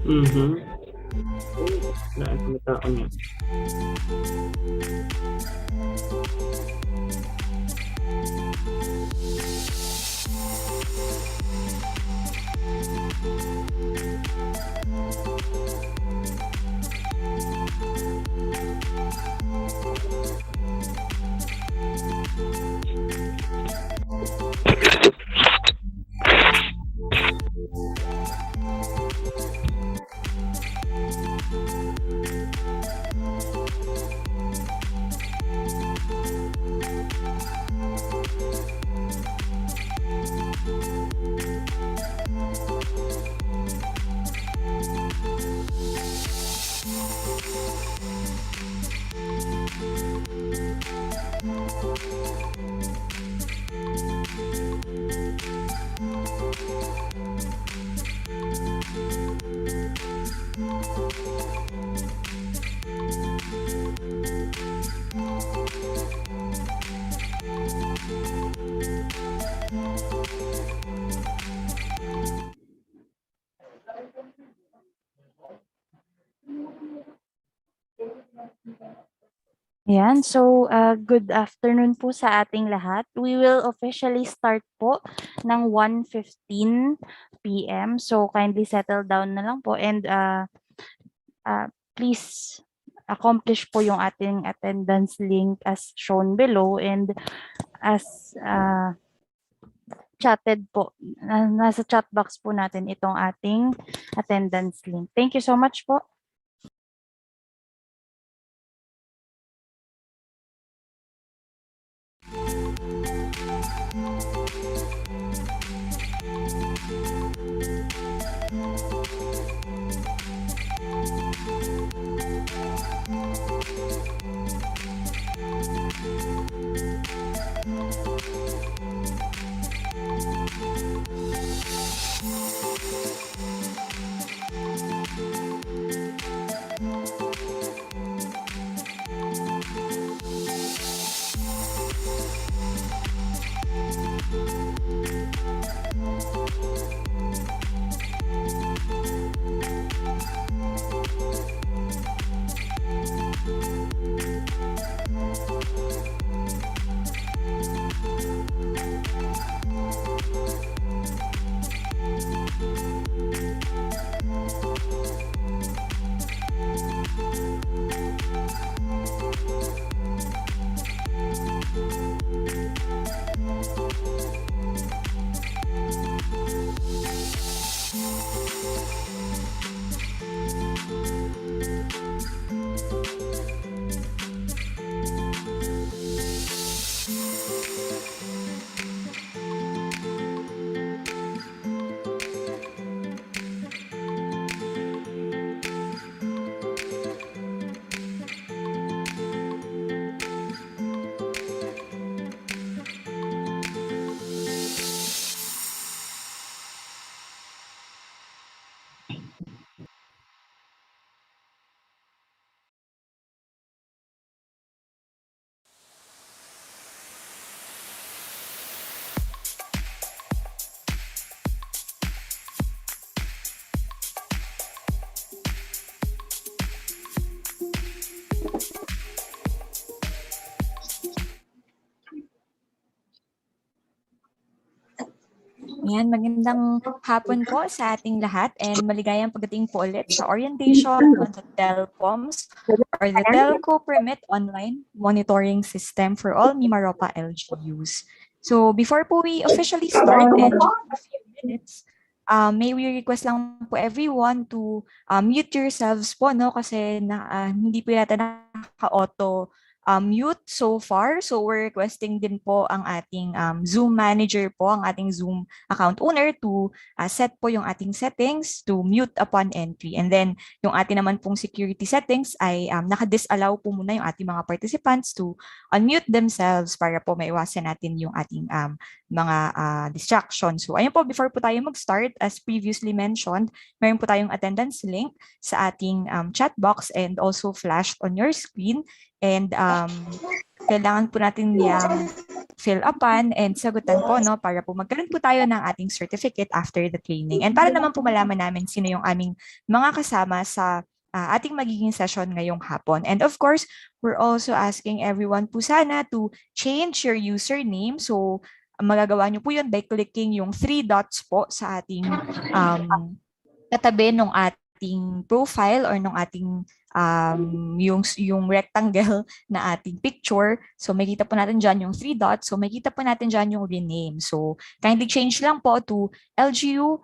May tao niya. Ayan, so good afternoon po sa ating lahat. We will officially start po ng 1:15 p.m. So kindly settle down na lang po and please accomplish po yung ating attendance link as shown below and as chatted po. Nasa chat box po natin itong ating attendance link. Thank you so much po. Yan, magandang hapon po sa ating lahat and maligayang pagdating po ulit sa orientation on the TelPOMS or the Telco Permit Online Monitoring System for all MIMAROPA LGUs. So before po we officially start in a few minutes, may we request lang po everyone to mute yourselves po, no? Kasi hindi po yata naka-auto mute so far. So we're requesting din po ang ating Zoom manager po, ang ating Zoom account owner to set po yung ating settings to mute upon entry. And then yung ating naman pong security settings ay naka-disallow po muna yung ating mga participants to unmute themselves para po maiwasan natin yung ating mga distractions. So ayun po, before po tayo mag-start, as previously mentioned, mayroon po tayong attendance link sa ating chat box and also flashed on your screen. And kailangan po natin yung fill upan and sagutan po, no, para po magkaroon po tayo ng ating certificate after the training. And para naman po malaman namin sino yung aming mga kasama sa ating magiging session ngayong hapon. And of course, we're also asking everyone po sana to change your username. So, magagawa nyo po yun by clicking yung 3 dots po sa ating katabi ng ating profile or ng ating yung rectangle na ating picture. So, makita po natin dyan yung 3 dots. So, makita po natin dyan yung rename. So, kindly change lang po to LGU,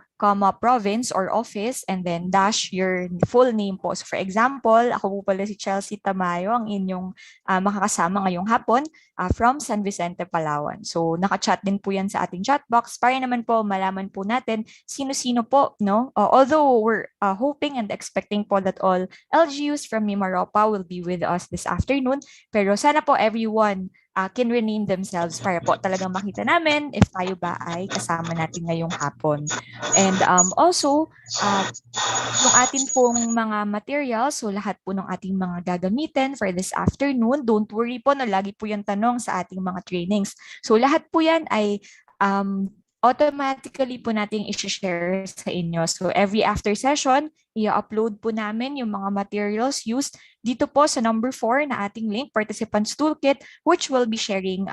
province or office, and then dash your full name po. So, for example, ako po pala si Chelsea Tamayo, ang inyong makakasama ngayong hapon from San Vicente, Palawan. So, naka-chat din po yan sa ating chat box para naman po malaman po natin sino-sino po, no? Although we're hoping and expecting po that all LGUs from MIMAROPA will be with us this afternoon, pero sana po everyone can rename themselves para po talagang makita namin if tayo ba ay kasama natin ngayong hapon. And also, yung atin pong mga materials, so lahat po ng ating mga gagamitin for this afternoon, don't worry po, no, lagi po yung tanong sa ating mga trainings. So lahat po yan ay automatically po nating i-share sa inyo. So every after session, i-upload po namin yung mga materials used dito po sa number 4 na ating link, Participants Toolkit, which we'll be sharing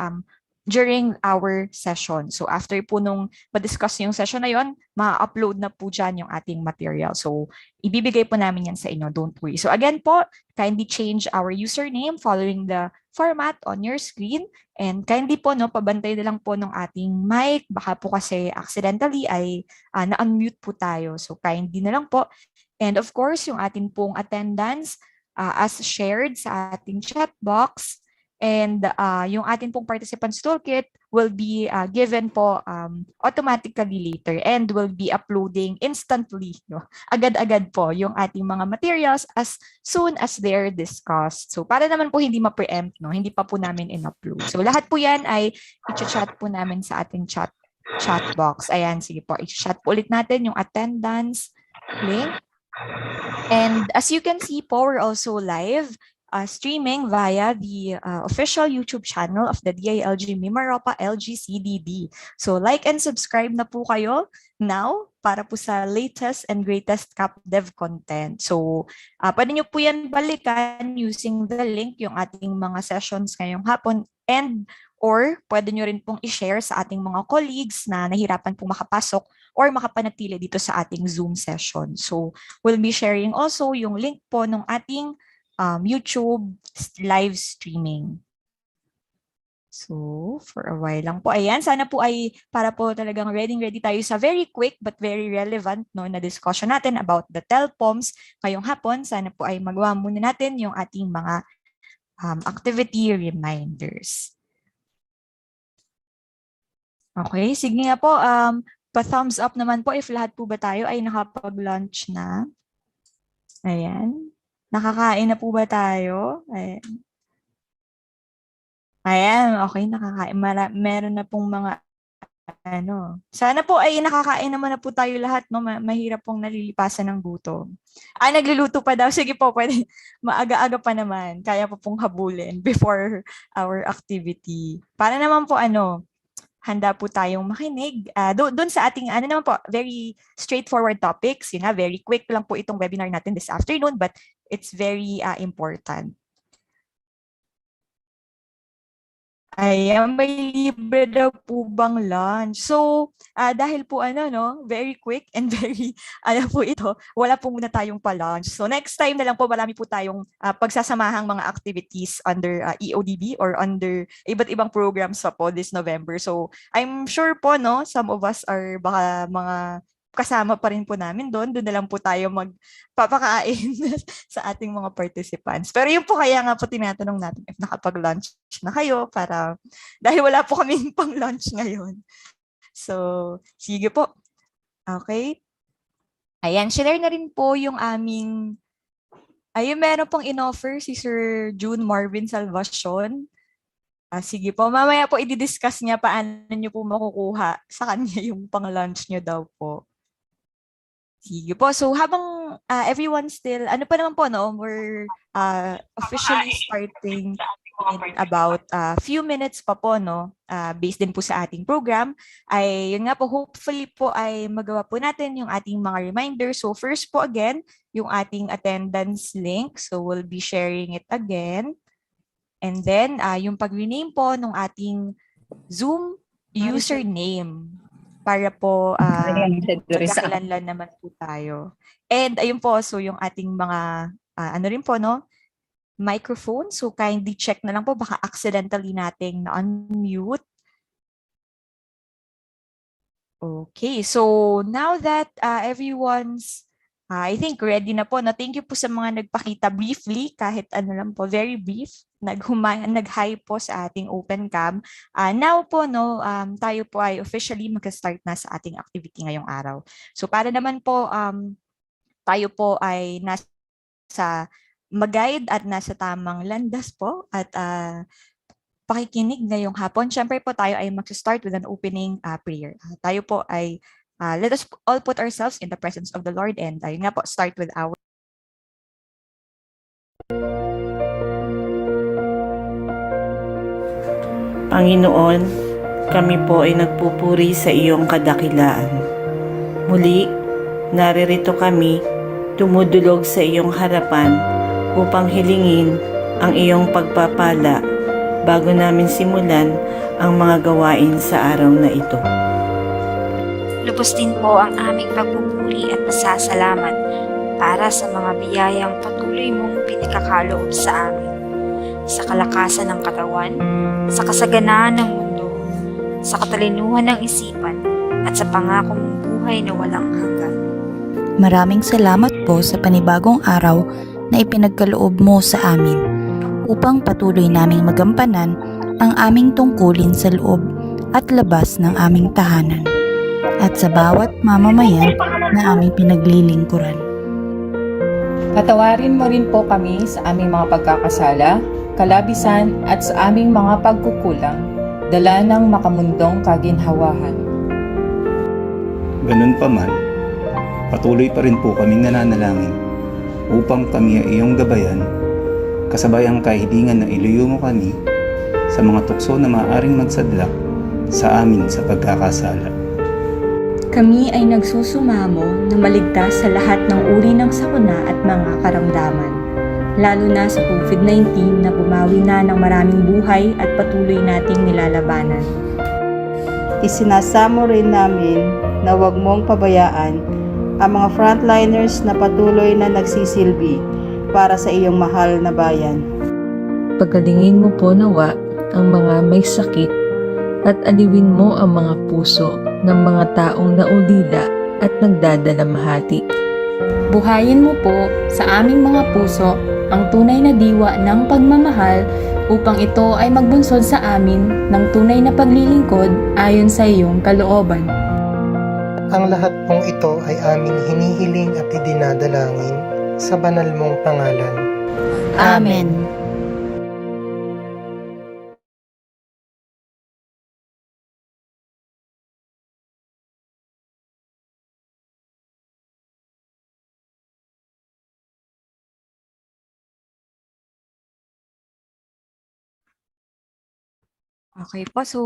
during our session. So after po nung ma-discuss yung session na yon, ma-upload na po dyan yung ating material. So ibibigay po namin yan sa inyo, don't worry. So again po, kindly change our username following the format on your screen. And kindly po, no, pabantay na lang po ng ating mic. Baka po kasi accidentally ay na-unmute po tayo. So kindly na lang po. And of course, yung ating pong attendance as shared sa ating chat box. And yung ating pong Participants Toolkit will be given po automatically later and will be uploading instantly. No? Agad-agad po yung ating mga materials as soon as they're discussed. So para naman po hindi ma-preempt, no? Hindi pa po namin in-upload. So lahat po yan ay i-chat po namin sa ating chat box. Ayan, sige po. I-chat po ulit natin yung attendance link. And as you can see po, we're also live streaming via the official YouTube channel of the DILG MIMAROPA LGCDD. So like and subscribe na po kayo now para po sa latest and greatest CapDev content. So pwede nyo po yan balikan using the link yung ating mga sessions ngayong hapon or pwede nyo rin pong i-share sa ating mga colleagues na nahirapan pong makapasok or makapanatili dito sa ating Zoom session. So we'll be sharing also yung link po ng ating YouTube live streaming. So, for a while lang po. Ayan, sana po ay para po talagang ready tayo sa very quick but very relevant no, na discussion natin about the TelPOMS ngayong hapon. Sana po ay magawa muna natin yung ating mga activity reminders. Okay, sige nga po. Pa-thumbs up naman po if lahat po ba tayo ay nakapag-lunch na. Ayan. Nakakain na po ba tayo? Ayan. Ayan, okay, nakakain. Meron na pong mga Sana po ay nakakain naman na po tayo lahat, no? Mahirap pong nalilipasan ng gutom. Nagluluto pa daw. Sige po, pwede. Maaga-aga pa naman. Kaya po pong habulin before our activity. Para naman po handa po tayong makinig. Doon sa ating, naman po, very straightforward topics. Yun nga, very quick lang po itong webinar natin this afternoon, but it's very important. Ayan, may libre daw po bang lunch? So, dahil po very quick and very, po ito, wala po muna tayong pa-lunch. So, next time na lang po, marami po tayong pagsasamahang mga activities under EODB or under iba't ibang programs pa po this November. So, I'm sure po, some of us are baka mga kasama pa rin po namin doon. Doon na lang po tayo magpapakain sa ating mga participants. Pero yun po kaya nga po tinatanong natin if nakapag-lunch na kayo para dahil wala po kaming pang-lunch ngayon. So, sige po. Okay. Ayan, share na rin po yung aming meron pong in-offer si Sir June Marvin Salvacion. Sige po, mamaya po i-discuss niya paano niyo po makukuha sa kanya yung pang-lunch niyo daw po. Sige po. So habang everyone still, pa naman po, no? We're officially starting in about few minutes pa po, no, based din po sa ating program, ay yun nga po, hopefully po ay magawa po natin yung ating mga reminders. So first po again, yung ating attendance link. So we'll be sharing it again. And then yung pag-rename po ng ating Zoom username para po magkakilanlan naman po tayo. And ayun po, so yung ating mga ano rin po, no, microphone. So kindly check na lang po, baka accidentally nating na-unmute. Okay, so now that everyone's I think ready na po. No? Thank you po sa mga nagpakita briefly, kahit ano lang po, very brief. Nag-hi po sa ating open cam. Now po, no, tayo po ay officially mag-start na sa ating activity ngayong araw. So para naman po, tayo po ay nasa mag-guide at nasa tamang landas po at pakikinig ngayong hapon. Siyempre po tayo ay mag-start with an opening prayer. Tayo po ay let us all put ourselves in the presence of the Lord and tayo nga po start with our Panginoon, kami po ay nagpupuri sa iyong kadakilaan. Muli, naririto kami, dumudulog sa iyong harapan upang hilingin ang iyong pagpapala bago namin simulan ang mga gawain sa araw na ito. Lubos din po ang aming pagpupuri at pasasalamat para sa mga biyayang patuloy mong pinagkakaloob sa amin, sa kalakasan ng katawan, sa kasaganaan ng mundo, sa katalinuhan ng isipan, at sa pangako mong buhay na walang hanggan. Maraming salamat po sa panibagong araw na ipinagkaloob mo sa amin upang patuloy naming magampanan ang aming tungkulin sa loob at labas ng aming tahanan at sa bawat mamamayan na aming pinaglilingkuran. Patawarin mo rin po kami sa aming mga pagkakasala, kalabisan at sa aming mga pagkukulang, dala ng makamundong kaginhawahan. Ganun pa man, patuloy pa rin po kaming nananalangin upang kami ay iyong gabayan, kasabay ang kahilingan na iluyo mo kami sa mga tukso na maaaring magsadlak sa amin sa pagkakasala. Kami ay nagsusumamo na maligtas sa lahat ng uri ng sakuna at mga karamdaman, lalo na sa COVID-19 na bumawi na ng maraming buhay at patuloy nating nilalabanan. Isinasamo rin namin na huwag mong pabayaan ang mga frontliners na patuloy na nagsisilbi para sa iyong mahal na bayan. Pagalingin mo po nawa ang mga may sakit at aliwin mo ang mga puso ng mga taong naulila at nagdadalamhati. Buhayin mo po sa aming mga puso ang tunay na diwa ng pagmamahal upang ito ay magbunsod sa amin ng tunay na paglilingkod ayon sa iyong kalooban. Ang lahat pong ito ay aming hinihiling at idinadalangin sa banal mong pangalan. Amen. Okay po, so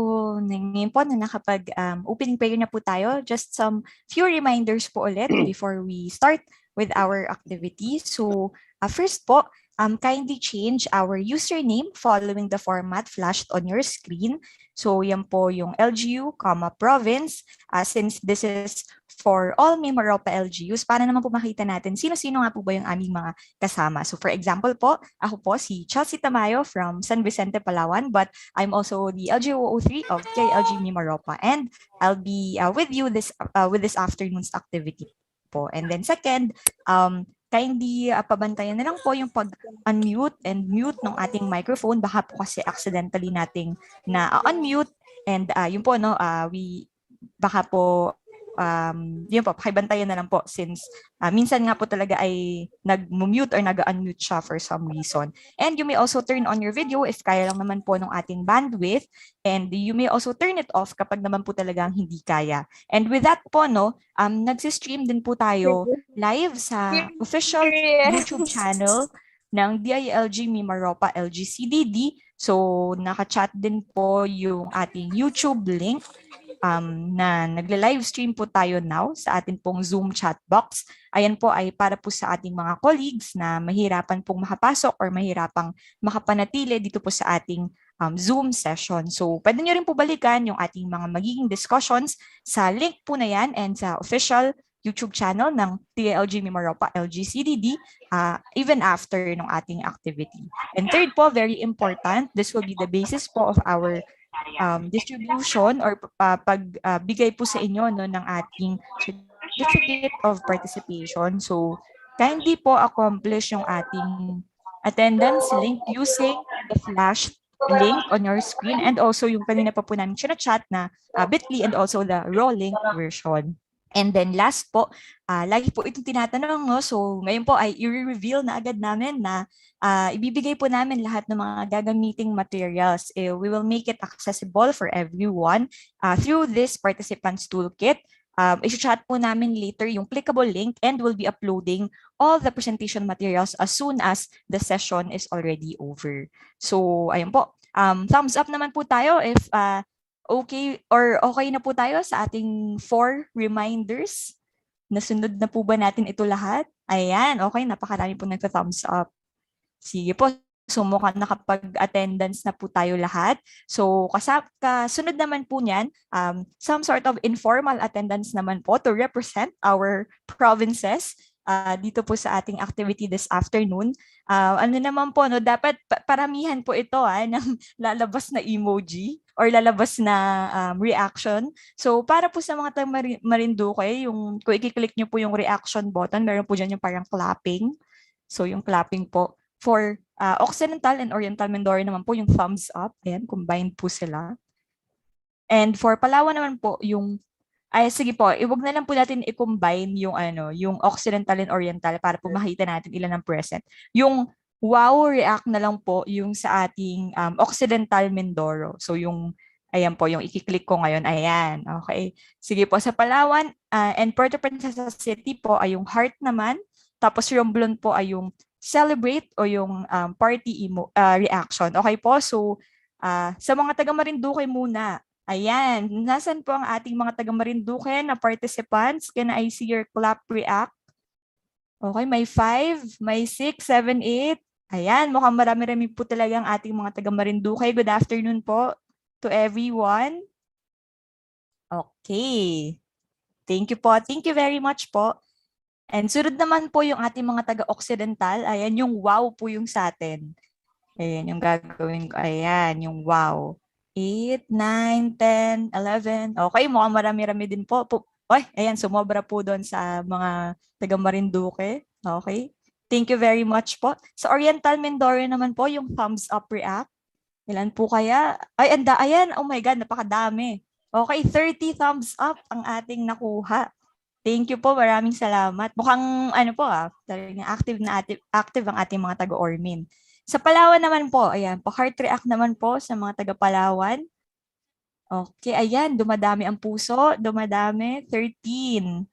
ngayon po na nakapag-opening prayer na po tayo, just some few reminders po ulit before we start with our activity. So first po, kindly change our username following the format flashed on your screen. So yan po yung LGU, province, since this is for all MIMAROPA LGUs, para naman po makita natin sino-sino nga po ba yung aming mga kasama. So for example po, ako po si Chelsea Tamayo from San Vicente, Palawan, but I'm also the LGU03 of KLG MIMAROPA, and I'll be with you this afternoon's activity po. And then second, kindly pabantayan na lang po yung pag-unmute and mute ng ating microphone. Baka po kasi accidentally nating na-unmute, and yun po, no, baka po yun po, pakibantayan na lang po since minsan nga po talaga ay nag-mute or nag-unmute siya for some reason. And you may also turn on your video if kaya lang naman po ng ating bandwidth, and you may also turn it off kapag naman po talagang hindi kaya. And with that po, no, nagsistream din po tayo live sa official YouTube channel ng DILG MIMAROPA LGCDD So, naka-chat din po yung ating YouTube link na nagle-livestream po tayo now sa atin pong Zoom chat box. Ayan po ay para po sa ating mga colleagues na mahirapan pong makapasok or mahirapang makapanatili dito po sa ating Zoom session. So, pwede nyo rin po balikan yung ating mga magiging discussions sa link po na yan and sa official YouTube channel ng TLG MIMAROPA LGCDD even after ng ating activity. And third po, very important, this will be the basis po of our distribution or pagbigay po sa inyo no, ng ating certificate of participation. So, kindly po accomplish yung ating attendance link using the flash link on your screen and also yung kanina pa po namin chat na bit.ly and also the raw link version. And then last po, lagi po itong tinatanong, no? So ngayon po ay i-reveal na agad namin na ibibigay po namin lahat ng mga gagamiting materials. We will make it accessible for everyone through this participants toolkit. I-chat po namin later yung clickable link and we'll be uploading all the presentation materials as soon as the session is already over. So ayun po, thumbs up naman po tayo if okay na po tayo sa ating 4 reminders. Nasunod na po ba natin ito lahat? Ayan, okay, napakarami po nagka-thumbs up. Sige po, so mukhang nakapag-attendance na po tayo lahat. So kasunod naman po niyan, some sort of informal attendance naman po to represent our provinces dito po sa ating activity this afternoon. Ano naman po, no, dapat paramihan po ito ng lalabas na emoji or lalabas na reaction. So para po sa mga taga Marinduque, yung kung i-click nyo po yung reaction button, meron po dyan yung parang clapping. So yung clapping po. For Occidental and Oriental Mindoro naman po yung thumbs up. Ayan, combined po sila. And for Palawan naman po yung sige po, iwag na lang po natin i-combine yung Occidental and Oriental para po makita natin ilan ang present. Yung wow react na lang po yung sa ating Occidental Mindoro. So yung ayan po yung i-click ko ngayon. Ayan. Okay. Sige po sa Palawan and Puerto Princesa City po ay yung heart naman. Tapos Romblon po ay yung celebrate o yung party reaction. Okay po. So sa mga taga Marinduque muna. Ayan, nasan po ang ating mga taga Marinduque na participants? Can I see your clap react? Okay, may 5, may 6, 7, 8. Ayan, mukhang marami-rami po talaga ang ating mga taga Marinduque. Good afternoon po to everyone. Okay. Thank you po. Thank you very much po. And sunod naman po yung ating mga taga-Occidental. Ayan, yung wow po yung sa atin. Ayan, yung gagawin ko. Ayan, yung wow. 8, 9, 10, 11. Okay, mukhang marami-rami din po. Oy, ayan, sumobra po doon sa mga taga Marinduque. Okay. Thank you very much po. Sa Oriental Mindoro naman po, yung thumbs up react. Ilan po kaya? Ay, ayan, oh my God, napakadami. Okay, 30 thumbs up ang ating nakuha. Thank you po, maraming salamat. Mukhang talagang active ang ating mga taga-Ormin. Sa Palawan naman po, ayan, pa-heart react naman po sa mga taga-Palawan. Okay, ayan, dumadami ang puso, dumadami, 13.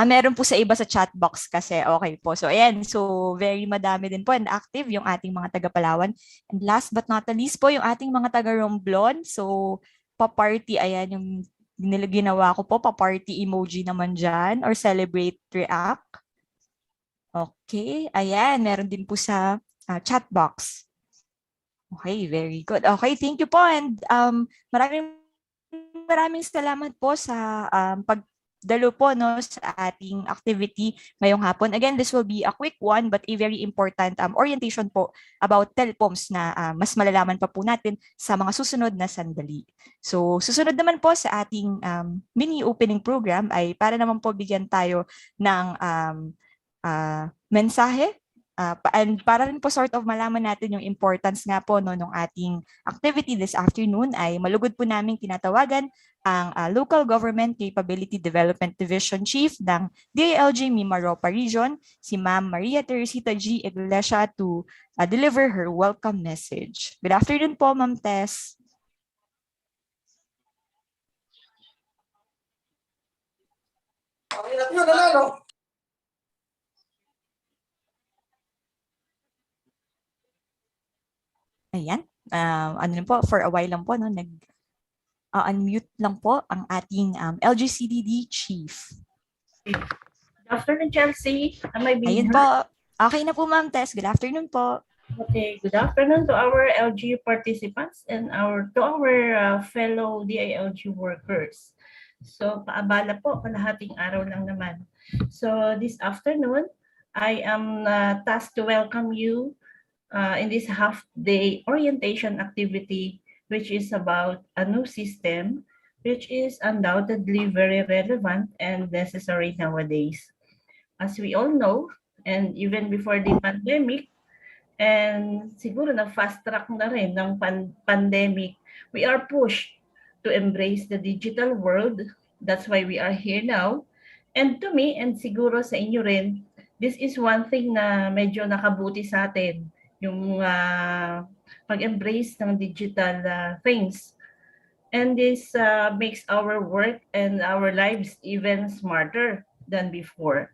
Meron po sa iba sa chat box kasi, okay po. So, ayan, so very madami din po and active yung ating mga taga-Palawan. And last but not the least po, yung ating mga taga-Romblon. So, pa-party, ayan, yung ginawa ko po, pa-party emoji naman dyan or celebrate react. Okay, ayan, meron din po sa chat box. Okay, very good. Okay, thank you po and maraming salamat po sa pagdalo po sa ating activity ngayong hapon. Again, this will be a quick one but a very important orientation po about TelPOMS na mas malalaman pa po natin sa mga susunod na sandali. So, susunod naman po sa ating mini opening program ay para naman po bigyan tayo ng mensahe and para rin po sort of malaman natin yung importance nga po nung ating activity this afternoon ay malugod po namin tinatawagan ang Local Government Capability Development Division Chief ng DILG MIMAROPA Region, si Ma'am Maria Teresita G. Iglesia to deliver her welcome message. Good afternoon po, Ma'am Tess. Ayan. Ano lang po, for a while lang po, no, unmute lang po ang ating LGCDD chief. Good afternoon, Chelsea. Am I being Ayun heard? po. Okay na po, Ma'am Tess. Good afternoon po. Okay, good afternoon to our LG participants and our fellow DILG workers. So, paabala po, kalahating araw lang naman. So, this afternoon, I am tasked to welcome you in this half-day orientation activity, which is about a new system, which is undoubtedly very relevant and necessary nowadays. As we all know, and even before the pandemic, and siguro na fast track na rin ng pandemic, we are pushed to embrace the digital world. That's why we are here now. And to me, and siguro sa inyo rin, this is one thing na medyo nakabuti sa atin, yung pag-embrace ng digital things. And this makes our work and our lives even smarter than before.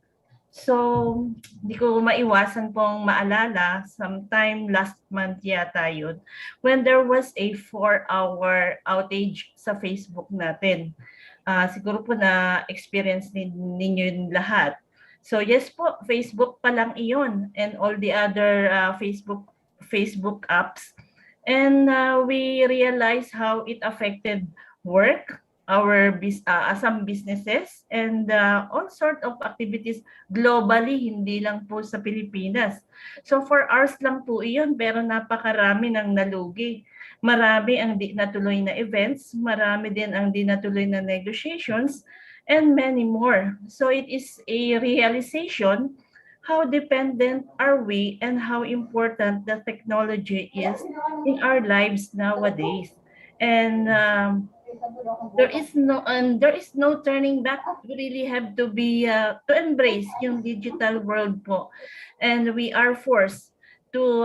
So, hindi ko maiwasan pong maalala, sometime last month yata yun, when there was a 4-hour outage sa Facebook natin. Siguro po na experience ninyo yun lahat. So yes po, Facebook pa lang iyon and all the other Facebook apps. And we realized how it affected work, our some businesses, and all sort of activities globally, hindi lang po sa Pilipinas. So for hours lang po iyon, pero napakarami ng nalugi. Marami ang di natuloy na events, marami din ang di natuloy na negotiations, and many more. So it is a realization how dependent are we and how important the technology is in our lives nowadays. And there is no turning back. We really have to be to embrace yung digital world po, and we are forced to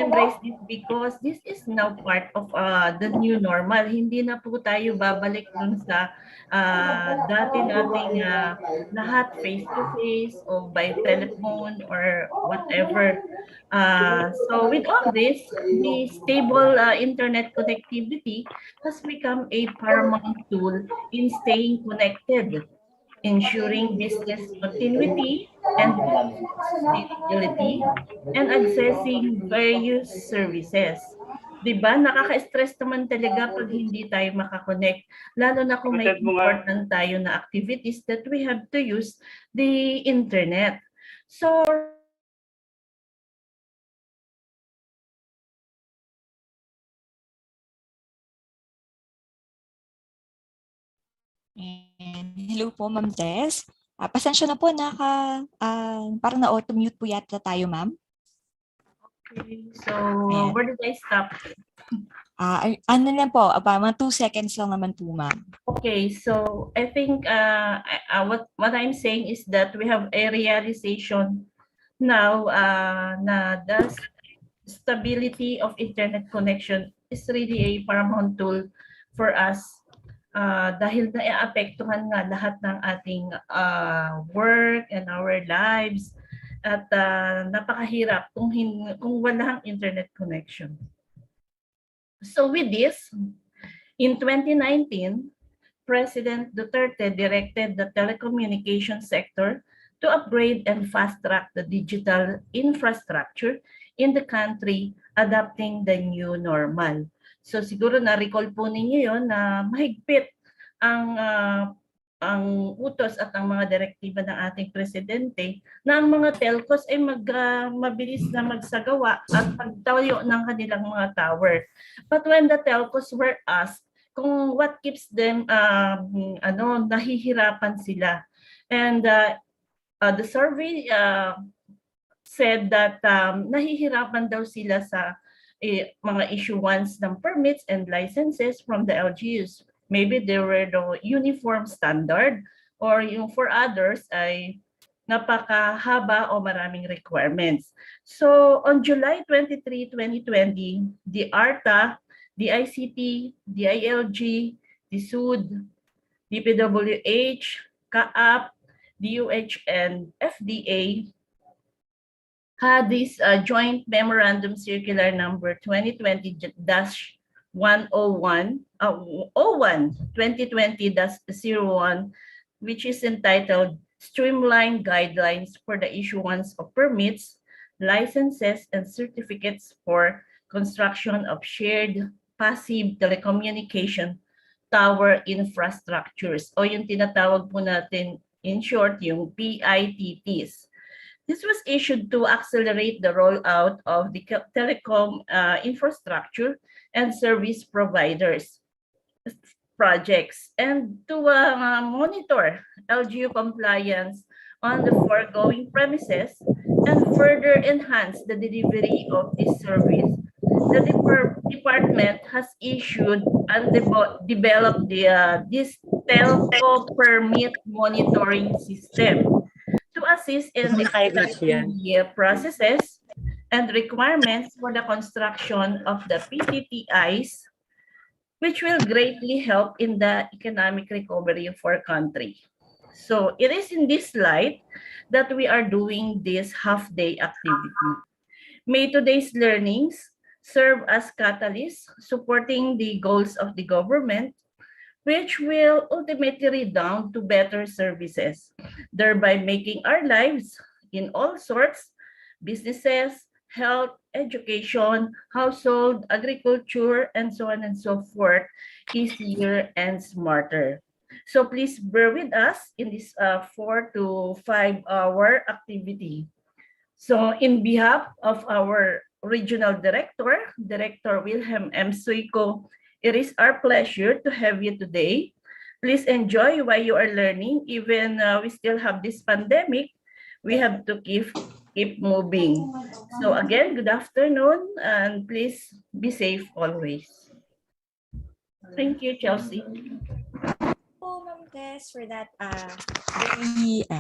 embrace this because this is now part of the new normal. Hindi na po tayo babalik dun sa dati nating lahat face-to-face or by telephone or whatever. So with all this, the stable internet connectivity has become a paramount tool in staying connected, ensuring business continuity and sustainability, and accessing various services. Diba? Nakaka-stress naman talaga pag hindi tayo makakonect, lalo na kung may important tayo na activities that we have to use the internet. So, And hello po, Ma'am Tess. Pasensya na po, parang na-auto-mute po yata tayo, Ma'am. okay. So, where did I stop? Ano lang po, mga 2 seconds lang naman po, Ma'am. Okay, so I think what I'm saying is that we have a realization now na the stability of internet connection is really a paramount tool for us dahil naiapektuhan nga lahat ng ating work and our lives at napakahirap kung walang internet connection. So with this, in 2019, President Duterte directed the telecommunications sector to upgrade and fast-track the digital infrastructure in the country, adapting the new normal. So siguro na-recall po ninyo yun na mahigpit ang utos at ang mga direktiba ng ating presidente na ang mga telcos ay mabilis na magsagawa at magtayo ng kanilang mga tower. But when the telcos were asked kung what keeps them nahihirapan sila, and the survey said that nahihirapan daw sila sa mga issuance ng permits and licenses from the LGUs. Maybe there were no uniform standard, or yung for others ay napakahaba o maraming requirements. So on July 23, 2020, the ARTA, the ICT, the ILG, the SUD, DPWH, CAAP, DUH, and FDA had this joint memorandum circular number 2020-101, 2020-01, which is entitled Streamlined Guidelines for the Issuance of Permits, Licenses, and Certificates for Construction of Shared Passive Telecommunication Tower Infrastructures, o yung tinatawag po natin in short yung PITTs. This was issued to accelerate the rollout of the telecom infrastructure and service providers projects and to monitor LGU compliance on the foregoing premises and further enhance the delivery of this service. The department has issued and developed this telco permit monitoring system to assist in expediting the processes and requirements for the construction of the PTTIs, which will greatly help in the economic recovery of our country. So it is in this light that we are doing this half-day activity. May today's learnings serve as catalysts supporting the goals of the government, which will ultimately redound to better services, thereby making our lives in all sorts, businesses, health, education, household, agriculture, and so on and so forth, easier and smarter. So please bear with us in this 4 to 5 hour activity. So in behalf of our regional director, Director Wilhelm M. Suico, it is our pleasure to have you today. Please enjoy while you are learning. Even we still have this pandemic, we have to keep moving. So again, good afternoon, and please be safe always. Thank you, Chelsea. Ma'am Tess, for that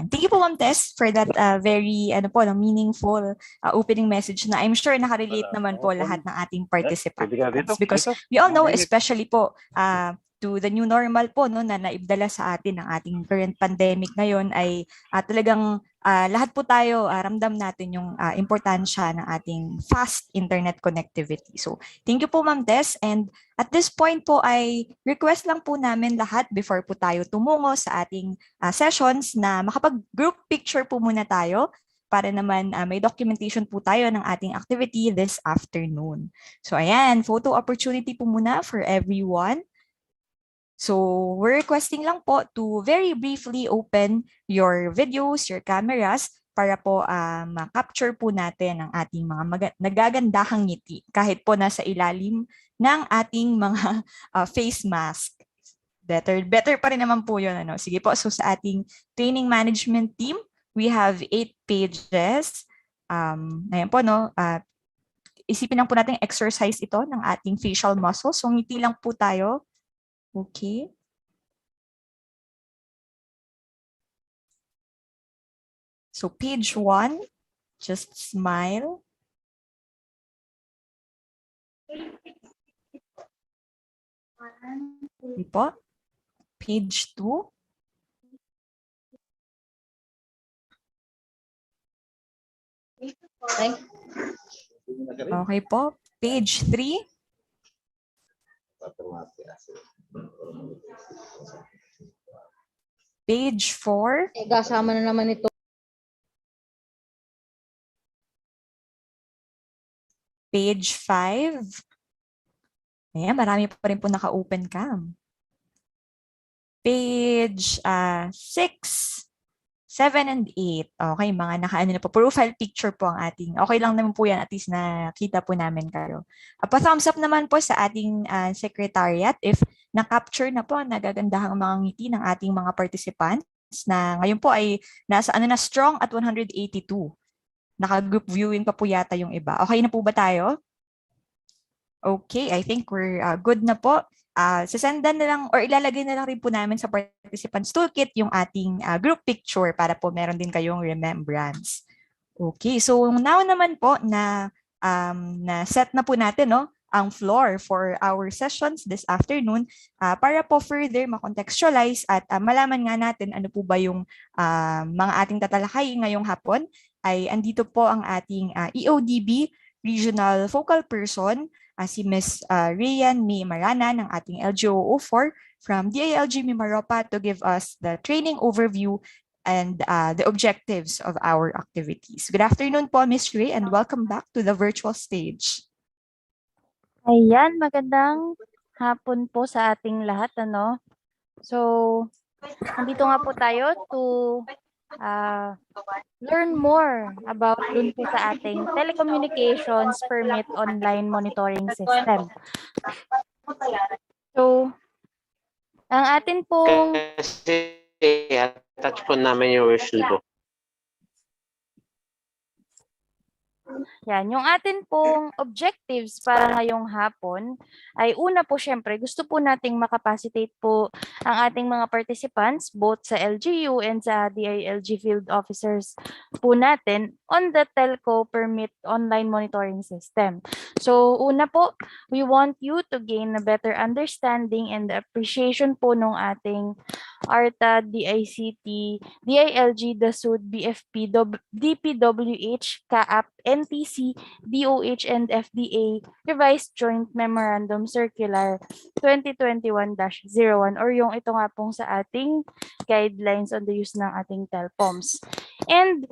thank you po, Ma'am Tess, for that very meaningful opening message na I'm sure nakarelate naman po lahat ng ating participants, because we all know, especially po to the new normal po na naibdala sa atin ng ating current pandemic ngayon, ay talagang lahat po tayo ramdam natin yung importansya ng ating fast internet connectivity. So thank you po, Ma'am Tess, and at this point po ay request lang po namin lahat before po tayo tumungo sa ating sessions na makapag-group picture po muna tayo para naman may documentation po tayo ng ating activity this afternoon. So ayan, photo opportunity po muna for everyone. So we're requesting lang po to very briefly open your videos, your cameras, para po ma-capture po natin ang ating mga nagagandahang ngiti kahit po nasa ilalim ng ating mga face mask. Better pa rin naman po yun. Sige po, so sa ating training management team, we have 8 pages. Ayan po, isipin lang po natin exercise ito ng ating facial muscles. So ngiti lang po tayo. Okay. So page 1, just smile. Okay po. Page 2. Okay po. Page 3. Page 4. Kasama na naman ito. Page 5. Ayan, marami pa rin po naka-open cam. Page 6, 7, and 8. Okay, mga naka-ano na po. Profile picture po ang ating. Okay lang naman po yan, at least nakita po namin kayo. Pa-thumbs up naman po sa ating secretariat if na-capture na po ang nagagandahang mga ngiti ng ating mga participants na ngayon po ay nasa strong at 182. Naka-group viewing pa po yata yung iba. Okay na po ba tayo? Okay, I think we're good na po. Sasendan na lang or ilalagay na lang rin po namin sa participants toolkit yung ating group picture para po meron din kayong remembrance. Okay, so now naman po na set na po natin ang floor for our sessions this afternoon para po further ma-contextualize at malaman nga natin ano po ba yung mga ating tatalakayin ngayong hapon. ay andito po ang ating EODB Regional Focal Person, si Ms. Rian May Marana ng ating LGU04 from DILG MIMAROPA to give us the training overview and the objectives of our activities. Good afternoon po, Ms. Ray, and welcome back to the virtual stage. Ayan, magandang hapon po sa ating lahat, ano? So, nandito nga po tayo to learn more about dun po sa ating telecommunications permit online monitoring system. So, ang atin pong touch po namin yung whistle ko. Yan, yung atin pong objectives para ngayong hapon ay una po syempre gusto po nating makapacitate po ang ating mga participants both sa LGU and sa DILG field officers po natin on the telco permit online monitoring system. So una po, we want you to gain a better understanding and appreciation po ng ating ARTA, DICT, DILG, DASUD, BFP, DPWH, CAAP, NTC, DOH, and FDA Revised Joint Memorandum Circular 2021-01 or yung ito nga pong sa ating guidelines on the use ng ating TelPOMS. And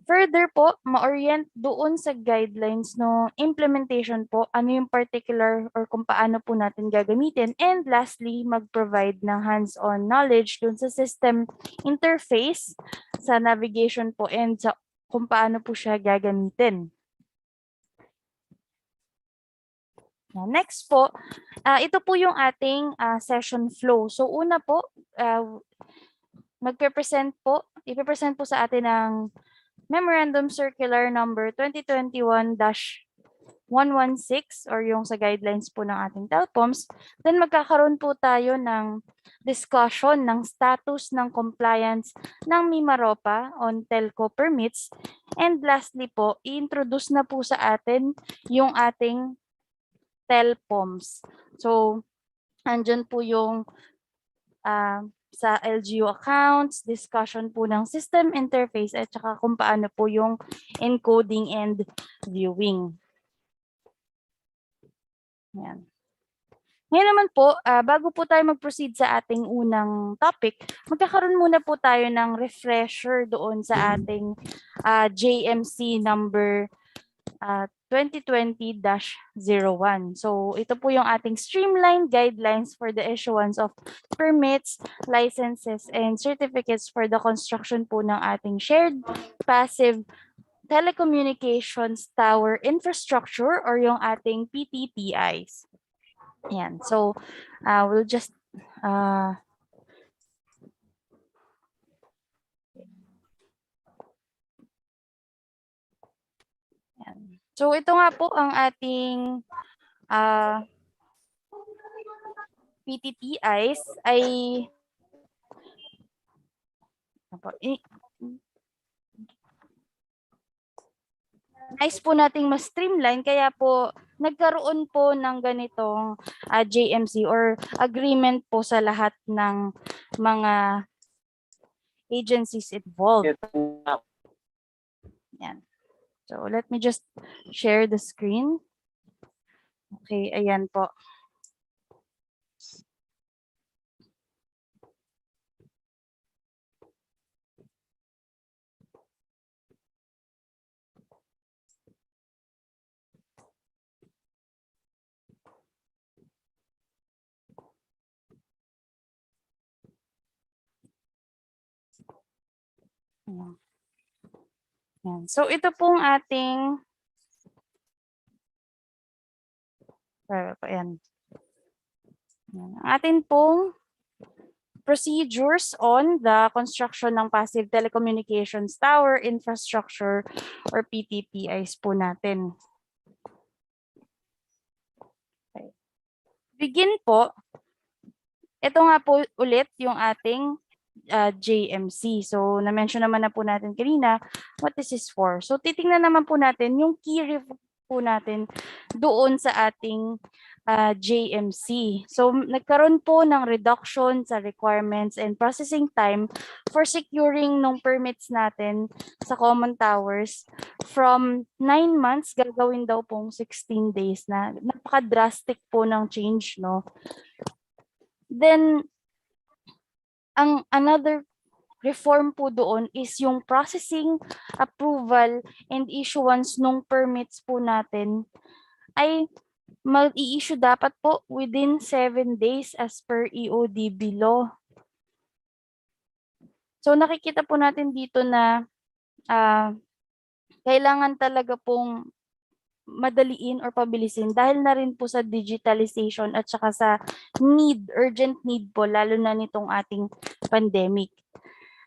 further po, ma-orient doon sa guidelines no implementation po, ano yung particular or kung paano po natin gagamitin. And lastly, mag-provide ng hands-on knowledge doon sa system interface, sa navigation po, and sa kung paano po siya gagamitin. Next po, ito po yung ating session flow. So una po, ipipresent po sa atin ng Memorandum Circular number 2021-116 or yung sa guidelines po ng ating TelPOMS. Then magkakaroon po tayo ng discussion ng status ng compliance ng MIMAROPA on telco permits. And lastly po, i-introduce na po sa atin yung ating TelPOMS. So, andyan po yung sa LGU accounts, discussion po ng system interface at saka kung paano po yung encoding and viewing. Yan. Ngayon naman po, bago po tayo mag-proceed sa ating unang topic, magkakaroon muna po tayo ng refresher doon sa ating JMC number 2020-01. So ito po yung ating streamlined guidelines for the issuance of permits, licenses, and certificates for the construction po ng ating shared passive telecommunications tower infrastructure or yung ating PTTIs. Yan. So we'll just so ito nga po ang ating PTTIs ay nice po nating mas streamline kaya po nagkaroon po ng ganitong JMC or agreement po sa lahat ng mga agencies involved. Yan. So let me just share the screen. Okay, ayan po. Yan. So ito pong ating ayan. Ang ating pong procedures on the construction ng passive telecommunications tower infrastructure or PTTIs po natin. Okay. Begin po. Ito nga po ulit yung ating JMC. So, na-mention naman na po natin kanina what this is for. So, titingnan naman po natin yung key po natin doon sa ating JMC. So nagkaroon po ng reduction sa requirements and processing time for securing ng permits natin sa common towers from 9 months gagawin daw pong 16 days na. Napaka-drastic po ng change, no? Then ang another reform po doon is yung processing, approval, and issuance ng permits po natin ay mag-i-issue dapat po within 7 days as per EODB law. So nakikita po natin dito na kailangan talaga pong madaliin or pabilisin dahil na rin po sa digitalization at saka sa urgent need po, lalo na nitong ating pandemic.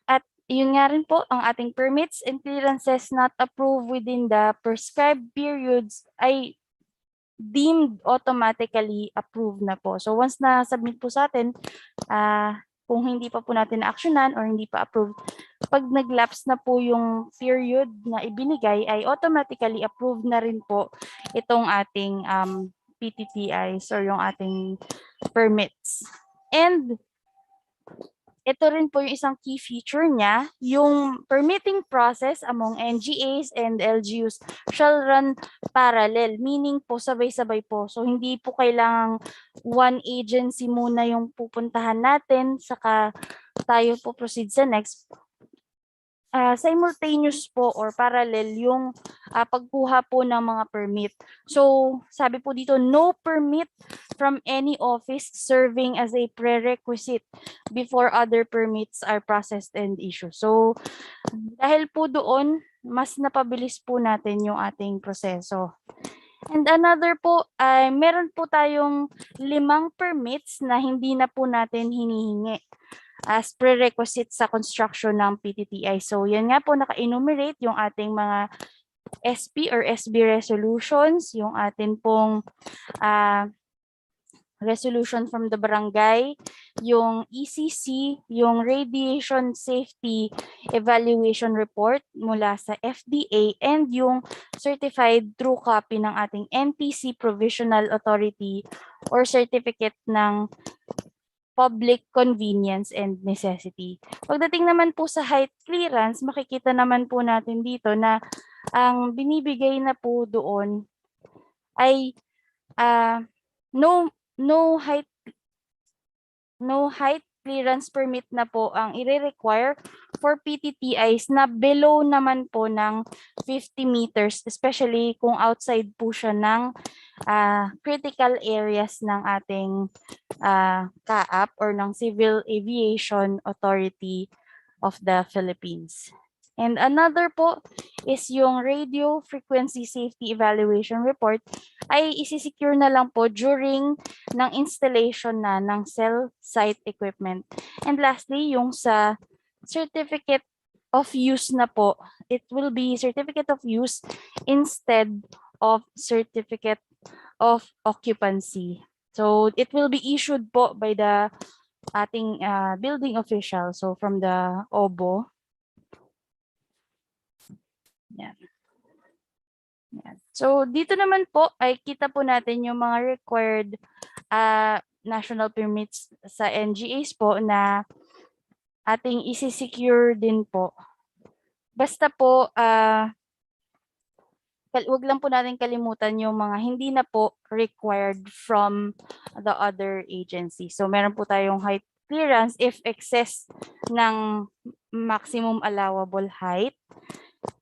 At yun nga rin po, ang ating permits and clearances not approved within the prescribed periods ay deemed automatically approved na po. So once na submit po sa atin, kung hindi pa po natin na-actionan or hindi pa approved, pag nag-lapse na po yung period na ibinigay ay automatically approved na rin po itong ating PTTIs or yung ating permits. And ito rin po yung isang key feature niya, yung permitting process among NGAs and LGUs shall run parallel, meaning po sabay-sabay po. So hindi po kailangang one agency muna yung pupuntahan natin, saka tayo po proceed sa next. Simultaneous po or parallel yung pagkuha po ng mga permit. So sabi po dito, no permit from any office serving as a prerequisite before other permits are processed and issued. So dahil po doon, mas napabilis po natin yung ating proseso. And another po, meron po tayong 5 permits na hindi na po natin hinihingi as prerequisite sa construction ng PTTI. So yan nga po, naka-enumerate yung ating mga SP or SB resolutions, yung atin pong resolution from the barangay, yung ECC, yung radiation safety evaluation report mula sa FDA, and yung certified true copy ng ating NTC Provisional Authority or certificate ng public convenience and necessity. Pagdating naman po sa height clearance, makikita naman po natin dito na ang binibigay na po doon ay no height clearance permit na po ang i-require for PTTIs na below naman po ng 50 meters, especially kung outside po siya ng critical areas ng ating CAAP or ng Civil Aviation Authority of the Philippines. And another po is yung radio frequency safety evaluation report ay isisecure na lang po during ng installation na ng cell site equipment. And lastly, yung sa certificate of use na po, it will be certificate of use instead of certificate of occupancy. So it will be issued po by the ating building official, so from the OBO. Yan. Yan. So dito naman po ay kita po natin yung mga required national permits sa NGAs po na ating isi-secure din po. Basta po wag lang po natin kalimutan yung mga hindi na po required from the other agency. So meron po tayong height clearance if excess ng maximum allowable height,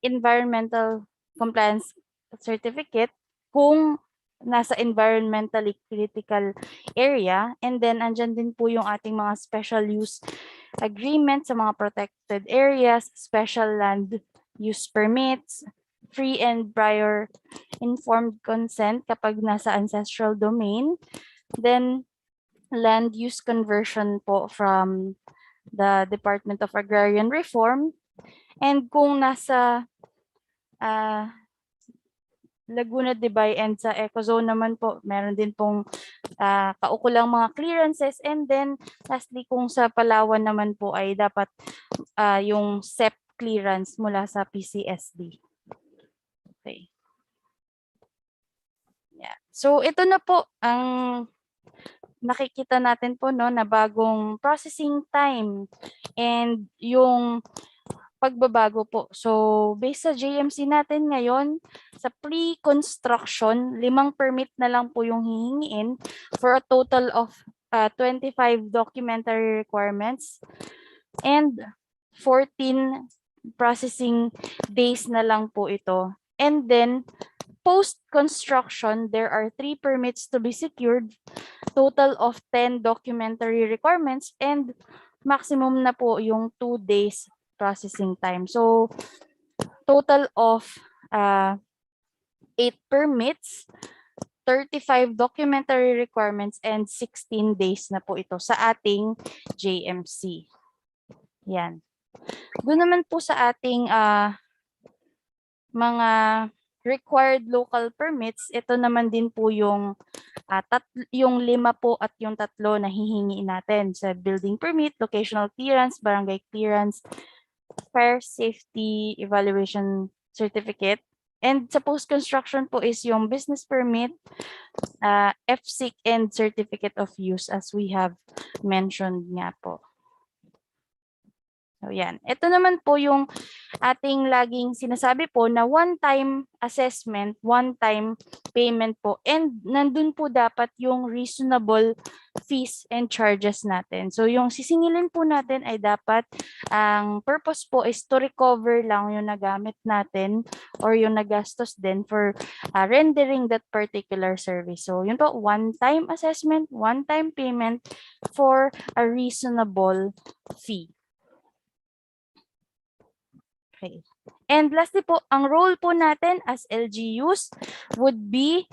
environmental compliance certificate kung nasa environmentally critical area, and then andyan din po yung ating mga special use agreement sa mga protected areas, special land use permits, free and prior informed consent kapag nasa ancestral domain, then land use conversion po from the Department of Agrarian Reform. And kung nasa Laguna de Bay and sa Ecozone naman po, meron din pong kaukulang mga clearances. And then lastly, kung sa Palawan naman po ay dapat yung SEP clearance mula sa PCSD. Okay. So ito na po ang nakikita natin po no na bagong processing time and yung pagbabago po. So based sa JMC natin ngayon, sa pre-construction, 5 permit na lang po yung hihingiin for a total of 25 documentary requirements and 14 processing days na lang po ito. And then post-construction, there are 3 permits to be secured, total of 10 documentary requirements, and maximum na po yung 2 days processing time. So, total of 8 permits, 35 documentary requirements, and 16 days na po ito sa ating JMC. Yan. Doon naman po sa ating mga required local permits, ito naman din po yung yung 5 po at yung 3 na hihingi natin sa building permit, locational clearance, barangay clearance, fire safety evaluation certificate. And sa post-construction po is yung business permit, FSIC, and certificate of use as we have mentioned nga po. So yan. Ito naman po yung ating laging sinasabi po na one-time assessment, one-time payment po. And nandun po dapat yung reasonable fees and charges natin. So yung sisingilin po natin ay dapat ang purpose po is to recover lang yung nagamit natin or yung nagastos din for rendering that particular service. So yun po, one-time assessment, one-time payment for a reasonable fee. Okay. And lastly po, ang role po natin as LGUs would be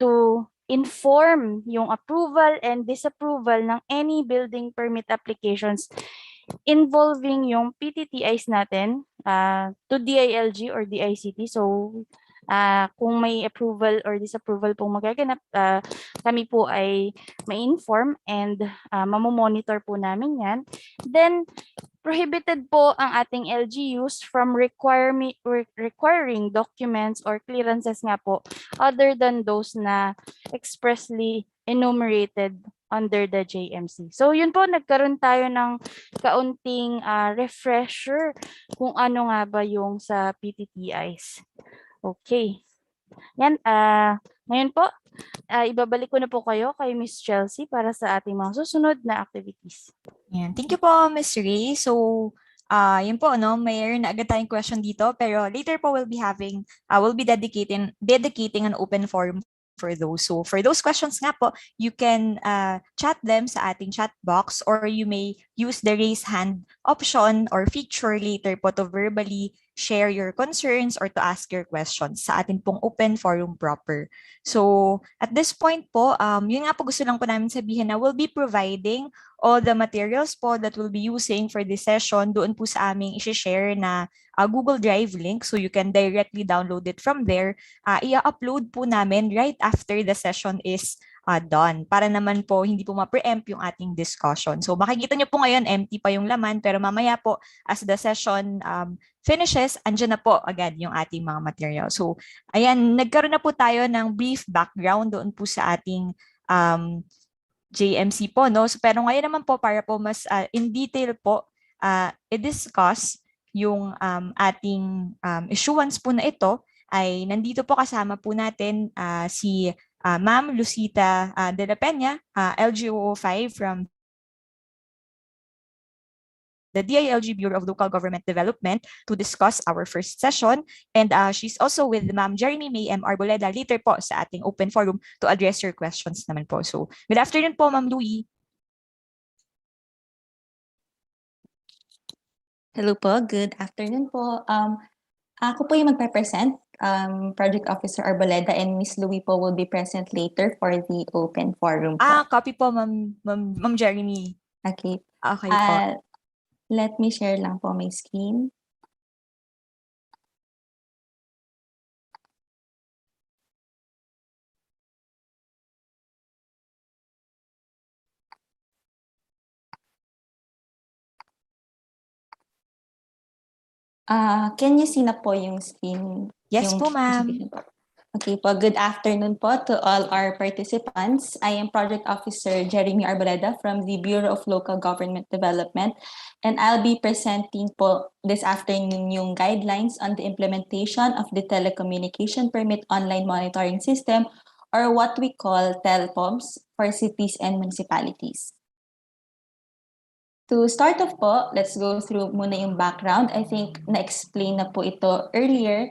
to inform yung approval and disapproval ng any building permit applications involving yung PTTIs natin to DILG or DICT. So, kung may approval or disapproval pong magaganap, kami po ay ma-inform and mamomonitor po namin yan. Then, prohibited po ang ating LGUs from requiring documents or clearances nga po other than those na expressly enumerated under the JMC. So yun po, nagkaroon tayo ng kaunting refresher kung ano nga ba yung sa PTTIs. Okay. Yan, ngayon po, ibabalik ko na po kayo kay Miss Chelsea para sa ating mga susunod na activities. Yan. Thank you po, Miss Ray. So, yun po, no, mayroon na agad tayong question dito, pero later po we'll be dedicating an open forum for those. So, for those questions nga po, you can chat them sa ating chat box or you may use the raise hand option or feature later po to verbally share your concerns or to ask your questions sa atin pong open forum proper. So, at this point po, yun nga po gusto lang po namin sabihin na we'll be providing all the materials po that we'll be using for this session doon po sa aming i-share na Google Drive link. So, you can directly download it from there. I-upload po namin right after the session is done para naman po hindi po ma-preempt yung ating discussion. So, makikita nyo po ngayon empty pa yung laman pero mamaya po as the session finishes, andyan na po agad yung ating mga material. So, ayan, nagkaroon na po tayo ng brief background doon po sa ating JMC po, no? So, pero ngayon naman po, para po mas in detail po, i-discuss yung ating issuance po na ito, ay nandito po kasama po natin si Ma'am Lucita de la Peña, LGU 5 from the DILG Bureau of Local Government Development to discuss our first session. And she's also with Ma'am Jeremy May M. Arboleda later po sa ating open forum to address your questions naman po. So, good afternoon po, Ma'am Louie. Hello po, good afternoon po. Ako po yung magpe-present. Project Officer Arboleda and Miss Louie po will be present later for the open forum po. Copy po, Ma'am Jeremy. Okay. Okay po. Let me share lang po my screen. Can you see na po yung screen? Yes po, ma'am. Okay po, good afternoon po to all our participants. I am Project Officer Jeremy Arboleda from the Bureau of Local Government Development, and I'll be presenting po this afternoon yung guidelines on the implementation of the Telecommunication Permit Online Monitoring System, or what we call TelPOMS, for cities and municipalities. To start off po, let's go through muna yung background. I think na-explain na po ito earlier,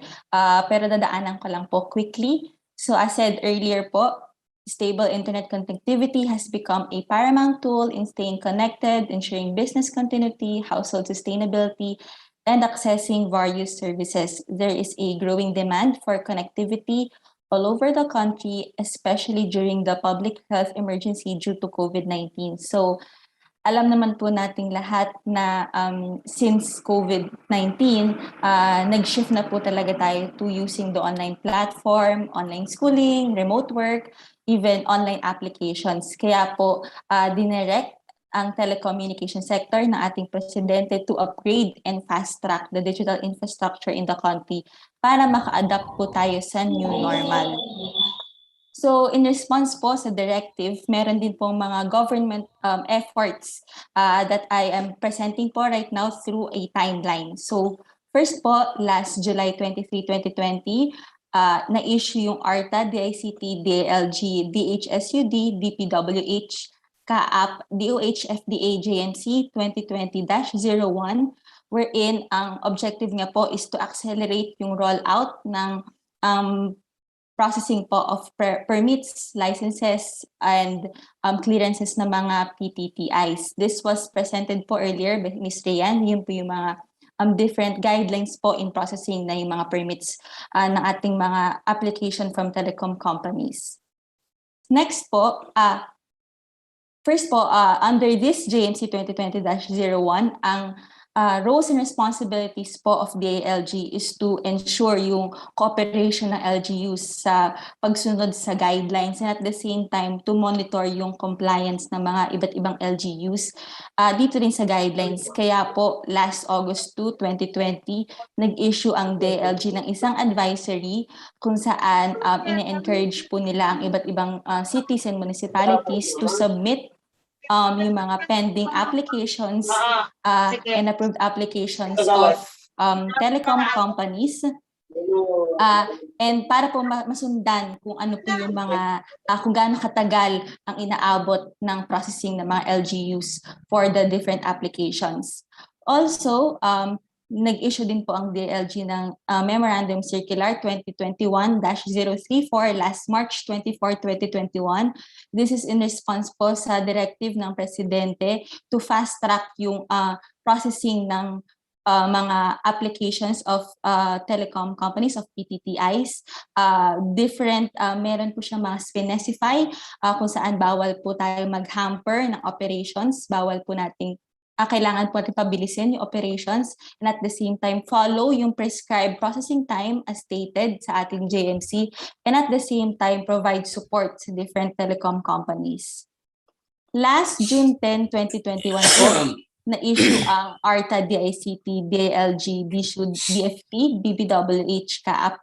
pero dadaanan ko lang po quickly. So as said earlier po, stable internet connectivity has become a paramount tool in staying connected, ensuring business continuity, household sustainability, and accessing various services. There is a growing demand for connectivity all over the country, especially during the public health emergency due to COVID-19. So alam naman po nating lahat na since COVID-19, nag-shift na po talaga tayo to using the online platform, online schooling, remote work, even online applications. Kaya po, dinirect ang telecommunication sector ng ating presidente to upgrade and fast-track the digital infrastructure in the country para maka-adapt po tayo sa new normal. So in response po sa directive, meron din pong mga government efforts that I am presenting po right now through a timeline. So first po, last July 23, 2020, na-issue yung ARTA, DICT, DLG, DHSUD, DPWH, CAAP, DOH, FDA, JMC 2020-01, wherein ang objective nga po is to accelerate yung rollout ng processing po of permits, licenses, and clearances ng mga PTTIs. This was presented po earlier by Ms. Rayan. Yun po yung mga different guidelines po in processing na yung mga permits ng ating mga application from telecom companies. Next po, first po, under this JMC 2020-01, ang roles and responsibilities po of the LG is to ensure yung cooperation ng LGUs sa pagsunod sa guidelines, and at the same time to monitor yung compliance ng mga iba't ibang LGUs dito rin sa guidelines. Kaya po last August 2, 2020, nag-issue ang DLG ng isang advisory kung saan ine-encourage po nila ang iba't ibang cities and municipalities to submit yung mga pending applications and approved applications of telecom companies, and para po masundan kung ano po yung mga kung gaano katagal ang inaabot ng processing ng mga LGUs for the different applications. Also, nag-issue din po ang DLG ng Memorandum Circular 2021-034 last March 24, 2021. This is in response po sa directive ng Presidente to fast-track yung processing ng mga applications of telecom companies, of PTTIs. Meron po siya mga specify kung saan bawal po tayo mag-hamper ng operations, bawal po nating kailangan po natin pabilisin yung operations, and at the same time follow yung prescribed processing time as stated sa ating JMC, and at the same time provide support sa different telecom companies. Last June 10, 2021 po, na-issue ang ARTA, DICT, DLG, DSUD, DFP, BBWH, CAAP,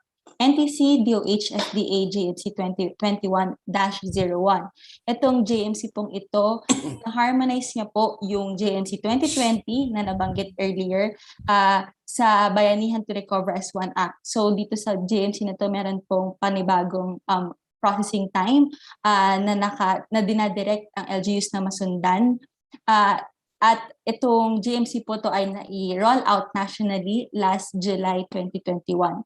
NTC, DOH, FDA, JMC 2021-01. Itong JMC pong ito, na-harmonize niya po yung JMC 2020 na nabanggit earlier sa Bayanihan to Recover as One Act. So dito sa JMC na to, meron pong panibagong processing time na dinadirect ang LGUs na masundan. At itong JMC po to ay na-roll out nationally last July 2021.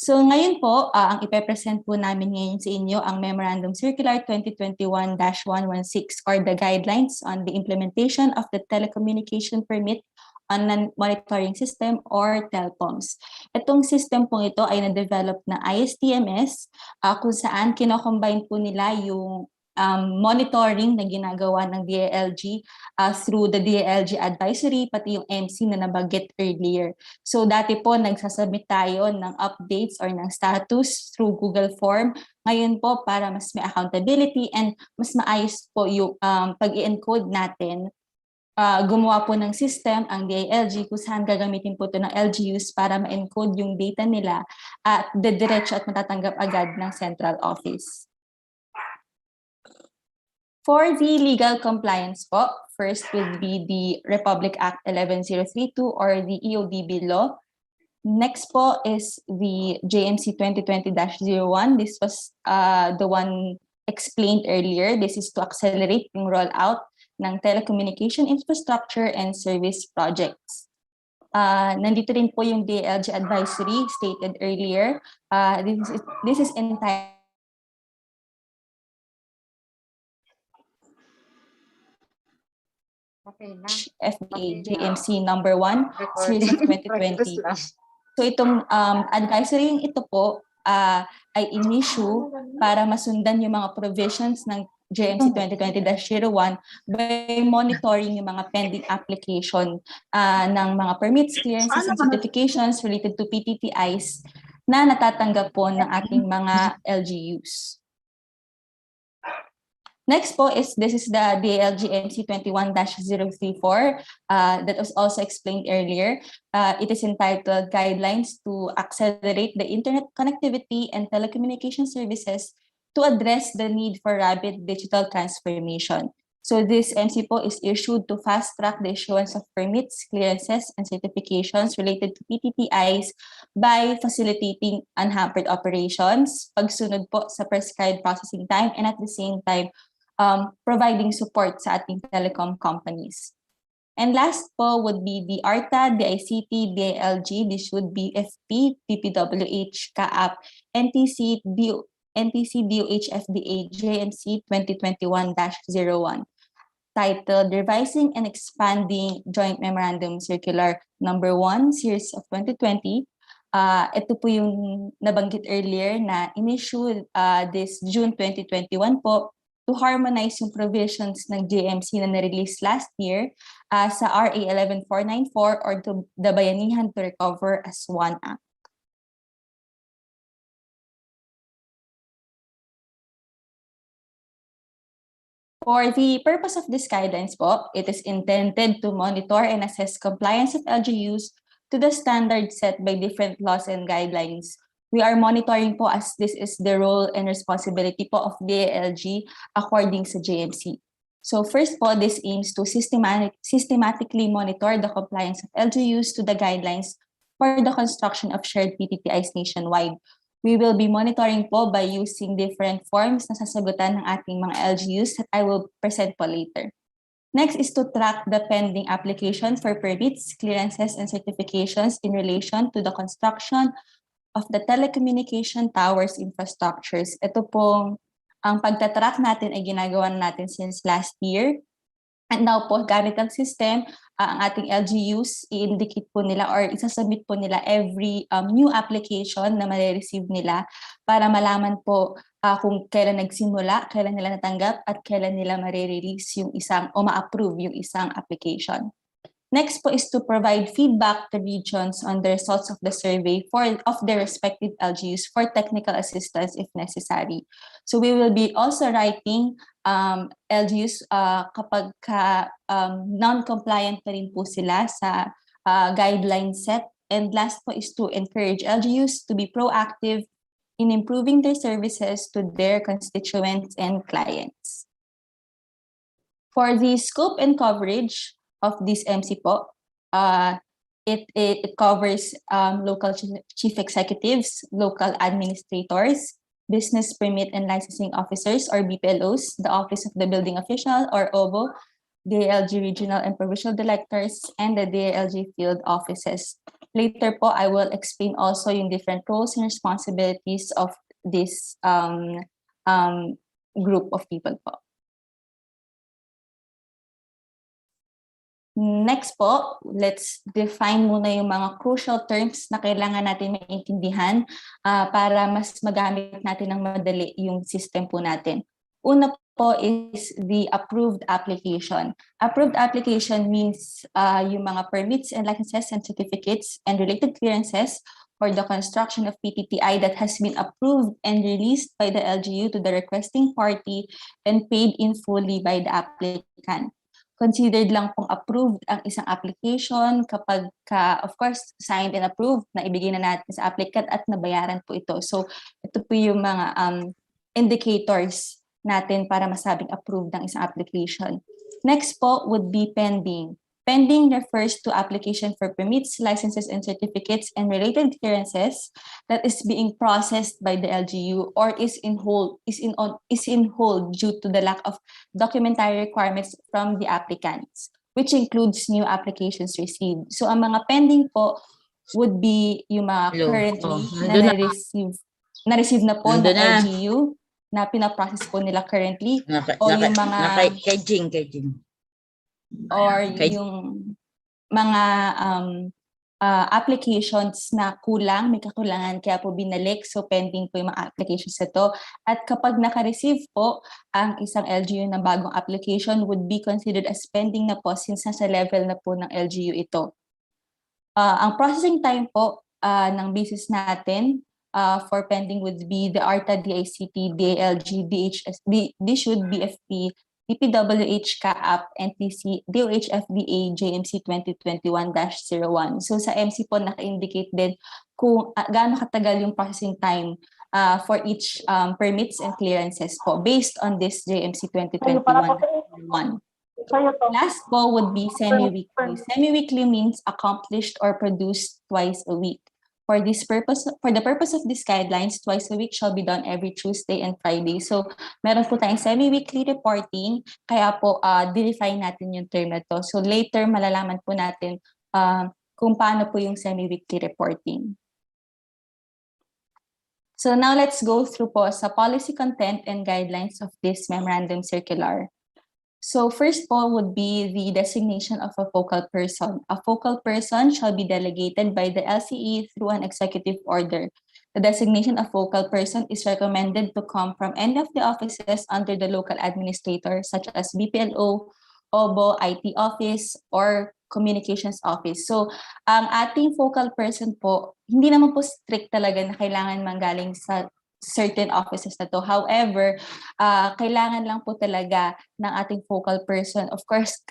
So ngayon po, ang ipepresent po namin ngayon sa inyo ang Memorandum Circular 2021-116, or the guidelines on the implementation of the Telecommunication Permit Online Monitoring System, or TelPOMS. Itong system po ito ay na-develop na ISTMS kung saan kinocombine po nila yung monitoring na ginagawa ng DILG through the DILG advisory, pati yung MC na nabanggit earlier. So dati po nagsasubmit tayo ng updates or ng status through Google Form. Ngayon po, para mas may accountability and mas maayos po yung pag-i-encode natin, gumawa po ng system ang DILG kung saan gagamitin po ito ng LGUs para ma-encode yung data nila at dediretso at matatanggap agad ng central office. For the legal compliance po, first would be the Republic Act 11032 or the EODB law. Next po is the JMC 2020-01. This was the one explained earlier. This is to accelerate yung rollout ng telecommunication infrastructure and service projects. Nandito rin po yung DILG advisory stated earlier. This is entitled FDA JMC number 1 series of 2020. So itong advisory ito po ay in-issue para masundan yung mga provisions ng JMC 2020-01 by monitoring yung mga pending application ng mga permits, clearances, and certifications related to PTTIs na natatanggap po ng ating mga LGUs. Next po is this is the DILG MC 21-034 that was also explained earlier. It is entitled Guidelines to Accelerate the Internet Connectivity and Telecommunication Services to Address the Need for Rapid Digital Transformation. So this MC po is issued to fast-track the issuance of permits, clearances, and certifications related to PTTIs by facilitating unhampered operations, pagsunod po sa prescribed processing time, and at the same time, providing support sa ating telecom companies. And last po would be the ARTA, the ICT, DILG, this would be FP, PPWH, CAAP, NTC, DOH, FDA, JMC 2021-01, titled Revising and Expanding Joint Memorandum Circular Number 1, Series of 2020. Ito po yung nabanggit earlier na in-issue this June 2021 po to harmonize yung provisions ng JMC na na-release last year sa RA 11494 or to the Bayanihan to Recover as One Act. For the purpose of this guidance po, it is intended to monitor and assess compliance of LGUs to the standards set by different laws and guidelines. We are monitoring po as this is the role and responsibility po of DILG according sa JMC. So first po, this aims to systematically monitor the compliance of LGUs to the guidelines for the construction of shared PTTIs nationwide. We will be monitoring po by using different forms na sasagutan ng ating mga LGUs that I will present po later. Next is to track the pending application for permits, clearances, and certifications in relation to the construction of the telecommunication towers infrastructures. Ito pong ang pagtatrack natin ay ginagawa natin since last year. And now po, gamit ang system, ang ating LGUs, i-indicate po nila or isasubmit po nila every new application na ma-receive nila para malaman po kung kailan nagsimula, kailan nila natanggap, at kailan nila ma-release yung isang o ma-approve yung isang application. Next po is to provide feedback to regions on the results of the survey of their respective LGUs for technical assistance if necessary. So we will be also writing LGUs kapag non-compliant pa rin po sila sa guideline set. And last po is to encourage LGUs to be proactive in improving their services to their constituents and clients. For the scope and coverage of this MC po, it covers local chief executives, local administrators, business permit and licensing officers or BPLOs, the Office of the Building Official or OBO, DILG regional and provincial directors, and the DILG field offices. Later po, I will explain also yung different roles and responsibilities of this group of people po. Next po, let's define muna yung mga crucial terms na kailangan natin maintindihan para mas magamit natin ng madali yung system po natin. Una po is the approved application. Approved application means yung mga permits and licenses and certificates and related clearances for the construction of PTTI that has been approved and released by the LGU to the requesting party and paid in fully by the applicant. considered lang pong approved ang isang application kapag of course, signed and approved na ibigay na natin sa applicant at nabayaran po ito. So, ito po yung mga indicators natin para masabing approved ng isang application. Next po would be pending. Pending refers to application for permits, licenses, and certificates and related clearances that is being processed by the LGU or is in hold due to the lack of documentary requirements from the applicants, which includes new applications received. So ang mga pending po would be yung mga currently na-receive na po ng LGU na pinaprocess po nila currently o yung mga or yung mga applications na kulang, may kakulangan kaya po binalik. So pending po yung mga applications ito. At kapag naka-receive po ang isang LGU ng bagong application would be considered as pending na po since nasa level na po ng LGU ito. Ang processing time po ng business natin for pending would be the ARTA, DICT, DILG, DSUD, BFP, DPWH, CAAP, NTC, DOH, FDA, JMC 2021-01. So sa MC po naka-indicate din kung gaano katagal yung processing time for each permits and clearances po based on this JMC 2021-01. Last po would be semi-weekly. Semi-weekly means accomplished or produced twice a week. For the purpose of these guidelines, twice a week shall be done every Tuesday and Friday. So, meron po tayong semi-weekly reporting, kaya po define natin yung term na to. So, later malalaman po natin kung paano po yung semi-weekly reporting. So, now let's go through po sa policy content and guidelines of this memorandum circular. So first po would be the designation of a focal person. A focal person shall be delegated by the LCE through an executive order. The designation of focal person is recommended to come from any of the offices under the local administrator such as BPLO, OBO, IT office, or communications office. So ang ating focal person po, hindi naman po strict talaga na kailangan manggaling sa certain offices na to. However, kailangan lang po talaga ng ating focal person. Of course,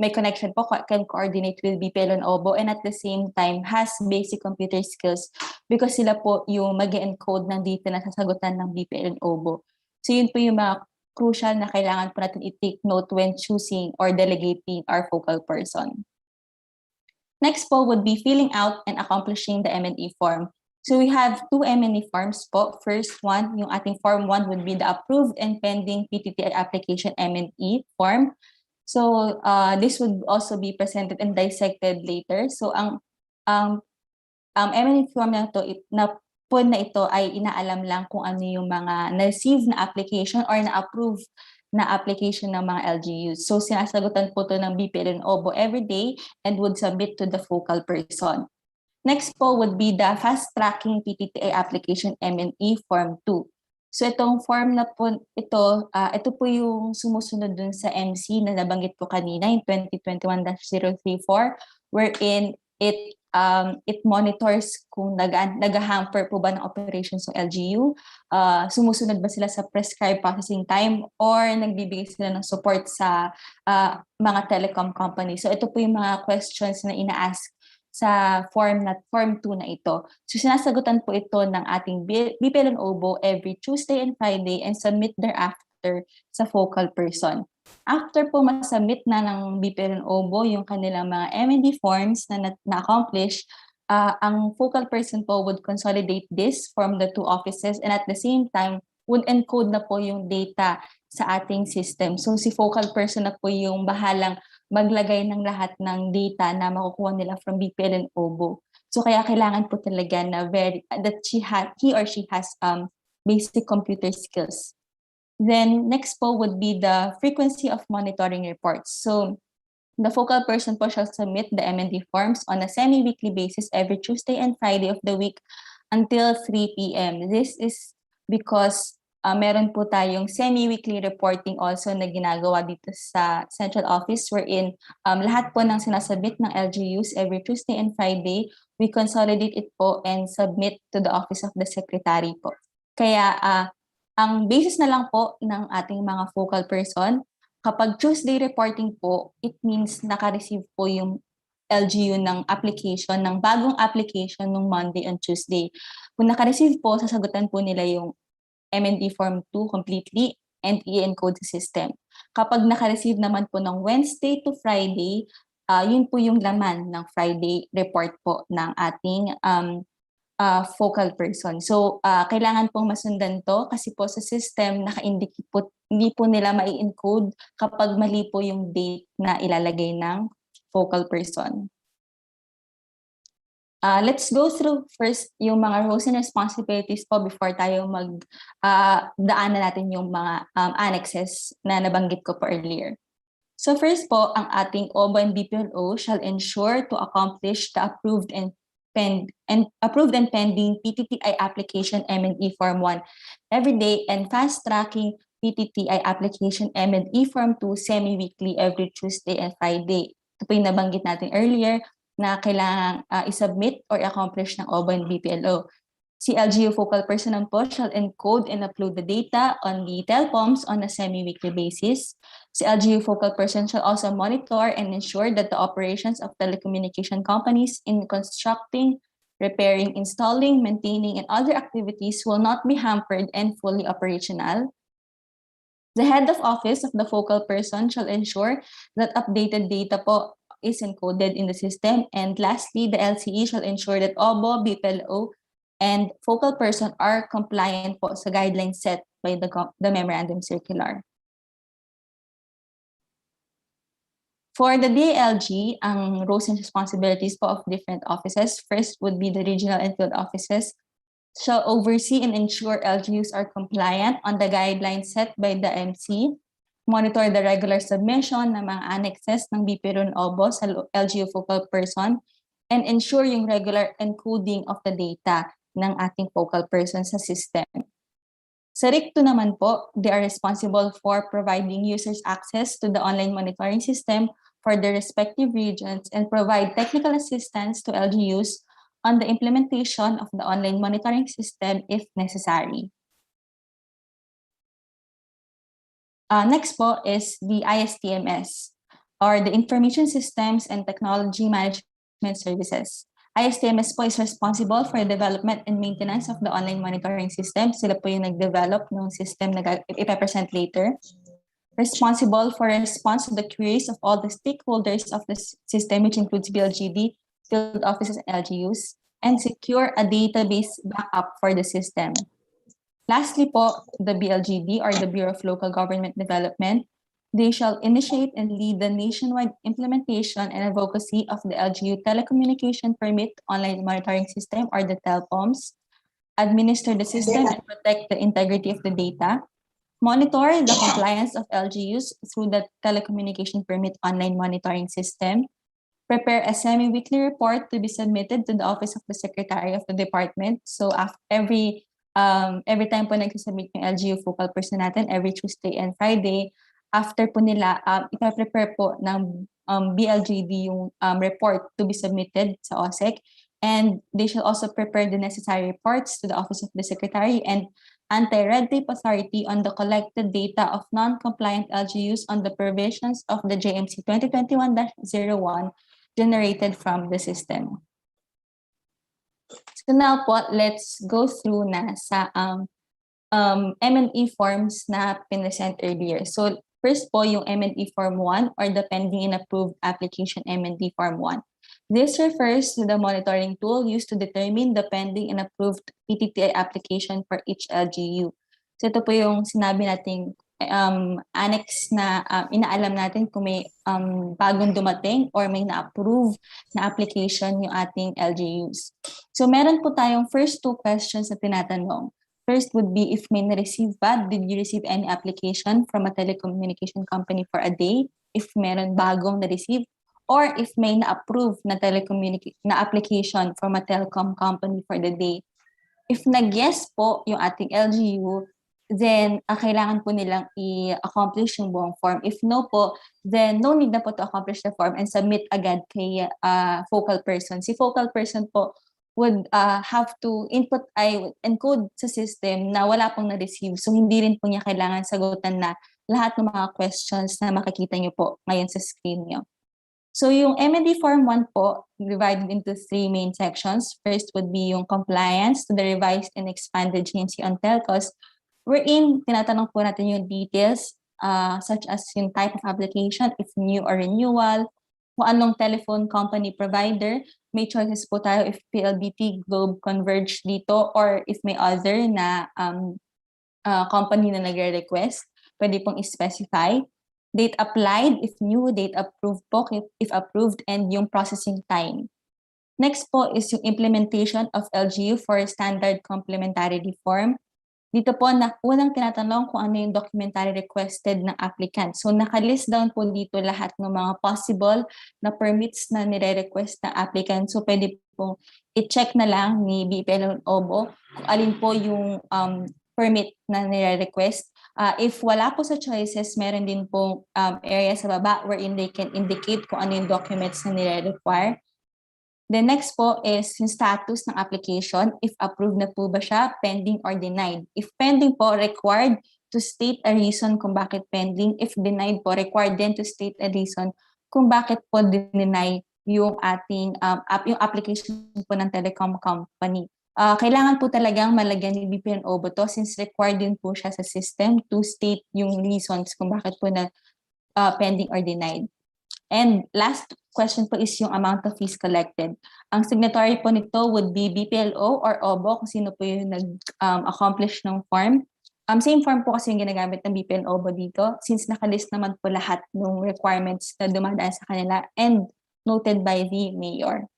may connection po, can coordinate with BPL and OBO and at the same time has basic computer skills because sila po yung mag-encode ng data na sasagutan ng BPL and OBO. So yun po yung mga crucial na kailangan po natin i-take note when choosing or delegating our focal person. Next po would be filling out and accomplishing the M&E form. So we have two M&E forms po. First one, yung ating form 1 would be the approved and pending PTTI application M&E form. So this would also be presented and dissected later. So ang M&E form na ito ay inaalam lang kung ano yung mga na-receive na application or na-approve na application ng mga LGUs. So sinasagutan po ito ng BPL and OBO every day and would submit to the focal person. Next po would be the fast tracking PTTI application M&E form 2. So itong form na po ito po yung sumusunod dun sa MC na nabanggit ko kanina, yung 2021-034, wherein it monitors kung nag-hamper po ba ng operations ng LGU, sumusunod ba sila sa prescribed processing time, or nagbibigay sila ng support sa mga telecom company. So ito po yung mga questions na ina-ask sa form 2 na ito. So sinasagutan po ito ng ating BPL and OBO every Tuesday and Friday and submit thereafter sa focal person. After po masubmit na ng BPL and OBO yung kanilang mga M&E forms na na-accomplish, ang focal person po would consolidate this from the two offices and at the same time would encode na po yung data sa ating system. So si focal person na po yung bahalang maglagay ng lahat ng data na makukuha nila from BPL and OBO. So kaya kailangan po talaga na that he or she has basic computer skills. Then next po would be the frequency of monitoring reports. So the focal person po shall submit the M&E forms on a semi-weekly basis every Tuesday and Friday of the week until 3 p.m. This is because meron po tayong semi-weekly reporting also na ginagawa dito sa central office wherein lahat po ng sinasubmit ng LGUs every Tuesday and Friday, we consolidate it po and submit to the office of the secretary po. Kaya ang basis na lang po ng ating mga focal person Kapag Tuesday reporting po, it means naka-receive po yung LGU ng application, ng bagong application nung Monday and Tuesday. Kung naka-receive po, sasagutan po nila yung M&E Form 2 completely and i-encode sa system. Kapag naka-receive naman po ng Wednesday to Friday, yun po yung laman ng Friday report po ng ating focal person. So, kailangan pong masundan to kasi po sa system, naka-indicate po, hindi po nila mai-encode kapag mali po yung date na ilalagay ng focal person. Let's go through first yung mga roles and responsibilities po before tayo daanan natin yung mga annexes na nabanggit ko po earlier. So first po, ang ating OBO and BPLO shall ensure to accomplish the approved and pending PTTI application M&E Form 1 every day and fast-tracking PTTI application M&E Form 2 semi-weekly every Tuesday and Friday. Ito po yung nabanggit natin earlier na kailangang i-submit or i-accomplish ng OBO and BPLO. Si LGU focal person po shall encode and upload the data on the TelPOMS on a semi-weekly basis. Si LGU focal person shall also monitor and ensure that the operations of telecommunication companies in constructing, repairing, installing, maintaining, and other activities will not be hampered and fully operational. The head of office of the focal person shall ensure that updated data po is encoded in the system. And lastly, the LCE shall ensure that OBO, BPLO, and focal person are compliant po sa guidelines set by the memorandum circular. For the DALG, ang roles and responsibilities po of different offices, first would be the regional and field offices shall oversee and ensure LGUs are compliant on the guidelines set by the MC, monitor the regular submission ng mga annexes ng BPLO and OBO sa LGU focal person, and ensure yung regular encoding of the data ng ating focal person sa system. Sa RIC2 naman po, they are responsible for providing users access to the online monitoring system for their respective regions and provide technical assistance to LGUs on the implementation of the online monitoring system if necessary. Next po is the ISTMS, or the Information Systems and Technology Management Services. ISTMS po is responsible for the development and maintenance of the online monitoring system. Sila po yung nag-develop ng system na ipapresent later. Responsible for response to the queries of all the stakeholders of the system, which includes BLGD, field offices, and LGUs, and secure a database backup for the system. Lastly po, the BLGD, or the Bureau of Local Government Development, they shall initiate and lead the nationwide implementation and advocacy of the LGU Telecommunication Permit Online Monitoring System, or the TelPOMS, administer the system and protect the integrity of the data, monitor the compliance of LGUs through the Telecommunication Permit Online Monitoring System, prepare a semi-weekly report to be submitted to the Office of the Secretary of the Department. So every time po nagsasubmit yung LGU focal person natin, every Tuesday and Friday, after po nila, ipaprepare po ng BLGD yung report to be submitted sa OSEC, and they shall also prepare the necessary reports to the Office of the Secretary and Anti-Red Tape Authority on the collected data of non-compliant LGUs on the provisions of the JMC 2021-01 generated from the system. So now po, let's go through na sa M&E forms na pinresent earlier. So first po yung M&E Form 1, or the Pending and Approved Application M&E Form 1. This refers to the monitoring tool used to determine the pending and approved PTTI application for each LGU. So ito po yung sinabi nating annex na inaalam natin kung may bagong dumating or may na-approve na application yung ating LGUs. So meron po tayong first two questions na tinatanong. First would be, if may na-receive ba, did you receive any application from a telecommunication company for a day? If meron bagong na-receive, or if may na-approve na na application from a telecom company for the day. If nag-yes po yung ating LGU, then kailangan po nilang i-accomplish yung buong form. If no po, then no need na po to accomplish the form and submit agad kay focal person. Si focal person po would have to encode sa system na wala pong na-receive. So hindi rin po niya kailangan sagutan na lahat ng mga questions na makikita nyo po ngayon sa screen nyo. So yung MND Form 1 po, divided into 3 main sections. First would be yung compliance to the revised and expanded GNC on telcos, wherein tinatanong po natin yung details such as yung type of application, if new or renewal, kung anong telephone company provider. May choices po tayo if PLDT, Globe, Converge dito, or if may other na company na nagre-request, pwede pong i-specify. Date applied, if new, date approved po, if approved, and yung processing time. Next po is yung implementation of LGU for standard complementary reform. Dito po, unang tinatanong kung ano yung documentary requested ng applicant. So nakalist down po dito lahat ng mga possible na permits na nire-request ng applicant. So pwede po i-check na lang ni BPL OBO kung alin po yung permit na nire-request. If wala po sa choices, meron din po area sa baba wherein they can indicate kung ano yung documents na nire-require. The next po is yung status ng application, if approved na po ba siya, pending or denied. If pending po, required to state a reason kung bakit pending. If denied po, required din to state a reason kung bakit po deny yung ating yung application po ng telecom company. Kailangan po talagang malagyan ni BPN OBO to since required din po siya sa system to state yung reasons kung bakit po na pending or denied. And last question po is yung amount of fees collected. Ang signatory po nito would be BPLO or OBO kung sino po yung nag-accomplish ng form. Same form po kasi yung ginagamit ng BPL OBO dito since nakalist naman po lahat ng requirements na dumadaan sa kanila and noted by the mayor.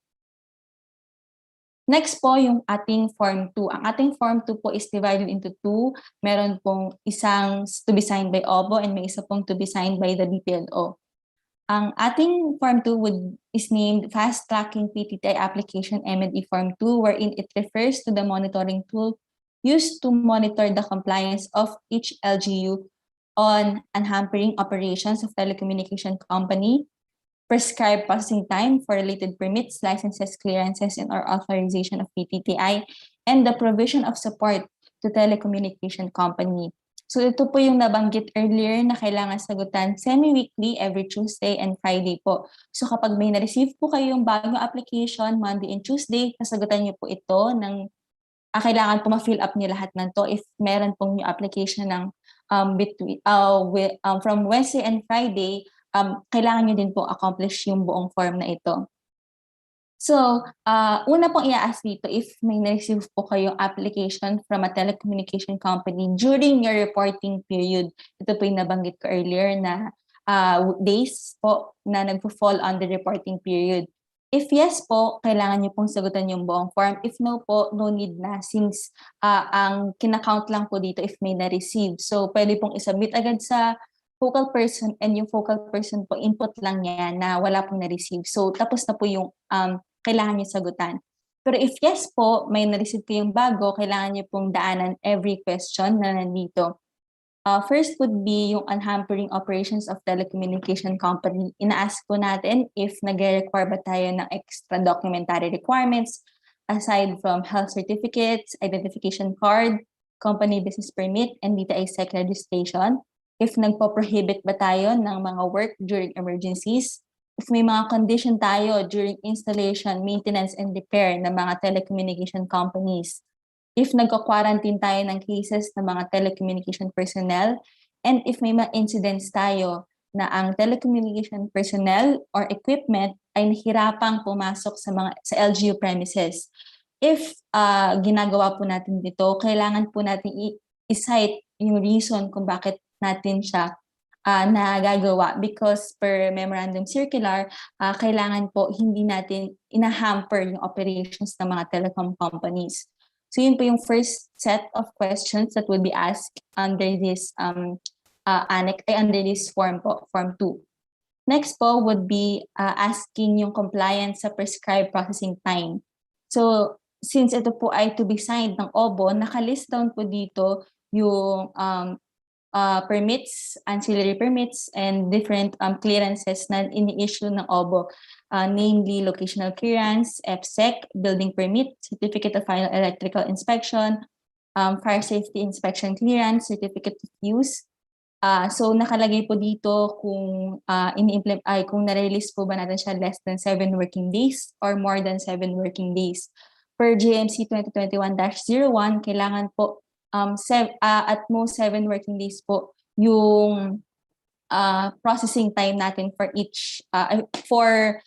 Next po yung ating Form 2. Ang ating Form 2 po is divided into 2. Meron pong isang to be signed by OBO and may isa pong to be signed by the BPLO. Ang ating Form 2 is named Fast Tracking PTTI Application M&E Form 2 wherein it refers to the monitoring tool used to monitor the compliance of each LGU on unhampering operations of telecommunication company, prescribed processing time for related permits, licenses, clearances, and or authorization of PTTI, and the provision of support to telecommunication company. So ito po yung nabanggit earlier na kailangan sagutan semi-weekly every Tuesday and Friday po. So kapag may na-receive po kayong bagong application, Monday and Tuesday, sasagutan niyo po ito ng kailangan po ma-fill up niyo lahat ng to if meron pong new application ng from Wednesday and Friday, kailangan nyo din po accomplish yung buong form na ito. So, una pong i-ask dito if may na-receive po kayong application from a telecommunication company during your reporting period. Ito po yung nabanggit ko earlier na days po na nagpo-fall on the reporting period. If yes po, kailangan nyo pong sagutan yung buong form. If no po, no need na since ang kinakount lang po dito if may na-receive. So, pwede pong isubmit agad sa focal person and yung focal person po, input lang niya na wala pong na-receive. So, tapos na po yung kailangan niyo sagutan. Pero if yes po, may na-receive kayong bago, kailangan niyo pong daanan every question na nandito. First would be yung unhampering operations of telecommunication company. Ina-ask po natin if nag-require ba tayo ng extra documentary requirements aside from health certificates, identification card, company business permit, and DTI SEC registration. If nagpo-prohibit ba tayo ng mga work during emergencies, if may mga condition tayo during installation, maintenance, and repair ng mga telecommunication companies, if nagko-quarantine tayo ng cases ng mga telecommunication personnel, and if may mga incidents tayo na ang telecommunication personnel or equipment ay nahirapang pumasok sa LGU premises. If ginagawa po natin dito, kailangan po natin i-cite yung reason kung bakit natin siya nagagawa because per memorandum circular, kailangan po hindi natin inahamper yung operations ng mga telecom companies. So yun po yung first set of questions that would be asked under this under this form po, Form 2. Next po would be asking yung compliance sa prescribed processing time. So since ito po ay to be signed ng OBO, nakalist down po dito yung permits, ancillary permits, and different clearances na ini-issue ng OBO, namely locational clearance, FSEC, building permit, certificate of final electrical inspection, fire safety inspection clearance, certificate of use, So nakalagay po dito kung kung na-release po ba natin siya less than 7 working days or more than 7 working days. Per JMC 2021-01, kailangan po at most 7 working days po yung processing time natin for each for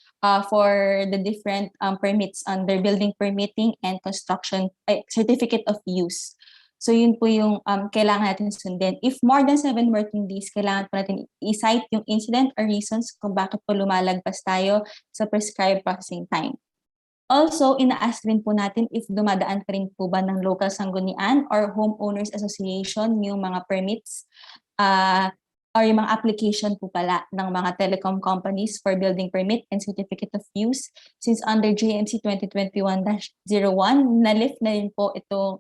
the different permits under building permitting and construction certificate of use. So yun po yung kailangan natin sundin. If more than 7 working days, kailangan po natin i-cite yung incident or reasons kung bakit po lumalagpas tayo sa prescribed processing time. Also, ina-ask rin po natin if dumadaan pa rin po ba ng local sanggunian or homeowners association yung mga permits or yung mga application po pala ng mga telecom companies for building permit and certificate of use. Since under JMC 2021-01, na-lift na rin po itong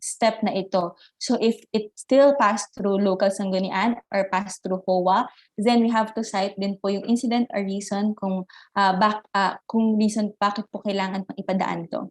step na ito. So if it still passed through local sanggunian or passed through HOA, then we have to cite din po yung incident or reason kung reason bakit po kailangan pang ipadaan to.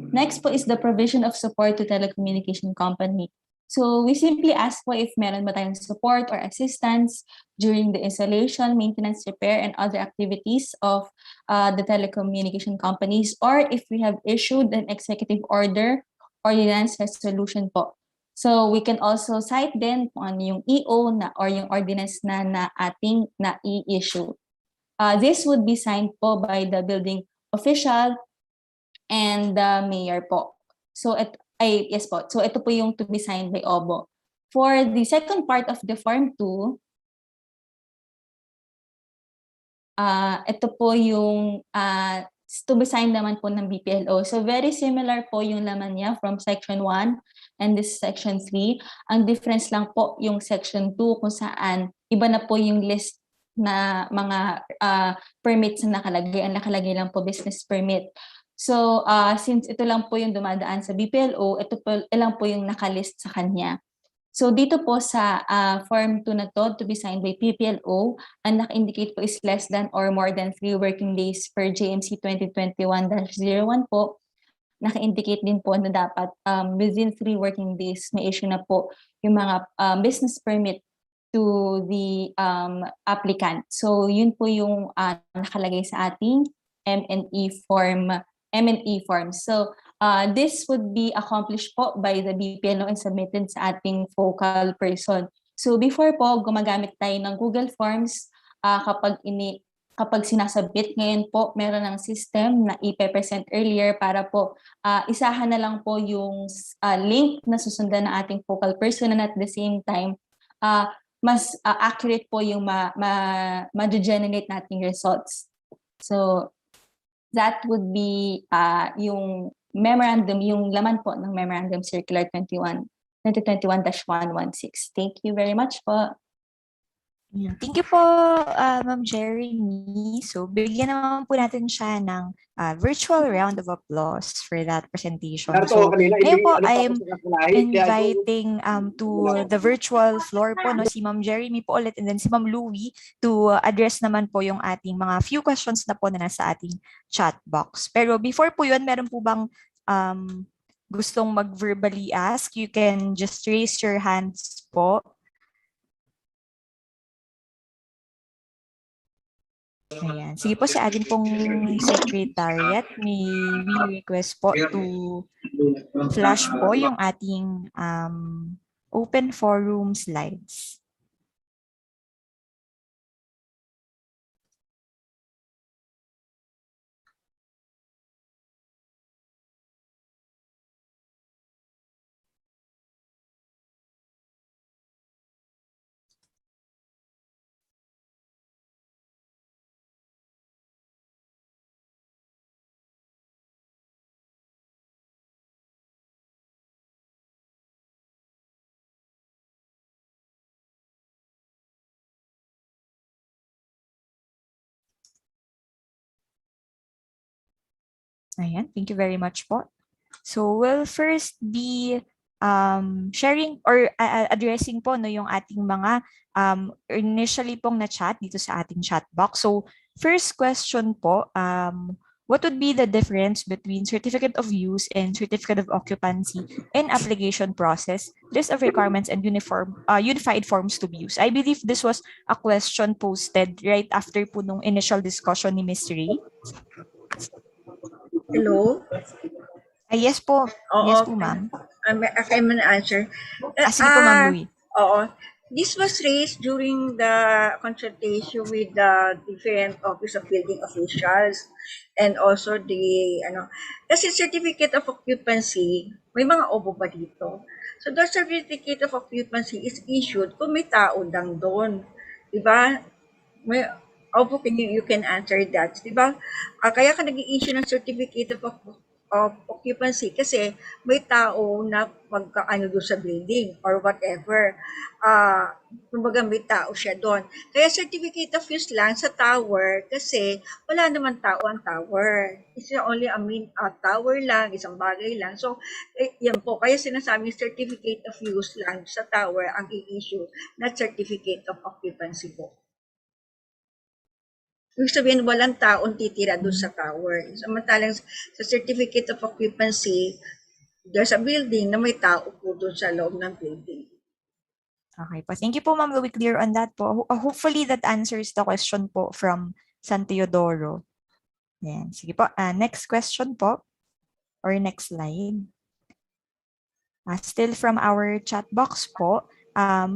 Next po is the provision of support to telecommunication company. So we simply ask po if meron ba tayong support or assistance during the installation, maintenance, repair, and other activities of the telecommunication companies, or if we have issued an executive order ordinance resolution po. So we can also cite din on yung EO na or yung ordinance na ating na i-issue. This would be signed po by the building official and the mayor po. So yes po. So ito po yung to be signed by OBO. For the second part of the Form 2, ito po yung to be signed naman po ng BPLO. So very similar po yung laman niya from Section 1 and this Section 3. Ang difference lang po yung Section 2 kung saan iba na po yung list na mga permits na nakalagay. Ang nakalagay lang po business permit. So since ito lang po yung dumadaan sa BPLO, ito po ilang po yung nakalist sa kanya. So dito po sa Form 2 na to be signed by PPLO, ang naka-indicate po is less than or more than 3 working days per JMC 2021-01 po. Naka-indicate din po na dapat within 3 working days may issue na po yung mga business permit to the applicant. So yun po yung nakalagay sa ating M&E form. So this would be accomplished po by the BPLO and submitted sa ating focal person. So before po, gumagamit tayo ng Google Forms kapag sinasubmit. Ngayon po, meron ng system na ipe-present earlier para po isahan na lang po yung link na susundan ng ating focal person, and at the same time, mas accurate po yung ma-generate nating results. So that would be yung memorandum, yung laman po ng Memorandum Circular 2021-116. Thank you very much po. Thank you po, Ma'am Jeremy. So, bigyan naman po natin siya ng virtual round of applause for that presentation. So, ngayon po, I'm inviting to the virtual floor po, no, si Ma'am Jeremy po ulit, and then si Ma'am Louie to address naman po yung ating mga few questions na po na nasa ating chat box. Pero before po yun, meron po bang gustong mag-verbally ask? You can just raise your hands po. Ayan. Sige po, sa atin pong secretariat, may we request po to flash po yung ating open forum slides. Ayan, thank you very much po. So we'll first be sharing or addressing po no yung ating mga initially pong na chat dito sa ating chat box. So first question po, what would be the difference between certificate of use and certificate of occupancy in application process, list of requirements, and unified forms to be used? I believe this was a question posted right after po nung initial discussion ni Ms. Ray. Hello? Yes po. Oo, Yes po, ma'am. I may answer. Sige po, Ma'am Louie. Oo. This was raised during the consultation with the different Office of Building officials and also kasi certificate of occupancy, may mga OBO pa dito. So the certificate of occupancy is issued kung may tao lang doon. Diba? May, Opo, you can answer that. Diba? Kaya ka nag-i-issue ng certificate of occupancy kasi may tao na magkaano doon sa building or whatever. Kumbaga may tao siya doon. Kaya certificate of use lang sa tower kasi wala naman tao ang tower. It's only a tower lang, isang bagay lang. So, yan po. Kaya sinasabing certificate of use lang sa tower ang i-issue na certificate of occupancy po. Ibig sabihin, walang taong titira doon sa tower. Samantalang sa certificate of occupancy, there's a building na may tao po doon sa loob ng building. Okay po. Thank you po, Ma'am Louie. Clear on that po. Hopefully that answers the question po from San Teodoro. Yan. Sige po. Next question po. Or next slide. Still from our chat box po.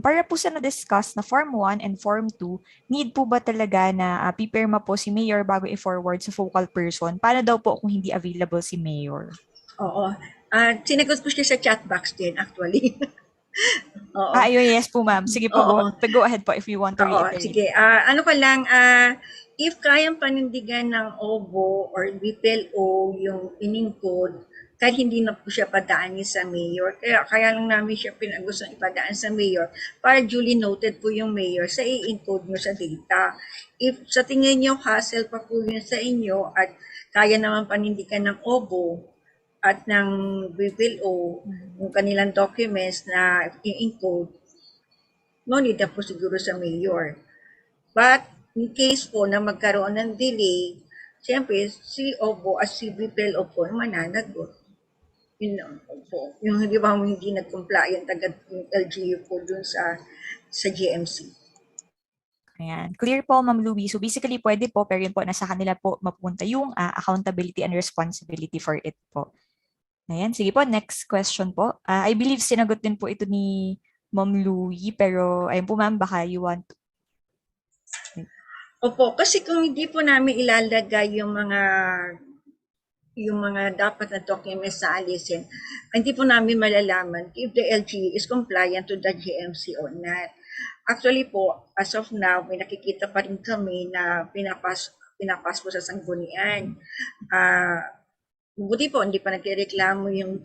Para po sa na-discuss na Form 1 and Form 2, need po ba talaga na pipirma po si Mayor bago i-forward sa focal person? Paano daw po kung hindi available si Mayor? Oo. Sinagot ko siya sa chat box din, actually. Oo. Yes po, ma'am. Sige po, go ahead po if you want to reiterate. Sige. If kayang panindigan ng OBO or BPLO yung in-encode, kahit hindi na po siya padaanin sa mayor. Kaya lang namin siya pinag-gustong ipadaan sa mayor para duly noted po yung mayor sa i-encode nyo sa data. If sa tingin nyo hassle pa po yun sa inyo at kaya naman panindigan ng OBO at ng BPLO yung kanilang documents na i-encode, no need na po siguro sa mayor. But in case po na magkaroon ng delay, siyempre si OBO at si BPLO po mananagot. Yung di ba hindi nag-comply yung LGU po dun sa GMC. Ayan. Clear po, Ma'am Louie. So basically, pwede po, pero yun po, nasa kanila po mapunta yung accountability and responsibility for it po. Ayan. Sige po, next question po. I believe sinagot din po ito ni Ma'am Louie, pero ayun po, ma'am, baka you want to. Opo, kasi kung hindi po namin ilalagay yung mga dapat na documents sa alisin, hindi po namin malalaman if the LGU is compliant to the GMC or not. Actually po, as of now, may nakikita pa rin kami na pinapas po sa sanggunian. Buti po, hindi pa nagreklamo yung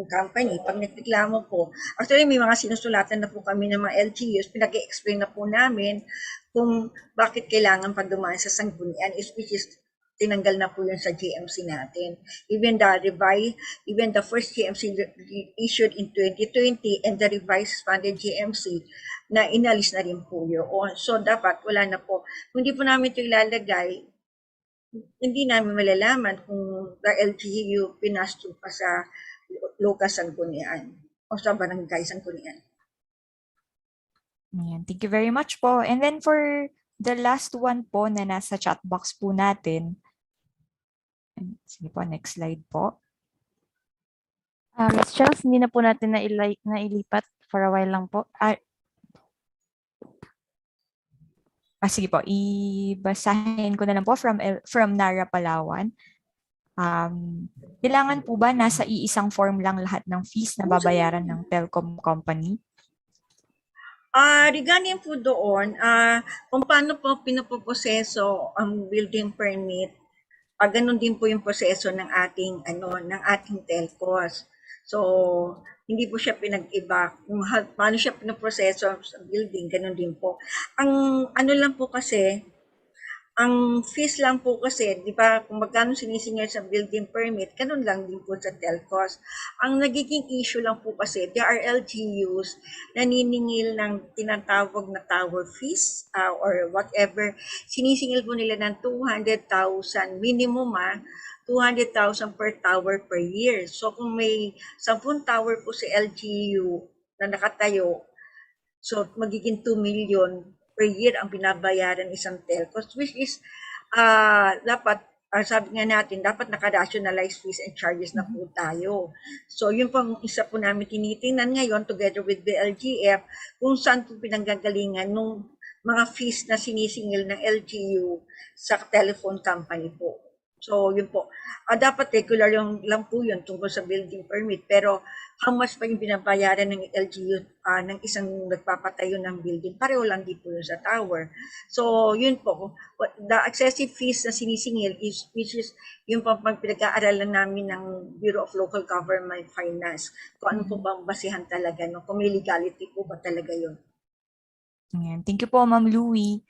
company. Pag nagreklamo po, actually may mga sinusulatan na po kami ng mga LGUs, pinag-explain na po namin kung bakit kailangan pa dumaan sa sanggunian, which is tinanggal na po yun sa GMC natin. Even the first GMC issued in 2020 and the revised funded GMC na inalis na rin po yun. So dapat wala na po. Kung hindi po namin ito ilalagay, hindi namin malalaman kung the LGU pinasto pa sa local sanggunian o sa barangay sanggunian. Thank you very much po. And then for the last one po na nasa chat box po natin, sige po, next slide po. Ms. Charles, hindi na po natin nailipat for a while lang po. Sige po, ibasahin ko na lang po from Nara Palawan. Kailangan po ba nasa iisang form lang lahat ng fees na babayaran ng telecom company? Regarding po doon, kung paano po pinoproseso ang building permit, ganun din po yung proseso ng ating telcos. So, hindi po siya pinag-iba. Kung paano siya pinoproseso sa building, ganun din po. Ang lang po kasi, Ang fees lang po kasi, di ba, kung magkano sinisingil sa building permit, ganun lang din po sa telcos. Ang nagiging issue lang po kasi, there are LGUs naniningil ng tinatawag na tower fees or whatever. Sinisingil po nila ng 200,000 minimum 200,000 per tower per year. So kung may 10 tower po sa LGU na nakatayo, so magiging 2 million per year ang binabayaran isang telcos, which is dapat, sabi nga natin, dapat naka-rationalize fees and charges na po tayo. So yun pang isa po namin tinitingnan ngayon together with the LGF kung saan po pinanggagalingan nung mga fees na sinisingil ng LGU sa telephone company po. So yun po. Dapat regular lang po yun tungkol sa building permit, pero how much pa yung binabayaran ng LGU ng isang nagpapatayo ng building, pareho lang din po yun sa tower. So yun po, the excessive fees na sinisingil is, which is yung pinag-aaralan namin ng Bureau of Local Government Finance, kung ano po bang basihan talaga, no? Kung may legality po ba talaga yun. Ayan. Thank you po, Ma'am Louie.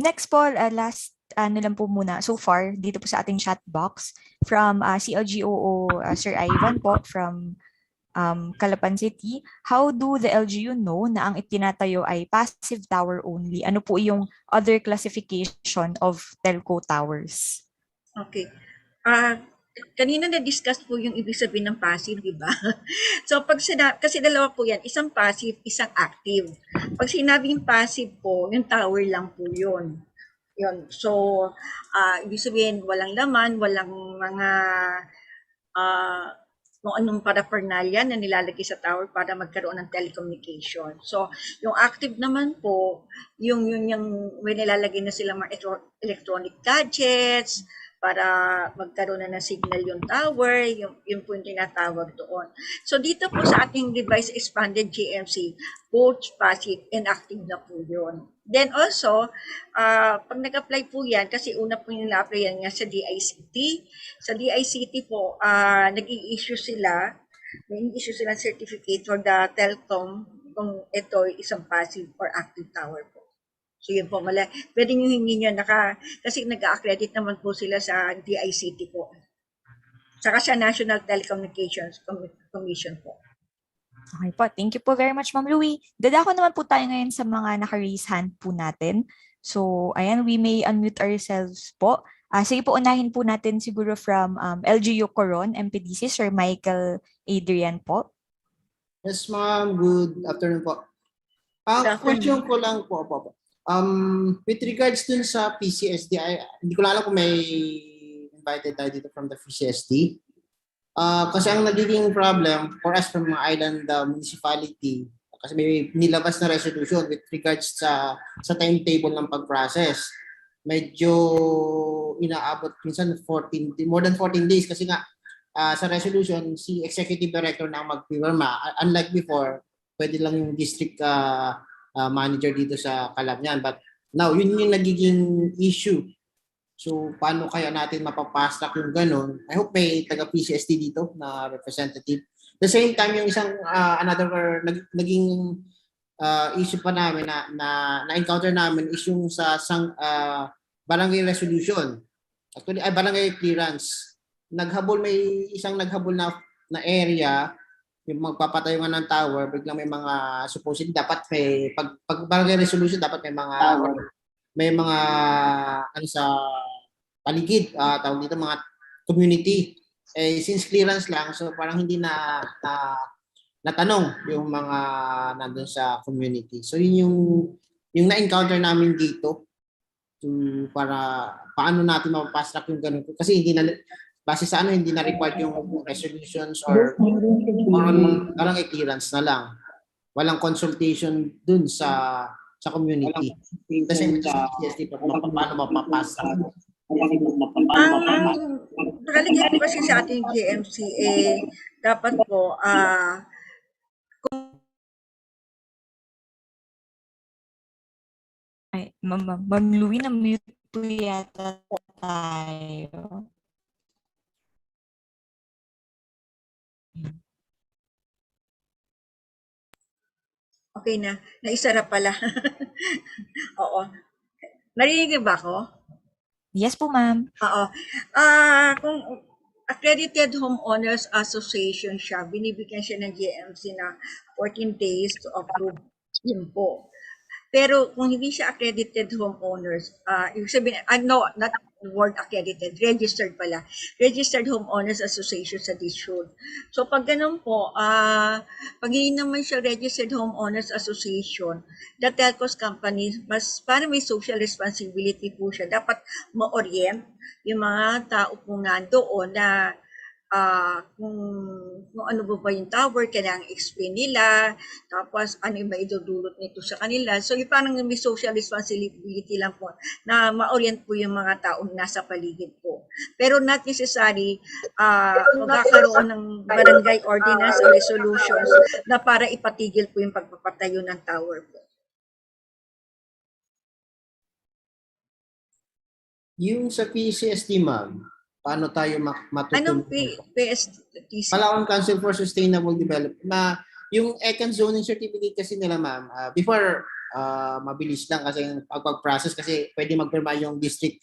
Next po, last ano lang po muna, so far, dito po sa ating chat box from CLGOO Sir Ivan po from Calapan City. How do the LGU know na ang itinatayo ay passive tower only? Ano po yung other classification of telco towers? Okay. Kanina na-discuss po yung ibig sabihin ng passive, di ba? So pag kasi dalawa po yan, isang passive, isang active. Pag sinabing passive po, yung tower lang po yun. Yun. So, ibig sabihin, walang laman, walang mga kung anong paraphernalia na nilalagay sa tower para magkaroon ng telecommunication. So, yung active naman po, yung may nilalagay na sila mga electronic gadgets, para magkaroon na ng signal yung tower, yung po yung tinatawag doon. So dito po sa ating device expanded GMC, both passive and active na po yun. Then also, pag nag-apply po yan, kasi una po yung na-apply yan nga sa DICT. Sa DICT po, nag-i-issue sila, may-issue silang certificate for the telecom kung ito isang passive or active tower po. So yun po, pwede nyo hingin nyo, kasi nag-accredit naman po sila sa DICT po. Saka sa National Telecommunications Commission po. Okay po, thank you po very much, Ma'am Louie. Dadako naman po tayo ngayon sa mga naka-raise hand po natin. So, ayan, we may unmute ourselves po. Sige po, unahin po natin siguro from LGU Coron, MPDC, Sir Michael Adrian po. Yes, ma'am. Good afternoon po. Question ko lang po. With regards dun sa PCSD, hindi ko alam kung may invited tayo dito from the PCSD. Kasi ang nagiging problem for us from mga island municipality, kasi may nilabas na resolution with regards sa timetable ng pag-process. Medyo inaabot minsan more than 14 days kasi nga sa resolution, si executive director na magpirma. Unlike before, pwede lang yung district manager dito sa Calamian. But now, yun yung nagiging issue. So, paano kaya natin mapapastak yung ganun? I hope may taga-PCSD dito na representative. The same time, yung isang another naging issue pa namin na-encounter namin is yung sa barangay resolution. Actually, barangay clearance. May isang naghabol na area, yung magpapatayo nga ng tower, biglang may mga supposedly dapat may pag barangay resolution dapat may mga ano sa paligid, tawag dito mga community. Since clearance lang, so parang hindi na natanong yung mga nandun sa community. So yun yung na-encounter namin dito para paano natin mapapasrak yung ganun. Kasi base sa hindi na required yung resolutions or parang clearance na lang. Walang consultation dun sa community. Kasi paano mapapasa. Nakalagay po kasi sa ating GMC, dapat po, Ma'am Louie, na-mute po yata tayo. Okay na. Naisara pala. Oo. Narinig ba ako? Yes po, ma'am. Oo. Kung Accredited Homeowners Association siya, binibigyan siya ng GMC na 14 days to approve yun po. Pero kung hindi siya accredited homeowners, ibig sabihin, no, not the word accredited, registered pala. Registered Homeowners Association sa DSUD. So pag ganun po, pag hindi naman siya Registered Homeowners Association, the telcos company, mas para may social responsibility po siya. Dapat ma-orient yung mga tao po nandoon na kung ano ba yung tower, kailangan explain nila, tapos ano yung maidudulot nito sa kanila. So yung parang may social responsibility lang po na ma-orient po yung mga taong nasa paligid po. Pero not necessary magkakaroon ng barangay ordinance o resolutions na para ipatigil po yung pagpapatayo ng tower po. Yung sa PCSD, ma'am, paano tayo matutulungan? Anong PSTC? Palawan Council for Sustainable Development. Na yung Econ Zoning Certificate kasi nila, ma'am, before mabilis lang kasi pag-process kasi pwede magpirma yung district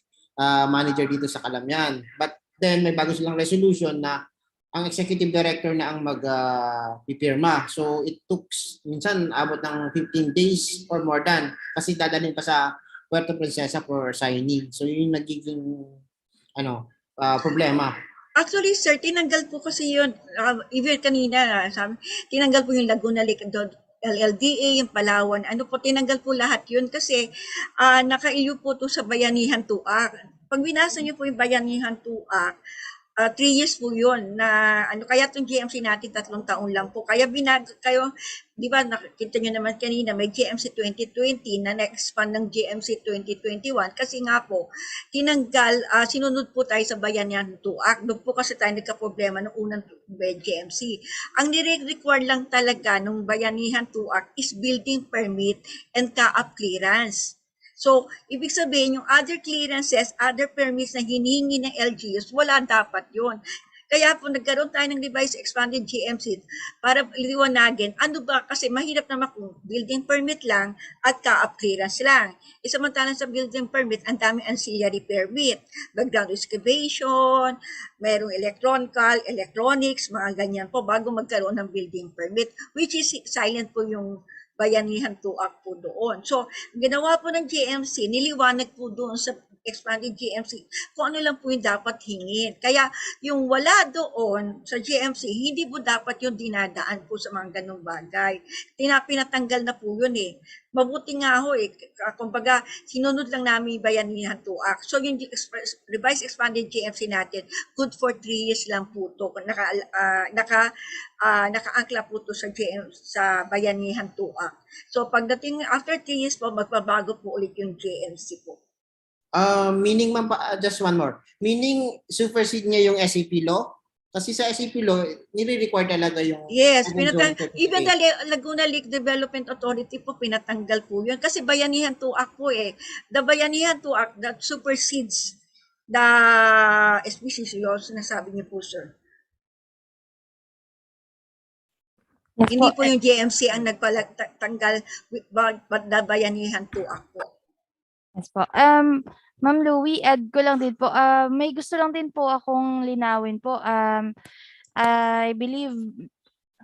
manager dito sa Kalamyan. But then may bago silang resolution na ang executive director na ang mag-pipirma. So it took minsan abot ng 15 days or more than kasi dadalhin pa sa Puerto Princesa for signing. So yun yung nagiging problema. Actually, sir, tinanggal po kasi yun. Even kanina, sabi, tinanggal po yung Laguna Lake LLDA, yung Palawan. Ano po, tinanggal po lahat yun kasi nakaiyo po to sa Bayanihan 2 Act. Pag binasa niyo po yung Bayanihan 2 Act, 3 years po yun na kaya itong GMC natin 3 taon lang po. Kaya di ba nakita nyo naman kanina may GMC 2020 na na-expand ng GMC 2021 kasi nga po tinanggal, sinunod po tayo sa Bayanihan 2 Act. Doon po kasi tayo nagka-problema ng unang GMC. Ang nire-require lang talaga ng Bayanihan 2 Act is building permit and CAAP clearance. So, ibig sabihin, yung other clearances, other permits na hinihingi ng LGUs, wala dapat yun. Kaya po nagkaroon tayo ng revised expanded GMC para liwanagin, ano ba, kasi mahirap naman kung building permit lang at CAAP clearance lang. Samantalang sa building permit, ang daming ancillary permit, background excavation, mayroong electronics, mga ganyan po, bago magkaroon ng building permit, which is silent po yung Bayanihan 2 Act po doon. So, ginawa po ng GMC, niliwanag po doon sa expanded GMC kung ano lang po yung dapat hingin. Kaya yung wala doon sa GMC, hindi po dapat yung dinadaan po sa mga ganung bagay. Pinatanggal na po yun eh. Mabuti nga ho eh. Kumbaga, sinunod lang namin yung Bayanihan 2 Act. So, yung revised expanded GMC natin, good for 3 years lang po to. Nakaangkla po to sa Bayanihan 2 Act. So, pagdating after 3 years po, magbabago po ulit yung GMC po. Meaning, ma'am, just one more. Meaning, supersede niya yung SAP law? Kasi sa SAP law, nire-require talaga yung... Yes, even the Laguna Lake Development Authority po, pinatanggal po yun. Kasi Bayanihan 2 Act po eh. The Bayanihan 2 Act that supersedes the SPCC law, sinasabi niyo po, sir. Yes, hindi po yung GMC ang nagpatanggal the Bayanihan 2 Act po. Yes po. Ma'am Louie, add ko lang din po. May gusto lang din po akong linawin po. I believe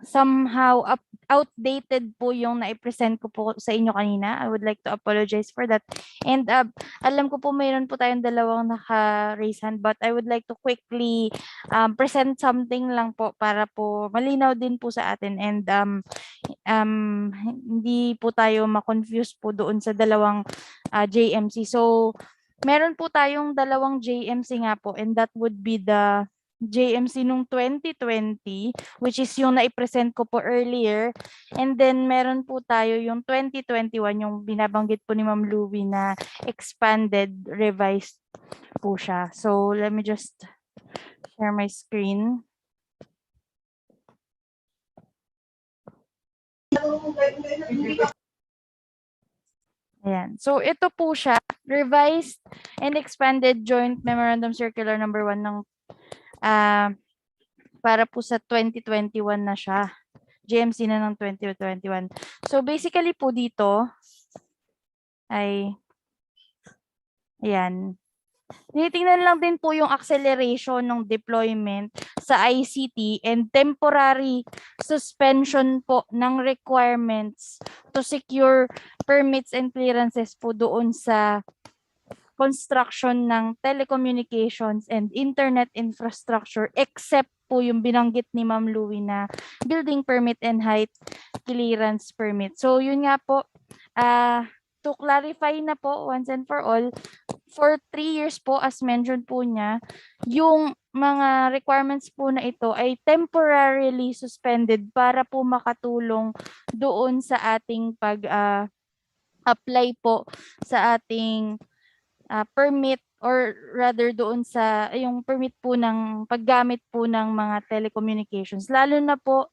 somehow outdated po yung na-present ko po sa inyo kanina. I would like to apologize for that. And alam ko po mayroon po tayong dalawang naka-raise hand, but I would like to quickly present something lang po para po malinaw din po sa atin and hindi po tayo ma-confuse po doon sa dalawang JMC. So, meron po tayong dalawang JMC nga po and that would be the JMC nung 2020, which is yung na-present ko po earlier. And then, meron po tayo yung 2021, yung binabanggit po ni Ma'am Louie na expanded, revised po siya. So, let me just share my screen. Ayan. So, ito po siya, revised and expanded joint memorandum circular number 1 ng para po sa 2021 na siya. GMC na ng 2021. So, basically po dito ay ayan. Tinitingnan lang din po yung acceleration ng deployment sa ICT and temporary suspension po ng requirements to secure permits and clearances po doon sa construction ng telecommunications and internet infrastructure except po yung binanggit ni Ma'am Louie na building permit and height clearance permit. So yun nga po, to clarify na po once and for all, for 3 years po as mentioned po niya, yung mga requirements po na ito ay temporarily suspended para po makatulong doon sa ating apply po sa ating permit or rather doon sa yung permit po ng paggamit po ng mga telecommunications. Lalo na po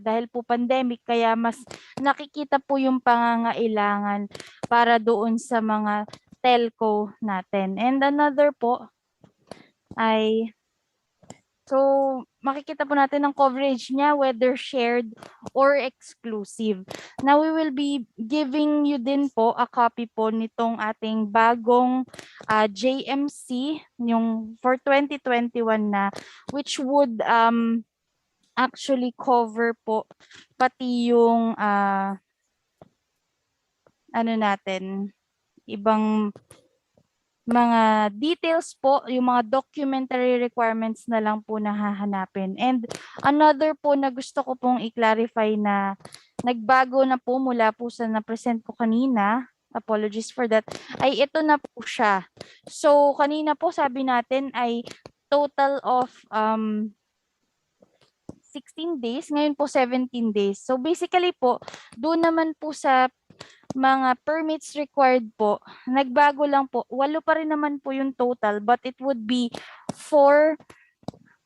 dahil po pandemic kaya mas nakikita po yung pangangailangan para doon sa mga telco natin. And another po ay so makikita po natin ang coverage niya whether shared or exclusive. Now we will be giving you din po a copy po nitong ating bagong JMC yung for 2021 na which would actually cover po pati yung ano natin ibang mga details po, yung mga documentary requirements na lang po na hahanapin. And another po na gusto ko pong i-clarify na nagbago na po mula po sa na-present ko kanina, apologies for that, ay ito na po siya. So kanina po sabi natin ay total of 16 days, ngayon po 17 days. So basically po, doon naman po sa mga permits required po, nagbago lang po. 8 pa rin naman po yung total, but it would be 4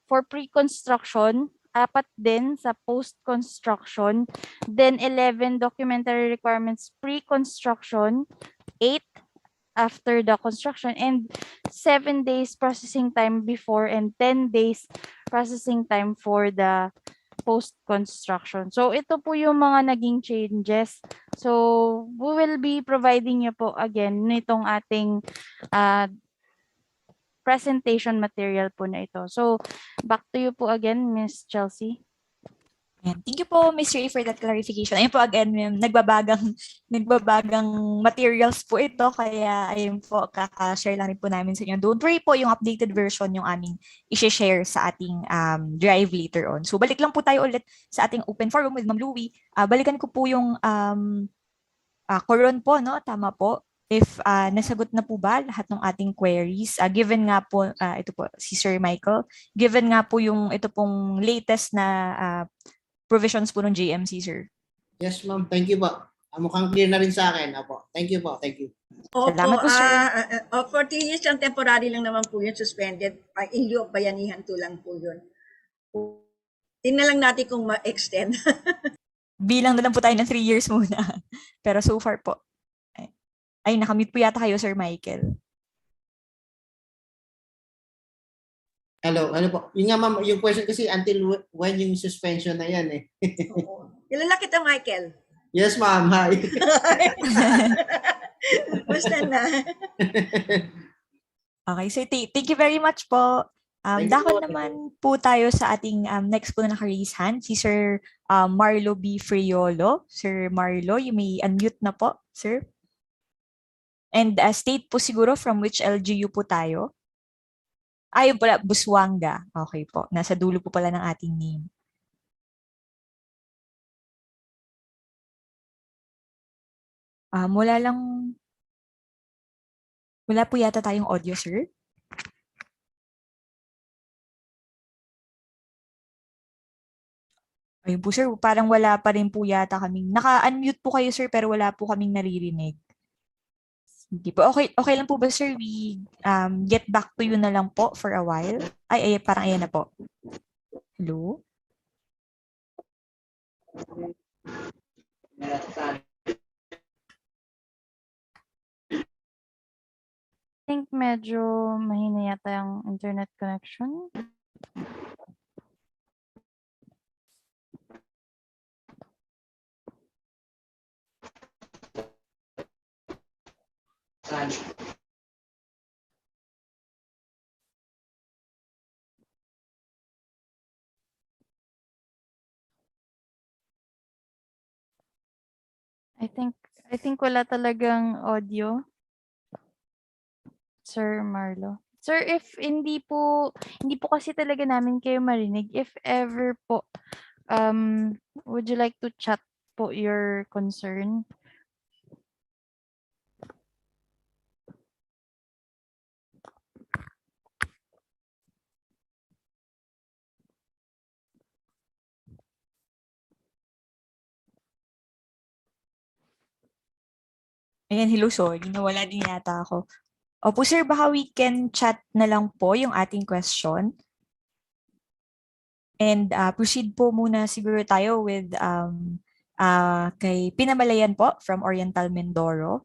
for pre-construction, 4 din sa post-construction, then 11 documentary requirements pre-construction, 8 after the construction, and 7 days processing time before and 10 days processing time for the post-construction. So ito po yung mga naging changes. So we will be providing you po again nitong ating presentation material po na ito. So back to you po again, Miss Chelsea. Ayan. Thank you po, Ms. Ray, for that clarification. Ayun po again, nagbabagang materials po ito, kaya ayun po, kaka-share lang rin po namin sa inyo. Don't worry po, yung updated version yung aming i-share sa ating drive later on. So balik lang po tayo ulit sa ating open forum with Ma'am Louie. Balikan ko po yung Coron po, no? Tama po. If nasagot na po ba lahat ng ating queries, given nga po, ito po, si Sir Michael, given nga po yung ito pong latest na provisions po ng JMC, sir. Yes, ma'am. Thank you po. Mukhang clear na rin sa akin. Opo. Thank you po. Thank you. Salamat po, sir. For 3 years yung temporary lang naman po yun, suspended. In lieu of bayanihan to lang po yun. Tingnan lang natin kung ma-extend. Bilang na lang po tayo ng 3 years muna. Pero so far po. Ay, nakamute po yata kayo, Sir Michael. Hello, ano po? Yung nga ma'am, yung question kasi until when yung suspension na yan eh. Kilala kita, Michael. Yes, ma'am. Hi. Basta na. Okay, so thank you very much po. Dako naman po tayo sa ating next po na naka-raise hand, si Sir Marlo B. Friolo. Sir Marlo, you may unmute na po, sir. And state po siguro from which LGU po tayo. Ayun pala, Buswanga. Okay po. Nasa dulo po pala ng ating name. Wala po yata tayong audio, sir. Ayun po, sir. Parang wala pa rin po yata kaming. Naka-unmute po kayo, sir, pero wala po kaming naririnig. Hindi po. Okay lang po ba, sir? We get back to you na lang po for a while. Ay, parang ayan na po. Hello? I think medyo mahina yata yung internet connection. I think wala talagang audio, Sir Marlo. Sir, if hindi po kasi talaga namin kayo marinig. If ever po, would you like to chat po your concern? Ayan, hello, sorry. Nawala din yata ako. Opo, sir, baka we can chat na lang po yung ating question. And proceed po muna siguro tayo with kay Pinamalayan po from Oriental Mindoro.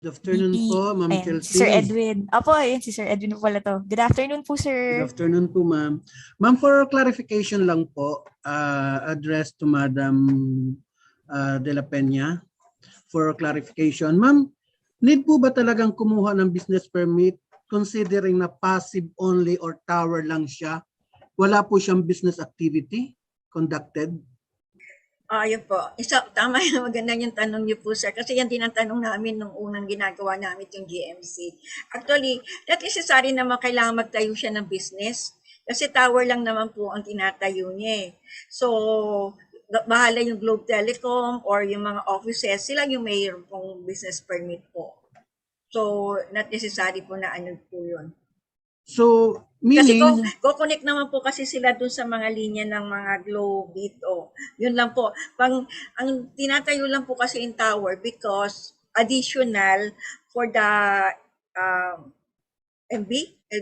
Good afternoon po, Ma'am Ayan, Chelsea. si Sir Edwin. Opo, ayan, si Sir Edwin po pala to. Good afternoon po, sir. Good afternoon po, ma'am. Ma'am, for clarification lang po, address to Madam De La Peña. For clarification, ma'am, need po ba talagang kumuha ng business permit considering na passive only or tower lang siya? Wala po siyang business activity conducted? Yun po. Tama yung maganda yung tanong niyo po, sir. Kasi yan din ang tanong namin nung unang ginagawa namin yung GMC. Actually, not necessary naman kailangan magtayo siya ng business. Kasi tower lang naman po ang tinatayo niya eh. So, bahala yung Globe Telecom or yung mga offices, sila yung mayroon pong business permit po. So, not necessary po na ano po yun. So, Kasi meaning, connect naman po kasi sila dun sa mga linya ng mga Globe dito. Yun lang po. Ang tinatayo lang po kasi in tower because additional for the MB,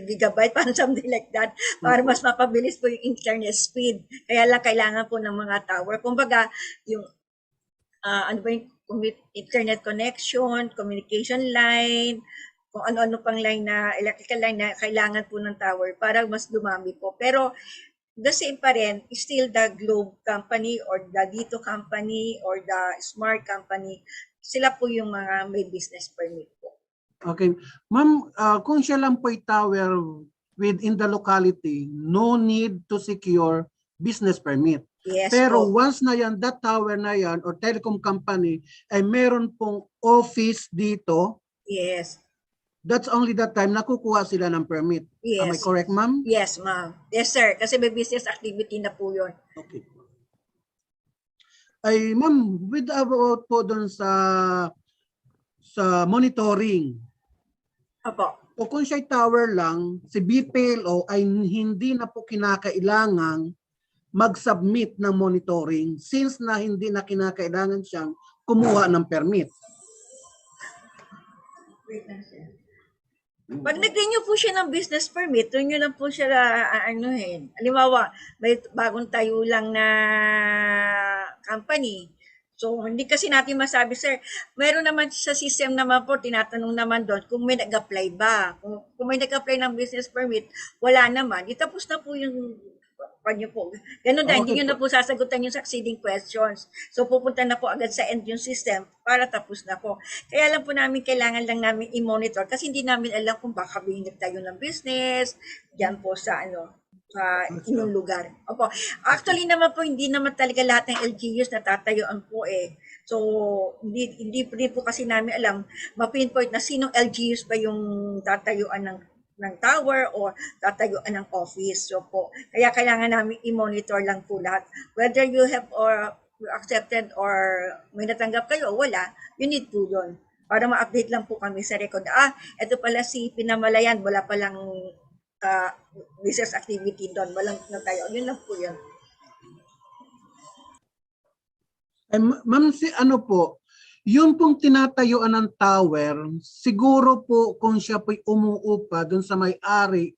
gigabyte, parang something like that, para mas mapabilis po yung internet speed. Kaya lang kailangan po ng mga tower. Kumbaga, yung ano ba yung internet connection, communication line, kung ano-ano pang line na, electrical line na kailangan po ng tower para mas dumami po. Pero the same pa rin, still the Globe company or the Dito company or the Smart company, sila po yung mga may business permit po. okay. Ma'am, kung siya lang po ay tower within the locality, no need to secure business permit. Yes, pero po. Once na yan, that tower na yan or telecom company ay meron pong office dito, yes, that's only that time nakukuha sila ng permit. yes. Am I correct, ma'am? Yes, ma'am. Yes, sir. Kasi may business activity na po yun. Okay. Ay, ma'am, with about po doon sa monitoring. Apo. O kung siya'y tower lang, si BPLO ay hindi na po kinakailangang mag-submit ng monitoring since na hindi na kinakailangan siyang kumuha ng permit. Pag nag-renew po siya ng business permit, renew lang po siya anuhin. Halimbawa, may bagong tayo lang na company. So, hindi kasi natin masabi, sir. Meron naman sa system naman po, tinatanong naman doon kung may nag-apply ba. Kung may nag-apply ng business permit, wala naman. Itapos na po yung panyo po. Ganun na, hindi nyo na po sasagutan yung succeeding questions. So, pupunta na po agad sa end yung system para tapos na po. Kaya lang po namin, kailangan lang namin i-monitor kasi hindi namin alam kung baka binigyan tayo ng business, diyan po sa sa inyong lugar. Opo. Actually naman po, hindi naman talaga lahat ng LGUs natatayuan po eh. So, hindi po kasi namin alam, ma-pinpoint na sinong LGUs ba yung tatayuan ng tower o tatayuan ng office. So po, kaya kailangan namin i-monitor lang po lahat. Whether you have or accepted or may natanggap kayo o wala, you need po yun. Para ma-update lang po kami sa record. Ito pala si Pinamalayan, wala palang business activity doon. Walang natayo. Yun lang po yun. Ma'am, ano po, yun pong tinatayuan ng tower, siguro po kung siya po'y umuupa dun sa may-ari,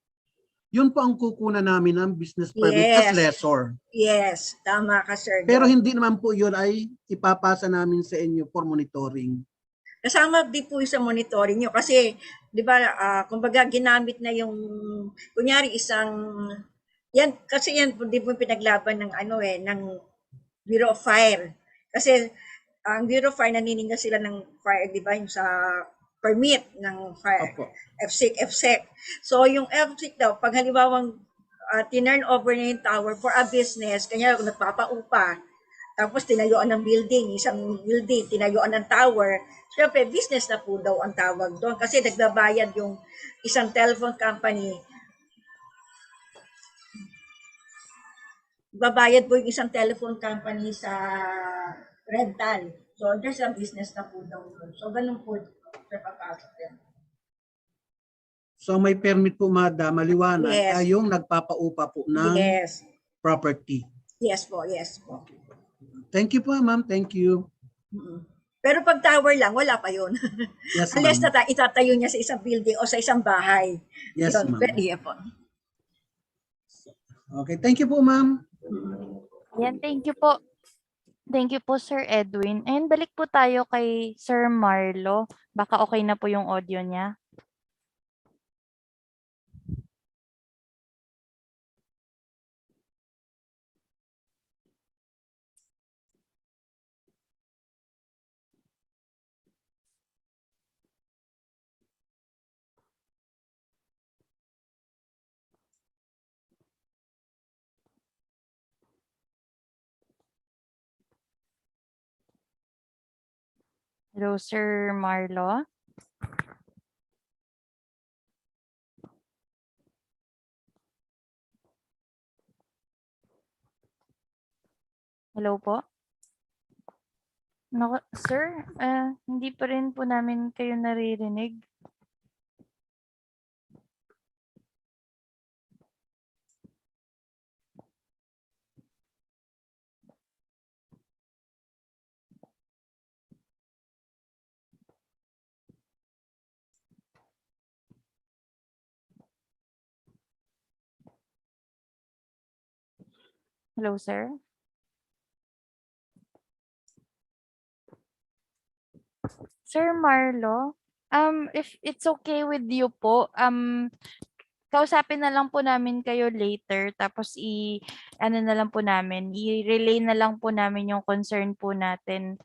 yun po ang kukunan namin ng business permit as lessor. Yes, tama ka, sir. Pero hindi naman po yun ay ipapasa namin sa inyo for monitoring. Kasama din po sa monitoring nyo kasi, di ba, kumbaga ginamit na yung, kunyari yan, kasi yan, di po pinaglaban ng ng Bureau of Fire. Kasi, ang Bureau of Fire, nanininga sila ng fire, di ba, yung sa permit ng fire, FSEC. So, yung FSEC daw, pag halimbawang tinurn over na yung tower for a business, kanya nagpapaupa. Tapos tinayuan ng building, isang building, tinayuan ng tower. Siyempre, business na po daw ang tawag doon kasi nagbabayad yung isang telephone company. Babayad po yung isang telephone company sa rental. So, there's a business na po daw doon. So, ganun po sa papasok yan. So may permit po, madam, maliwanag, Yes. kayong nagpapaupa po ng Yes. property. Yes po, yes po. Thank you po, ma'am. Thank you. Pero pag tower lang, wala pa yun. Yes, Unless ma'am. na itatayo niya sa isang building o sa isang bahay. Yes, Yun, ma'am. pwede po. Okay, thank you po, ma'am. Yan, thank you po. Thank you po, Sir Edwin. And balik po tayo kay Sir Marlo. Baka okay na po yung audio niya. Hello, Sir Marlo. Hello po. Naku, sir, hindi pa rin po namin kayo naririnig. Hello, sir. Sir Marlo, if it's okay with you po, kausapin na lang po namin kayo later tapos ano na lang po namin, i-relay na lang po namin yung concern po natin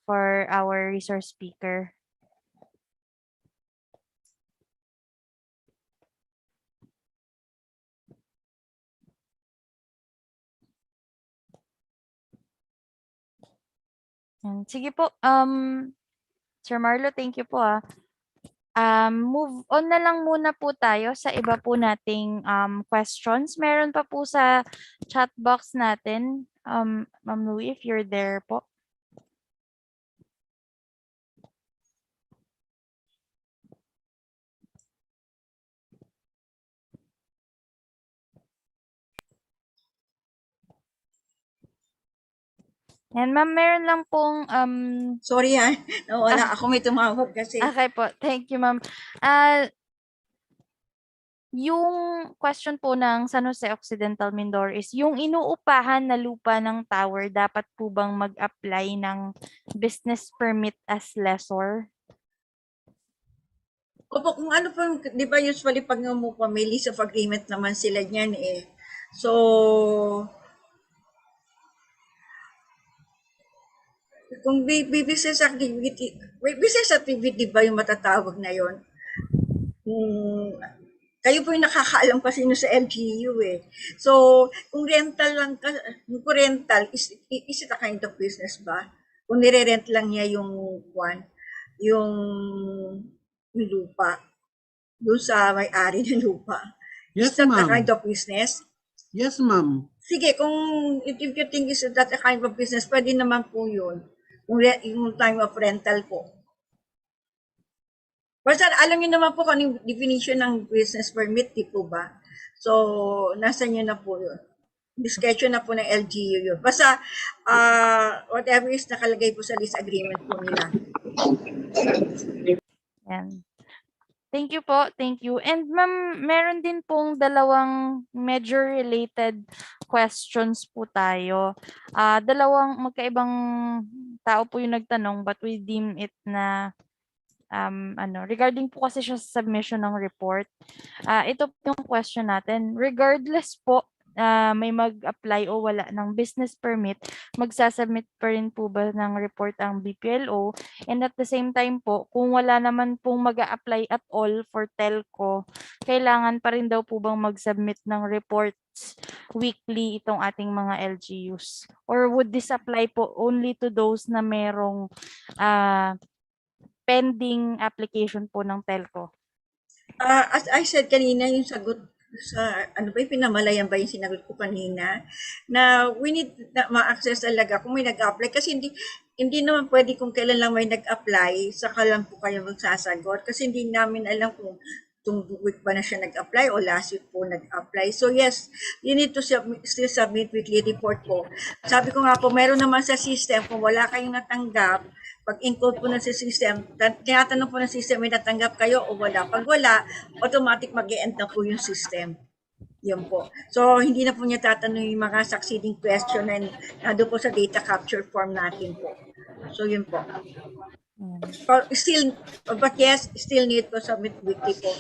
for our resource speaker. Sige po, Sir Marlo, thank you po move on na lang muna po tayo sa iba po nating questions. Meron pa po sa chat box natin. Ma'am Louie, if you're there po. Yan, ma'am, meron lang pong Sorry nawala ako, may tumawag kasi. Okay po, thank you, ma'am. Yung question po ng San Jose Occidental Mindoro is, yung inuupahan na lupa ng tower, dapat po bang mag-apply ng business permit as lessor? Opo, kung ano po, di ba usually pag umupa, may lease of agreement naman sila niyan eh. So, kung business activity ba yung matatawag na yon? Kayo po yung nakakaalam kasi nyo sa LGU eh. So, kung rental lang, kung rental, is it a kind of business ba? Kung nire-rent lang niya yung lupa, doon sa may-ari ng lupa. Yes, is that a ma'am. kind of business? Yes, ma'am. Sige, kung if you think is that a kind of business, pwede naman po yun. Yung time of rental po. Basta alam niyo naman po kung ano yung definition ng business permit, di po ba? So, nasa niyo na po yun. Discretion na po ng LGU yun. Basta, whatever is nakalagay po sa lease agreement po nila. Yan. Thank you po, thank you. And ma'am, meron din pong dalawang major related questions po tayo. Dalawang magkaibang tao po yung nagtanong, but we deem it na regarding po kasi siya sa submission ng report. Ito po yung question natin. Regardless po may mag-apply o wala ng business permit, magsasubmit pa rin po ba ng report ang BPLO? And at the same time po, kung wala naman pong mag-a-apply at all for telco, kailangan pa rin daw po bang mag-submit ng reports weekly itong ating mga LGUs? Or would this apply po only to those na merong pending application po ng telco? As I said kanina, yung sagot sa ano ba yung pinamalayan ba yung sinagot ko kanina na we need na ma-access talaga kung may nag-apply kasi hindi naman pwede kung kailan lang may nag-apply saka lang po kayo magsasagot kasi hindi namin alam kung itong week ba na siya nag-apply o last week po nag-apply. So yes, you need to still submit weekly report po. Sabi ko nga po, meron naman sa system kung wala kayong natanggap, pag encode po na sa system, tinatanong po ng system, may natanggap kayo o wala. Pag wala, automatic mag-e-end na po yung system. Yun po. So, hindi na po niya tatanong yung mga succeeding question na nado po sa data capture form natin po. So, yun po. But yes, still need to submit weekly po.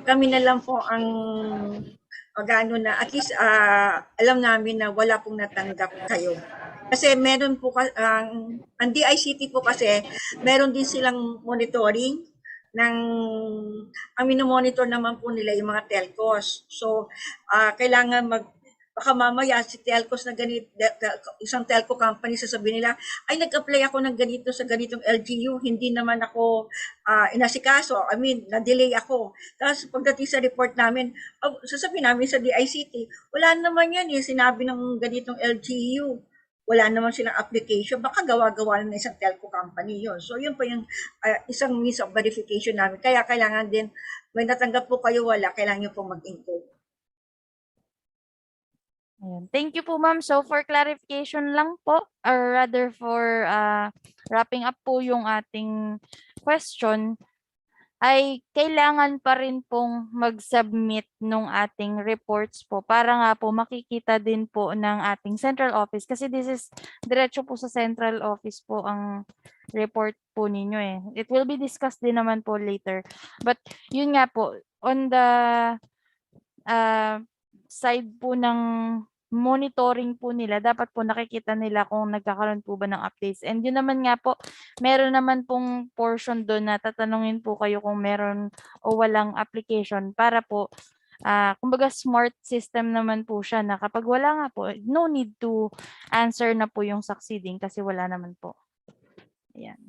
Kami na lang po ang magano na at least alam namin na wala pong natanggap kayo. Kasi meron po ang DICT po kasi meron din silang monitoring ng ang minomonitor naman po nila yung mga telcos. So kailangan baka mamaya si telcos na ganito, isang telco company sasabihin nila, ay nag-apply ako ng ganito sa ganitong LGU, hindi naman ako inasikaso, na-delay ako. Tapos pagdating sa report namin, sasabihin namin sa DICT, wala naman yan sinabi ng ganitong LGU. Wala naman silang application, baka gawa-gawa ng isang telco company yon. So yun po yung isang means of verification namin. Kaya kailangan din, may natanggap po kayo, wala, kailangan nyo pong mag-encode. Thank you po, ma'am. So for clarification lang po, or rather for wrapping up po yung ating question, ay kailangan pa rin pong mag-submit nung ating reports po para nga po makikita din po ng ating central office kasi this is diretso po sa central office po ang report po ninyo It will be discussed din naman po later. But yun nga po, on the side po ng monitoring po nila, dapat po nakikita nila kung nagkakaroon po ba ng updates. And yun naman nga po, meron naman pong portion doon na tatanungin po kayo kung meron o walang application para po, kumbaga smart system naman po siya na kapag wala nga po, no need to answer na po yung succeeding kasi wala naman po. Ayan.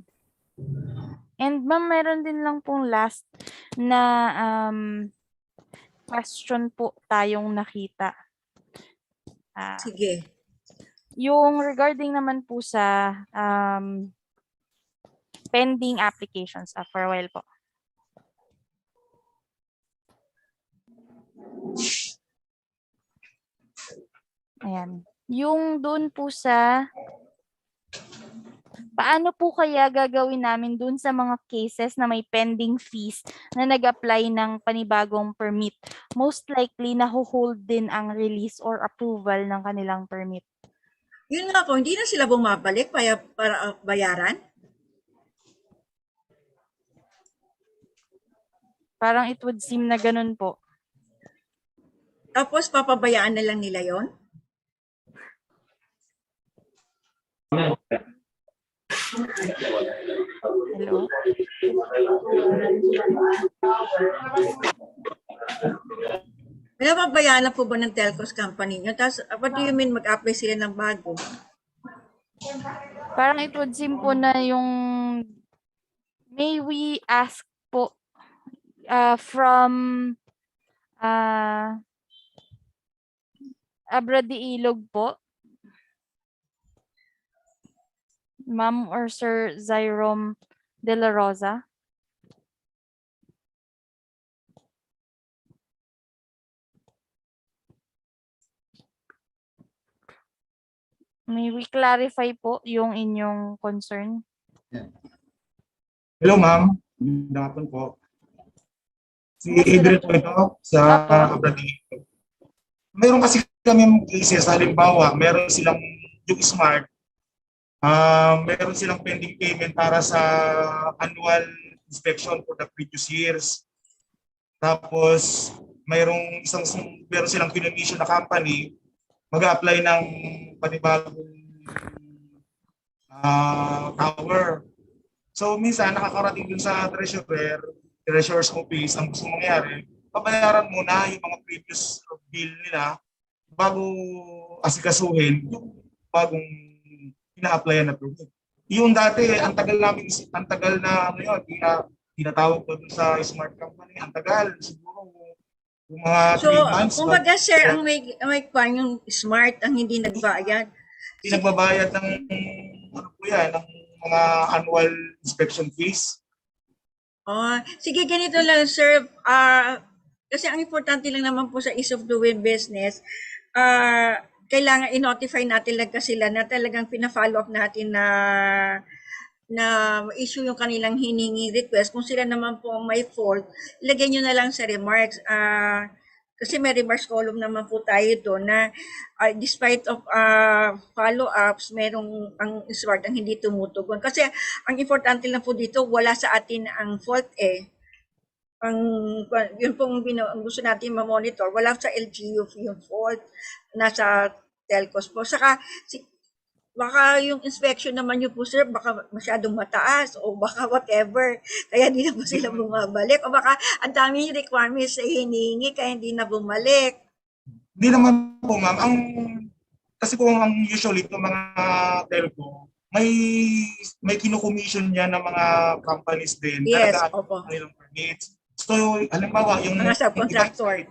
And ma'am, meron din lang pong last na question po tayong nakita. Sige. Yung regarding naman po sa pending applications for a while po. Ayan. Yung doon po sa paano po kaya gagawin namin dun sa mga cases na may pending fees na nag-apply ng panibagong permit? Most likely, nahuhold din ang release or approval ng kanilang permit. Yun nga po, hindi na sila bumabalik para bayaran? Parang it would seem na ganun po. Tapos papabayaan na lang nila yon? Hello? Pinapabayaan na po ba ng telcos company nyo? Tapos, what do you mean mag-apply sila ng bago? Parang it would seem po na yung may we ask po from Abradi Ilog po. Ma'am or Sir Zyrom De La Rosa. May we clarify po yung inyong concern? Hello ma'am, magandang hapon po. Si Adriel po ito sa Abradi. Mayroon kasi kami cases, halimbawa, meron silang yung smart, meron silang pending payment para sa annual inspection for the previous years. Tapos, meron silang kinumission na company mag-apply ng panibagong tower. So minsan nakakarating dun sa treasurer's office, ang gusto mangyari, pabayaran muna yung mga previous bill nila bago asikasuhin yung bagong ina-applyan na permit. Yung dati, ang tagal na ano yun, tinatawag ko dun sa smart company, ang tagal, siguro yung mga 3 months. Kumbaga sir, ang may kwan yung smart ang hindi nagbayad. Hindi nagbabayad ng ano po yan, ng mga annual inspection fees. Sige, ganito lang sir. Kasi ang importante lang naman po sa ease of doing business, kailangan i-notify natin lang sila na talagang pina-follow up natin na issue yung kanilang hiningi request. Kung sila naman po ang may fault, ilagay nyo na lang sa remarks. Kasi may remarks column naman po tayo doon na despite of follow-ups, merong ang smart ang hindi tumutugon. Kasi ang importante lang po dito, wala sa atin ang fault eh. Yun pong gusto natin ma-monitor, wala sa LGU yung fault, nasa telcos po. Saka, baka yung inspection naman nyo po sir, baka masyadong mataas o baka whatever, kaya hindi na po sila bumabalik. O baka ang daming requirements na hinihingi kaya hindi na bumalik. Hindi naman po ma'am, kasi kung ang usually itong mga telco, may kino-commission niya ng mga companies din. Yes, opo. Nilang permits. So, halimbawa, yung mga subcontractor.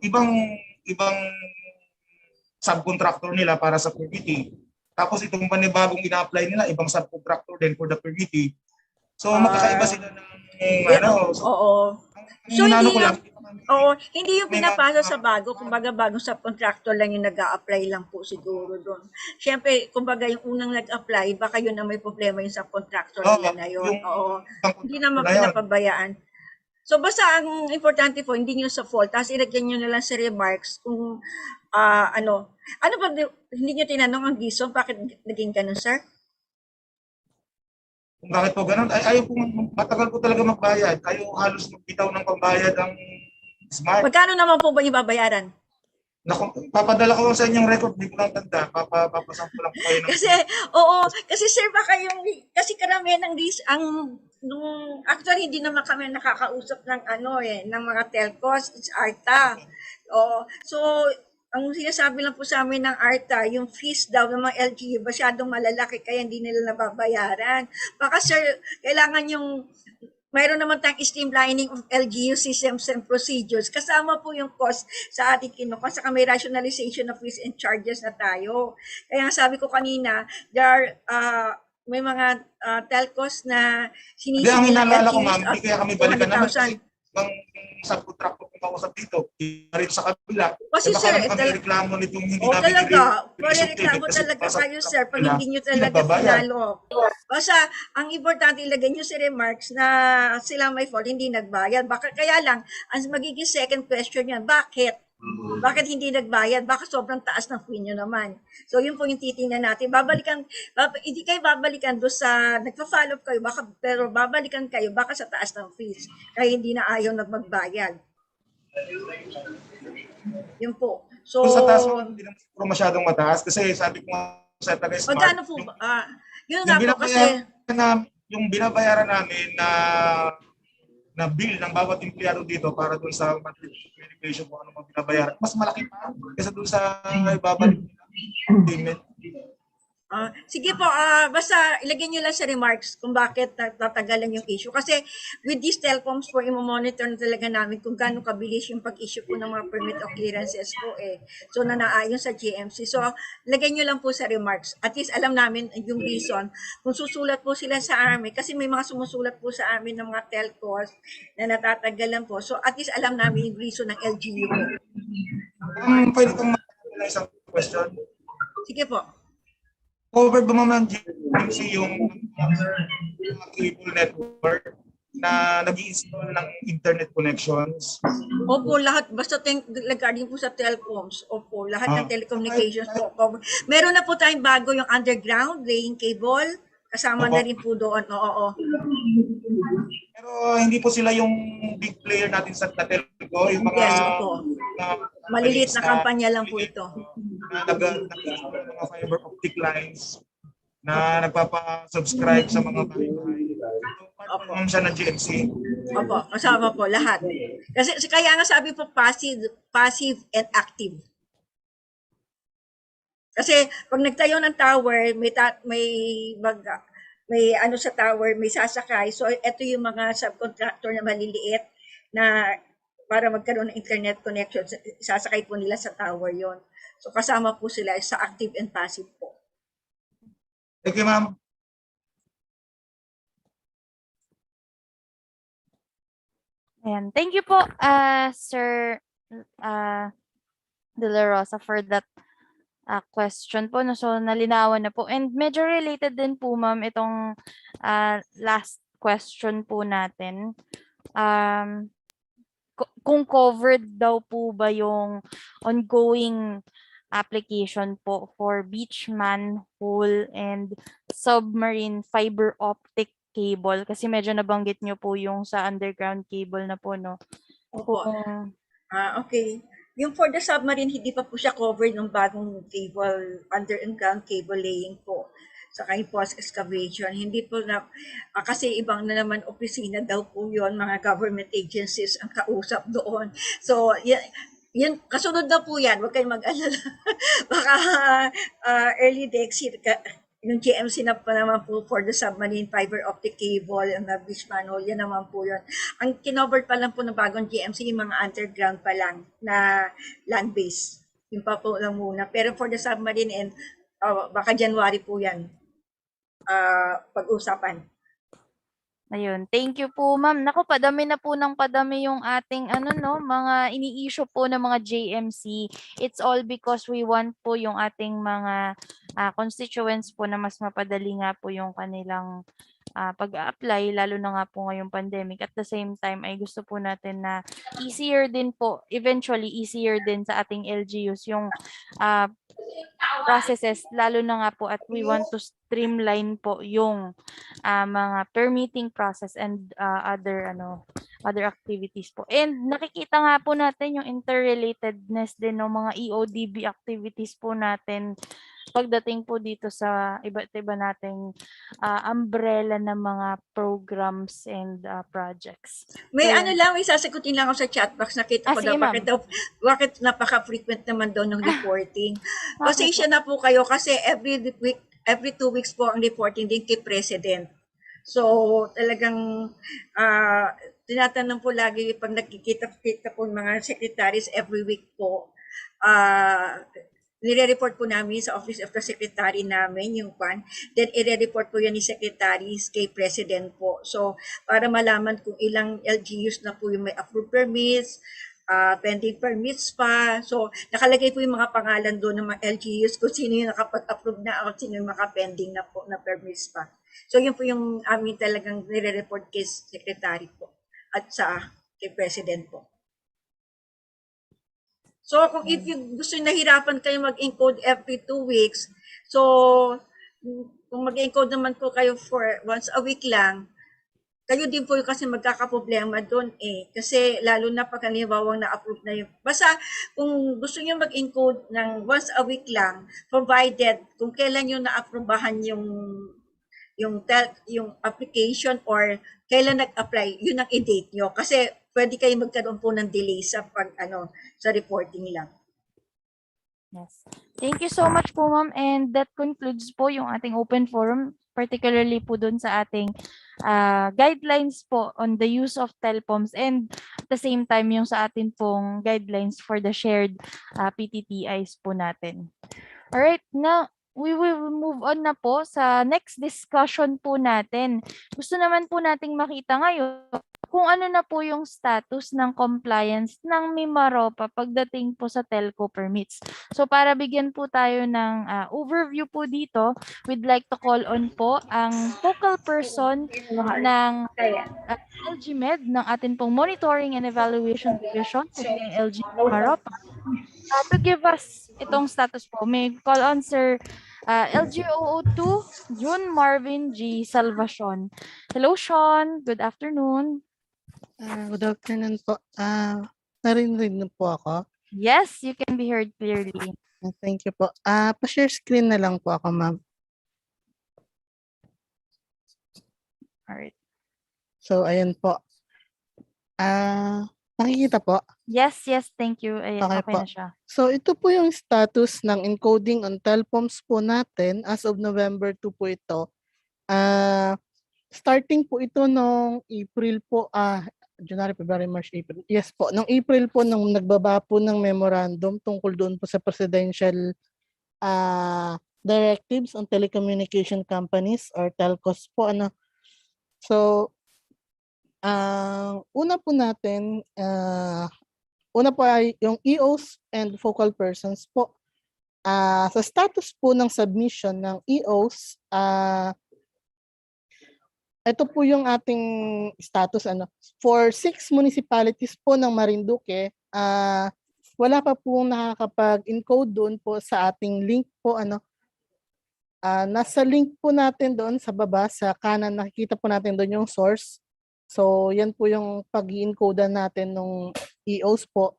Ibang subcontractor nila para sa permitting. Tapos itong panibagong ina-apply nila, ibang subcontractor din for the permitting. So, magkakaiba sila ng So, hindi yung pinapasa sa bago, kumbaga bagong subcontractor lang yung nag-a-apply lang po siguro doon. Siyempre, kumbaga yung unang nag-apply, baka yun na may problema yung subcontractor nila na yun. Hindi naman pinapabayaan. So, basta ang importante po, hindi nyo sa fault, tapos ilagyan nyo na lang sa remarks kung ano ba, hindi nyo tinanong ang reason, bakit naging ganun, sir? Kung bakit po ganun, ayaw po, matagal po talaga magbayad. Ayaw halos magbitaw ng pambayad ang smart. Magkano naman po ba ibabayaran? Papadala ko sa inyong record, hindi ko lang tanda. Papasample lang po kayo ng... Kasi sir, baka kasi karamihan ng actually hindi naman kami nakakausap ng ng mga telcos, it's ARTA. So, ang sinasabi lang po sa amin ng ARTA, yung fees daw ng mga LGU masyadong malalaki kaya hindi nila nababayaran. Baka sir, kailangan mayroon naman tayong streamlining of LGU systems and procedures. Kasama po yung cost sa ating kinuha. Saka may rationalization of fees and charges na tayo. Kaya sabi ko kanina, may mga telcos na sinisingil ng LGUs. Hindi, ang inaalala ko ma'am, hindi kaya kami balikan naman kasi ibang subcontractor kung mausap dito, rin sa kabila. Kasi sir, reklamo nitong hindi namin talaga, reklamo talaga kayo sir pag hindi nyo talaga pinalo. Basta, ang importante ilagay nyo sa remarks na sila may fault, hindi nagbayad. Kaya lang, ang magiging second question yan, bakit? Bakit hindi nagbayad? Baka sobrang taas ng fee nyo naman. So, yun po yung titingnan natin. Hindi kayo babalikan doon sa, nagpa-follow up kayo, pero babalikan kayo baka sa taas ng fees. Kaya hindi na ayaw magbayad. Yun po. So, sa taas mo, hindi naman siguro masyadong mataas kasi sabi ko sa taga-smart. Magkano po ba? Yun nga po kasi. Yung binabayaran namin na bill ng bawat empleyado dito para doon sa monthly communication kung ano mga binabayaran. Mas malaki pa kaysa doon sa ibabalik payment. Sige po, basta ilagay nyo lang sa remarks kung bakit tatagalan yung issue. Kasi with these TelPOMS po, i-monitor na talaga namin kung gaano kabilis yung pag-issue po ng mga permit o clearances po eh. So, nanaayon sa GMC. So, lagay nyo lang po sa remarks. At least alam namin yung reason. Kung susulat po sila sa amin, kasi may mga sumusulat po sa amin ng mga telcos na natatagalan po. So, at least alam namin yung reason ng LGU po. Pwede kong makakita isang question? Sige po. Covered ba naman GMC yung cable network na nag-i-install ng internet connections? Opo, lahat. Basta regarding po sa TelPOMS. Opo, lahat ng telecommunications po. Meron na po tayong bago yung underground laying cable. Kasama na rin po doon. Oo. Pero hindi po sila yung big player natin sa telco. Yung mga, yes, opo. Maliliit na kampanya lang po ito. na nag-install ng mga fiber optic lines na nagpapa-subscribe sa mga bahay-bahay. So, part siya ng GMC. Opo, kasama po lahat. Kasi kaya nga sabi po passive and active. Kasi pag nagtayo ng tower, may ano sa tower, may sasakay. So ito yung mga subcontractor na maliliit na para magkaroon ng internet connection, sasakay po nila sa tower yon. So kasama po sila sa active and passive po. Thank you, ma'am. Ayan. Thank you po, Sir De La Rosa, for that question po. No? So, nalinawan na po. And medyo related din po, ma'am, itong last question po natin. Kung covered daw po ba yung ongoing application po for beach manhole and submarine fiber optic cable? Kasi medyo nabanggit nyo po yung sa underground cable na po, no? Opo. Okay. Yung for the submarine, hindi pa po siya covered ng bagong cable, underground cable laying po. Saka yung post excavation. Hindi po na, kasi ibang na naman opisina daw po yon, mga government agencies ang kausap doon. So, yun, kasunod na po yan, huwag kayong mag-alala. Baka early next year, yung GMC na pa naman po for the submarine fiber optic cable and the beach manhole, yan naman po yun. Ang kinover pa lang po ng bagong GMC, yung mga underground pa lang na land base. Yung pa po lang muna. Pero for the submarine and baka January po yan pag-usapan. Ayun. Thank you po, ma'am. Naku, padami na po ng padami yung ating mga ini-issue po ng mga JMC. It's all because we want po yung ating mga constituents po na mas mapadali nga po yung kanilang pag-a-apply, lalo na nga po ngayong pandemic. At the same time, ay gusto po natin na easier din po, eventually easier din sa ating LGUs yung processes, lalo na nga po at we want to streamline po yung mga permitting process and other activities po. And nakikita nga po natin yung interrelatedness din ng mga EODB activities po natin pagdating po dito sa iba't iba nating umbrella ng mga programs and projects. May So, may sasagutin lang ako sa chat box. Nakita ko sige, daw bakit napaka-frequent naman daw ng reporting. Pasensya na po kayo kasi every 2 weeks po ang reporting din kay President. So talagang tinatanong po lagi pag nakikita po mga secretaries every week po. Nire-report po namin sa Office of the Secretary namin yung pan. Then, i-report po yan ni Secretaries kay President po. So, para malaman kung ilang LGUs na po yung may approved permits, pending permits pa. So, nakalagay po yung mga pangalan doon ng mga LGUs kung sino yung nakapag-approve na at sino yung pending na po na permits pa. So, yun po yung amin talagang nire-report kay Secretary po at kay President po. So, if you gusto nahirapan kayo mag-encode every 2 weeks, so, kung mag-encode naman po kayo for once a week lang, kayo din po kasi magkakaproblema doon Kasi lalo na pag halimbawa na-approve na yung. Basta kung gusto niyo mag-encode ng once a week lang, provided kung kailan yung na-approbahan yung application or kailan nag-apply, yun ang i-date nyo. Kasi pwede kayo magkaroon po ng delay sa sa reporting lang. Yes. Thank you so much po, ma'am. And that concludes po yung ating open forum, particularly po dun sa ating guidelines po on the use of TelPOMS and at the same time yung sa atin pong guidelines for the shared PTTIs po natin. Alright, now we will move on na po sa next discussion po natin. Gusto naman po nating makita ngayon kung ano na po yung status ng compliance ng MIMAROPA pagdating po sa telco permits. So para bigyan po tayo ng overview po dito, we'd like to call on po ang focal person ng LGMed ng atin pong Monitoring and Evaluation Division sa LG MIMAROPA to give us itong status po. May call on Sir LGOO2 June Marvin G. Salvacion. Hello, Sean. Good afternoon. Good afternoon po. Narinig na po ako? Yes, you can be heard clearly. Thank you po. Pa-share screen na lang po ako, ma'am. Alright. So, ayan po. Nakikita po? Yes, thank you. Ay, Okay okay po. na siya. So, ito po yung status ng encoding on TelPOMS po natin as of November 2 po ito. Starting po ito nung April po, January, February, March, April. Yes po, nung April po nung nagbaba po ng memorandum tungkol doon po sa presidential directives on telecommunication companies or telcos po. So, una po natin, una po ay yung EOs and focal persons po. Sa status po ng submission ng EOs, ito po yung ating status. For 6 municipalities po ng Marinduque, wala pa pong nakakapag-encode doon po sa ating link po. Nasa link po natin doon sa baba, sa kanan, nakikita po natin doon yung source. So, yan po yung pag-i-encode natin ng EOs po.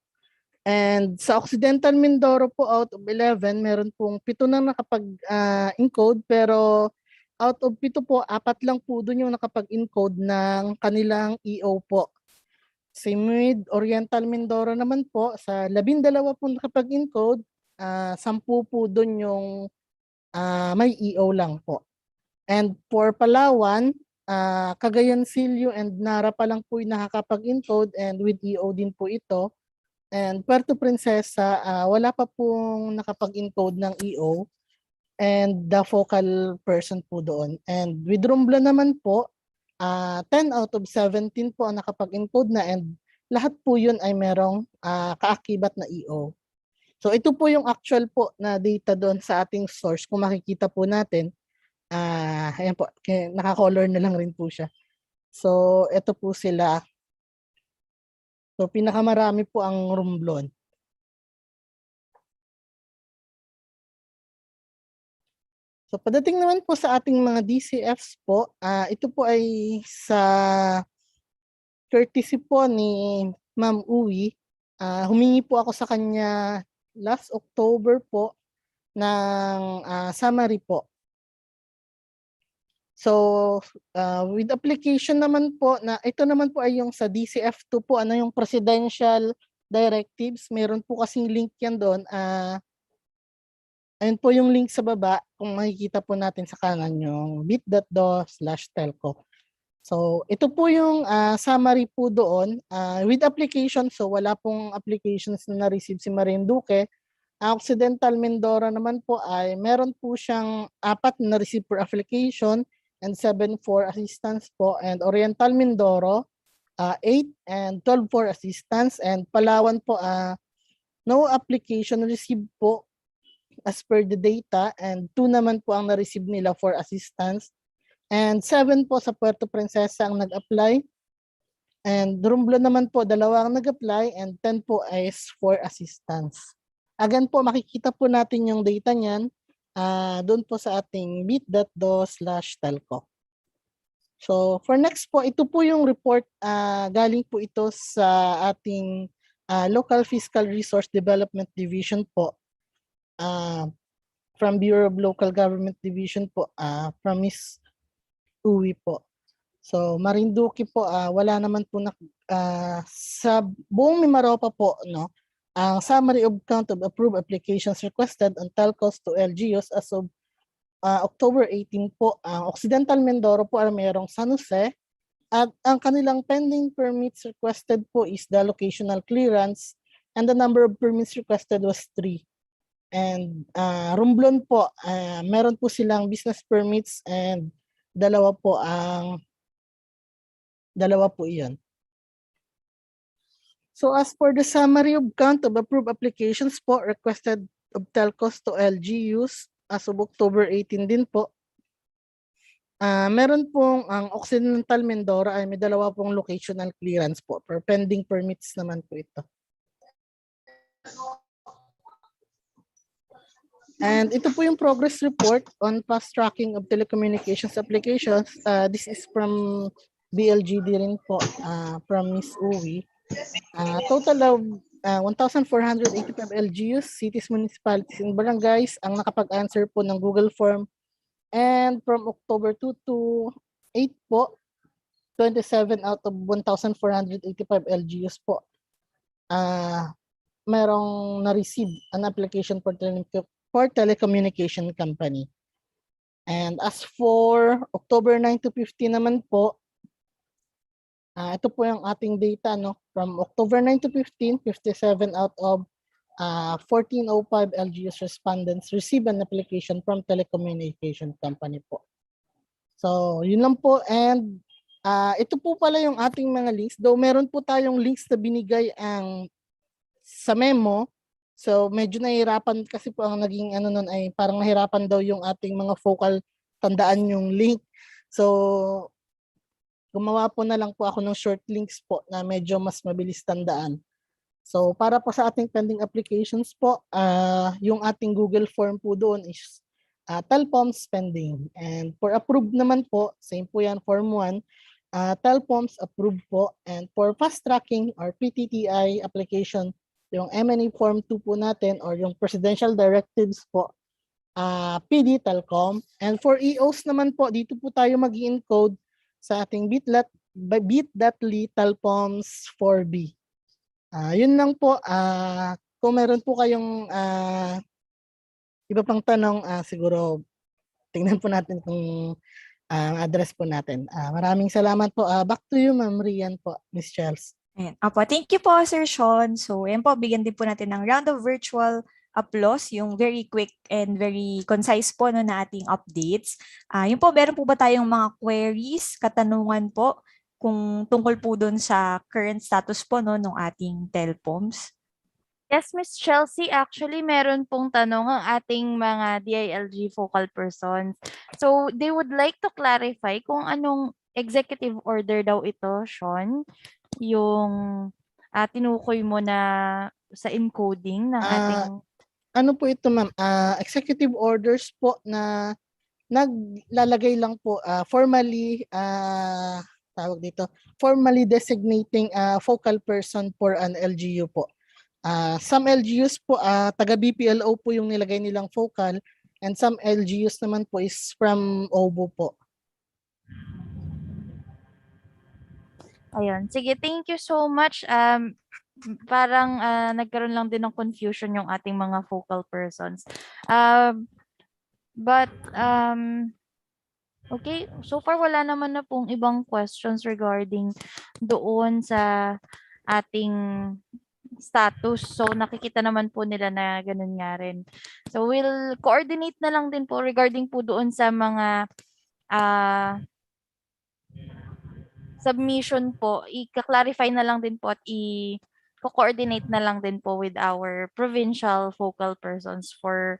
And sa Occidental Mindoro po, out of 11, meron pong 7 na nakapag-encode, pero out of 7 po, 4 lang po doon yung nakapag-encode ng kanilang EO po. Same with Oriental Mindoro naman po, sa 12 po nakapag-encode, 10 po doon yung may EO lang po. And for Palawan, Cagayan Silio and Nara pa lang po yung nakakapag-encode and with EO din po ito. And Puerto Princesa, wala pa pong nakapag-encode ng EO and the focal person po doon. And with Romblon naman po, 10 out of 17 po ang nakapag-encode na and lahat po yun ay merong kaakibat na EO. So ito po yung actual po na data doon sa ating source. Kung makikita po natin, ayan po, naka-color na lang rin po siya. So ito po sila. So pinakamarami po ang Romblon. So pagdating naman po sa ating mga DCFs po, ito po ay sa courtesy po ni Ma'am Uwi. Humingi po ako sa kanya last October po ng summary po. So with application naman po, na ito naman po ay yung sa DCF2 po, yung presidential directives. Meron po kasing link yan doon. Ayun po yung link sa baba, kung makikita po natin sa kanan yung bit.do/telco. So ito po yung summary po doon with application. So wala pong applications na na-receive si Marinduque. Occidental Mindoro naman po ay meron po siyang 4 na receive per application and 7 for assistance po. And Oriental Mindoro 8 and 12 for assistance. And Palawan po no application received po as per the data, and 2 naman po ang na-receive nila for assistance. And 7 po sa Puerto Princesa ang nag-apply. And Romblon naman po, 2 ang nag-apply and 10 po is for assistance. Again po, makikita po natin yung data niyan doon po sa ating bit.do/telco. So for next po, ito po yung report, galing po ito sa ating Local Fiscal Resource Development Division po. From Bureau of Local Government Division po, from Ms. Uwi po. So Marinduque po, wala naman po sa buong MIMAROPA po, ang summary of count of approved applications requested on telcos to LGUs as of October 18 po. Ang Occidental Mindoro po ay mayroong San Jose, at ang kanilang pending permits requested po is the locational clearance, and the number of permits requested was 3. And Romblon po, meron po silang business permits and 2 po iyon. So as for the summary of count of approved applications po requested of telcos to LGUs as of October 18 din po, meron pong ang Occidental Mindoro ay may 2 pong locational clearance po, per pending permits naman po ito. And ito po yung progress report on fast tracking of telecommunications applications. This is from BLGD rin po, from Ms. Uwi. Total of 1,485 LGUs, cities, municipalities, and barangays ang nakapag-answer po ng Google Form. And from October 2 to 8 po, 27 out of 1,485 LGUs po, merong na-receive an application for telecommunication company. And as for October 9 to 15 naman po, ito po yung ating data, no? From October 9 to 15, 57 out of 1405 LGUs respondents receive an application from telecommunication company po. So, yun lang po. And ito po pala yung ating mga links. Though meron po tayong links na binigay sa memo. So, medyo nahihirapan kasi po ang naging ano nun ay parang nahirapan daw yung ating mga focal tandaan yung link. So, gumawa po na lang po ako ng short links po na medyo mas mabilis tandaan. So, para po sa ating pending applications po, yung ating Google form po doon is TelPOMS pending. And for approved naman po, same po yan, form 1, TelPOMS approved po. And for fast tracking or PTTI application, yung M&E form 2 po natin or yung presidential directives po, PD Telcom. And for EOs naman po, dito po tayo mag-encode sa ating bit.ly TelPOMS 4B. Yun lang po. Kung meron po kayong iba pang tanong, siguro tingnan po natin kung address po natin. Maraming salamat po. Back to you, Ma'am Rian po, Miss Charles. Ayan. Opo, thank you po, Sir Sean. So, ayan po, bigyan din po natin ng round of virtual applause, yung very quick and very concise po no, na ating updates. Yun po, meron po ba tayong mga queries, katanungan po, kung tungkol po doon sa current status po no, ng ating TelPOMS? Yes, Miss Chelsea, actually meron pong tanong ang ating mga DILG focal persons. So, they would like to clarify kung anong executive order daw ito, Sean, yung tinukoy mo na sa encoding ng ating... Ano po ito, ma'am? Executive orders po na naglalagay lang po formally tawag dito, formally designating focal person for an LGU po. Some LGUs po, taga BPLO po yung nilagay nilang focal, and some LGUs naman po is from OBO po. Ayun. Sige, thank you so much. Parang nagkaroon lang din ng confusion yung ating mga focal persons. Okay, so far wala naman na pong ibang questions regarding doon sa ating status. So nakikita naman po nila na ganun nga rin. So we'll coordinate na lang din po regarding po doon sa mga submission po. I-clarify na lang din po at i-coordinate na lang din po with our provincial focal persons for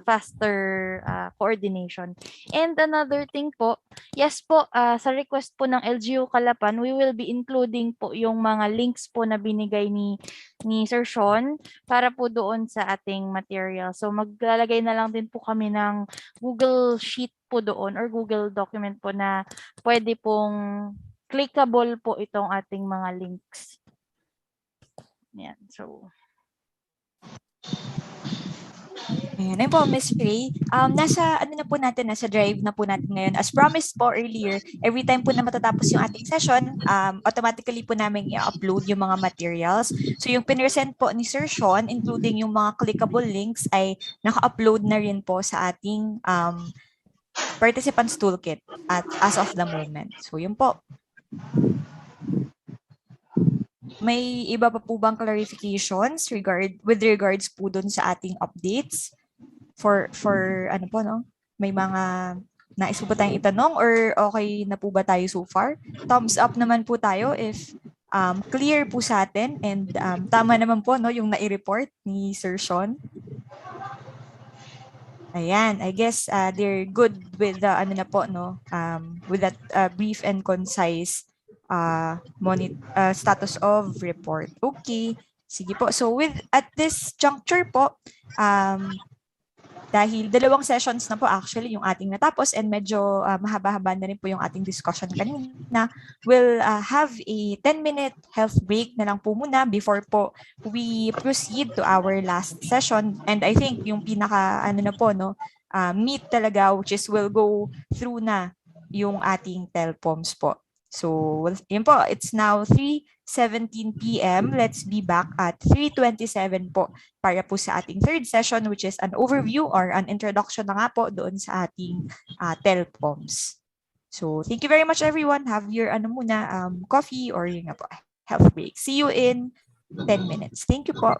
faster coordination. And another thing po, yes po, sa request po ng LGU Calapan, we will be including po yung mga links po na binigay ni Sir Sean para po doon sa ating material. So maglalagay na lang din po kami ng Google Sheet po doon or Google document po na pwede pong clickable po itong ating mga links. Yan, so... Ayan, ayun po, Ms. Ray. Nasa drive na po natin ngayon. As promised po earlier, every time po na matatapos yung ating session, automatically po namin i-upload yung mga materials. So yung pinresent po ni Sir Sean, including yung mga clickable links, ay naka-upload na rin po sa ating participants toolkit as of the moment. So yun po. May iba pa po bang clarifications with regards po dun sa ating updates? For ano po, no? May mga nais po ba tayong itanong or okay na po ba tayo so far? Thumbs up naman po tayo if clear po sa atin and tama naman po no yung nai-report ni Sir Sean. Ayan, I guess they're good with the ano na po no with that brief and concise status of report. Okay. Sige po. So at this juncture po, dahil 2 sessions na po actually yung ating natapos and medyo mahaba-haba na rin po yung ating discussion kanina. We'll have a 10-minute health break na lang po muna before po we proceed to our last session. And I think yung pinaka meat talaga, which is we'll go through na yung ating TelPOMS po. So, yun po, it's now 3:17 p.m. Let's be back at 3:27 po para po sa ating third session, which is an overview or an introduction na nga po doon sa ating TelPOMS. So, thank you very much everyone. Have your coffee or yung po, health break. See you in 10 minutes. Thank you po.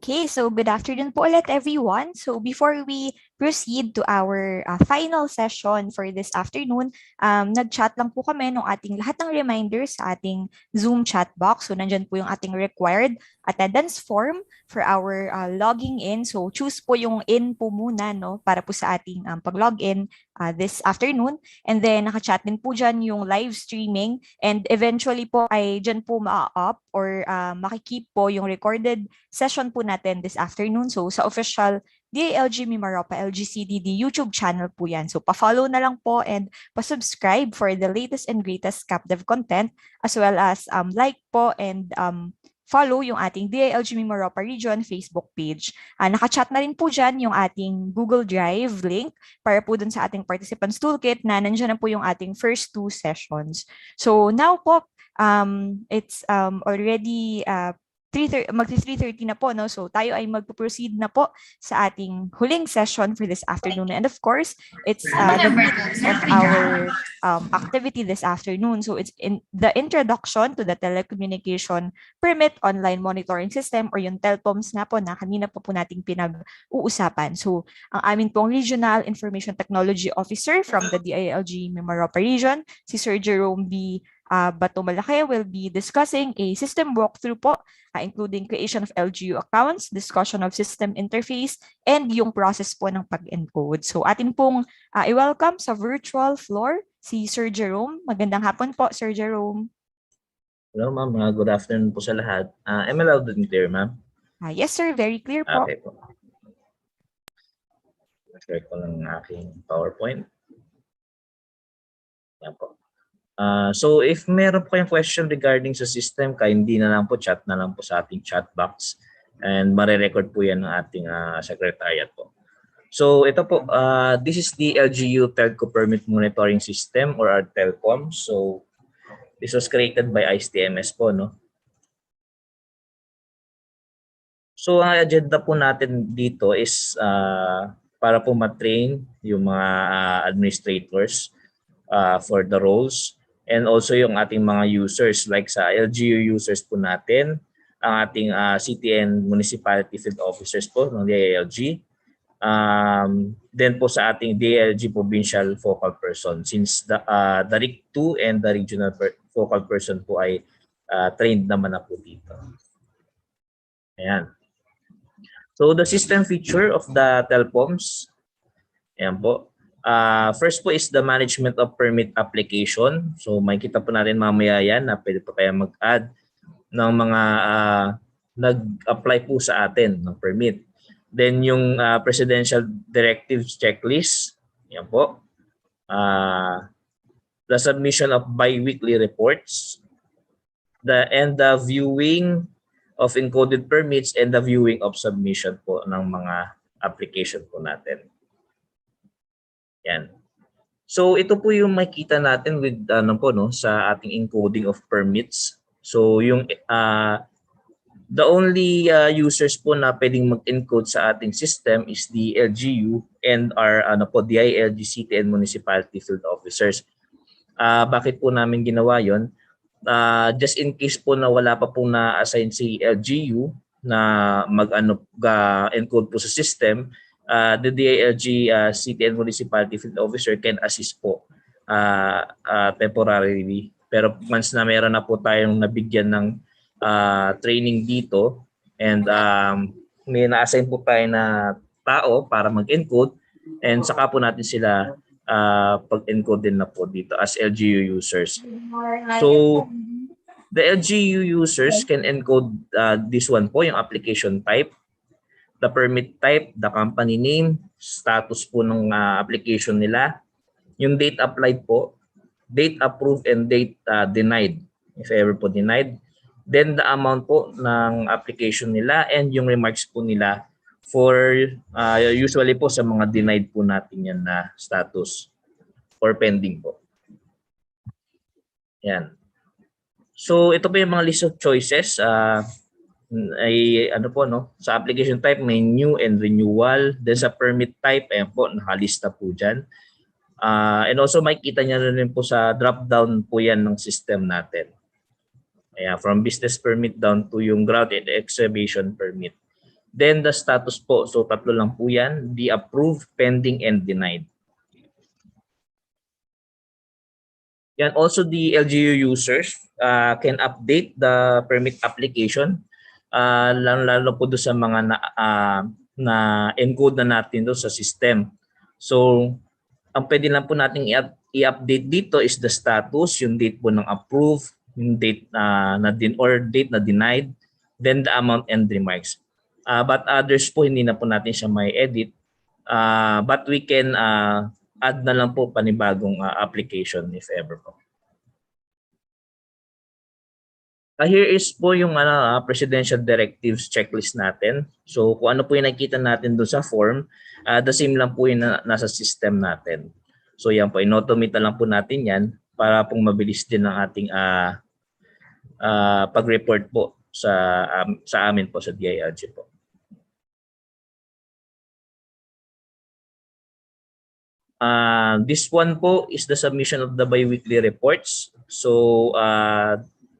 Okay, so good afternoon po ulit everyone. So before we proceed to our final session for this afternoon, nag-chat lang po kami ng ating lahat ng reminders sa ating Zoom chat box. So nandyan po yung ating required attendance form for our logging in. So choose po yung in po muna no, para po sa ating pag-login this afternoon. And then naka-chat din po dyan yung live streaming and eventually po ay dyan po ma-up or makikip po yung recorded session po natin this afternoon. So sa official DILG MIMAROPA LGCDD YouTube channel po yan. So pa-follow na lang po and pa-subscribe for the latest and greatest CapDev content as well as like po and follow yung ating DILG MIMAROPA Region Facebook page. Naka-chat na rin po dyan yung ating Google Drive link para po dun sa ating Participants Toolkit na nandiyan na po yung ating first 2 sessions. So now po, It's already 3:30 na po, no? So tayo ay magpo-proceed na po sa ating huling session for this afternoon. And of course, it's the meat of our activity this afternoon. So it's in the introduction to the telecommunication permit online monitoring system, or yung TelPOMS na po na kanina po nating pinag-uusapan. So ang amin pong Regional Information Technology Officer from the DILG MIMAROPA region, si Sir Jerome B. Bato Malaki, will be discussing a system walkthrough po, including creation of LGU accounts, discussion of system interface, and yung process po ng pag-encode. So atin pong i-welcome sa virtual floor si Sir Jerome. Magandang hapon po, Sir Jerome. Hello, ma'am. Good afternoon po sa lahat. Am I loud and clear, ma'am? Yes, sir. Very clear po. Okay po. Share ko lang ang aking PowerPoint. Yan po. So if meron po kayong question regarding sa system, hindi na lang po, chat na lang po sa ating chat box, and marirecord po yan ng ating secretariat po. So ito po, this is the LGU Telco Permit Monitoring System, or our TelPOMS. So this was created by ICTMS po, no? So ang agenda po natin dito is para po matrain yung mga administrators for the roles, and also yung ating mga users, like sa LGU users po natin, ang ating CTN Municipality Field Officers po ng DILG, then po sa ating DILG Provincial Focal Person, since the RIC 2 and the Regional Focal Person po ay trained naman na po dito. Ayan. So the system feature of the TelPOMS, ayan po. First po is the management of permit application. So makikita po natin mamaya yan na pwede po tayo mag-add ng mga nag-apply po sa atin ng permit. Then yung Presidential Directives Checklist, yan po. The submission of bi-weekly reports, and the viewing of encoded permits, and the viewing of submission po ng mga application po natin. Yan. So ito po yung makita natin with sa ating encoding of permits. So yung the only users po na pwedeng mag-encode sa ating system is the LGU and our DILG City and Municipality Field Officers. Bakit po namin ginawa yon? Just in case po na wala pa po na-assign si LGU na mag-encode po sa system, the DILG City and Municipality Field Officer can assist po temporarily. Pero once na meron na po tayong nabigyan ng training dito, and may na-assign po tayo na tao para mag-encode, and saka po natin sila pag-encode din na po dito as LGU users. So the LGU users can encode this one po, yung application type, the permit type, the company name, status po ng application nila, yung date applied po, date approved, and date denied, if ever po denied, then the amount po ng application nila, and yung remarks po nila for usually po sa mga denied po natin yan na status or pending po. Yan. So ito po yung mga list of choices. Ay sa application type may new and renewal. Then sa permit type, ayan po, nakalista po dyan. And also makikita nyo rin po sa drop down po yan ng system natin. Ayan, from business permit down to yung ground and excavation permit. Then the status po, so tatlo lang po yan, the approved, pending, and denied. Yan, also the LGU users can update the permit application, lalo po doon sa mga na-encode na natin doon sa system. So, ang pwede lang po natin i-update dito is the status, yung date po ng approved, yung date date na denied, then the amount and remarks. But others po, hindi na po natin siya may edit. But we can add na lang po panibagong application if ever po. Here is po yung Presidential Directives Checklist natin. So kung ano po yung nakikita natin doon sa form, the same lang po yung nasa system natin. So yan po, in-automate na lang po natin yan para pong mabilis din ang ating pag-report po sa amin po sa DILG po. This one po is the submission of the biweekly reports. So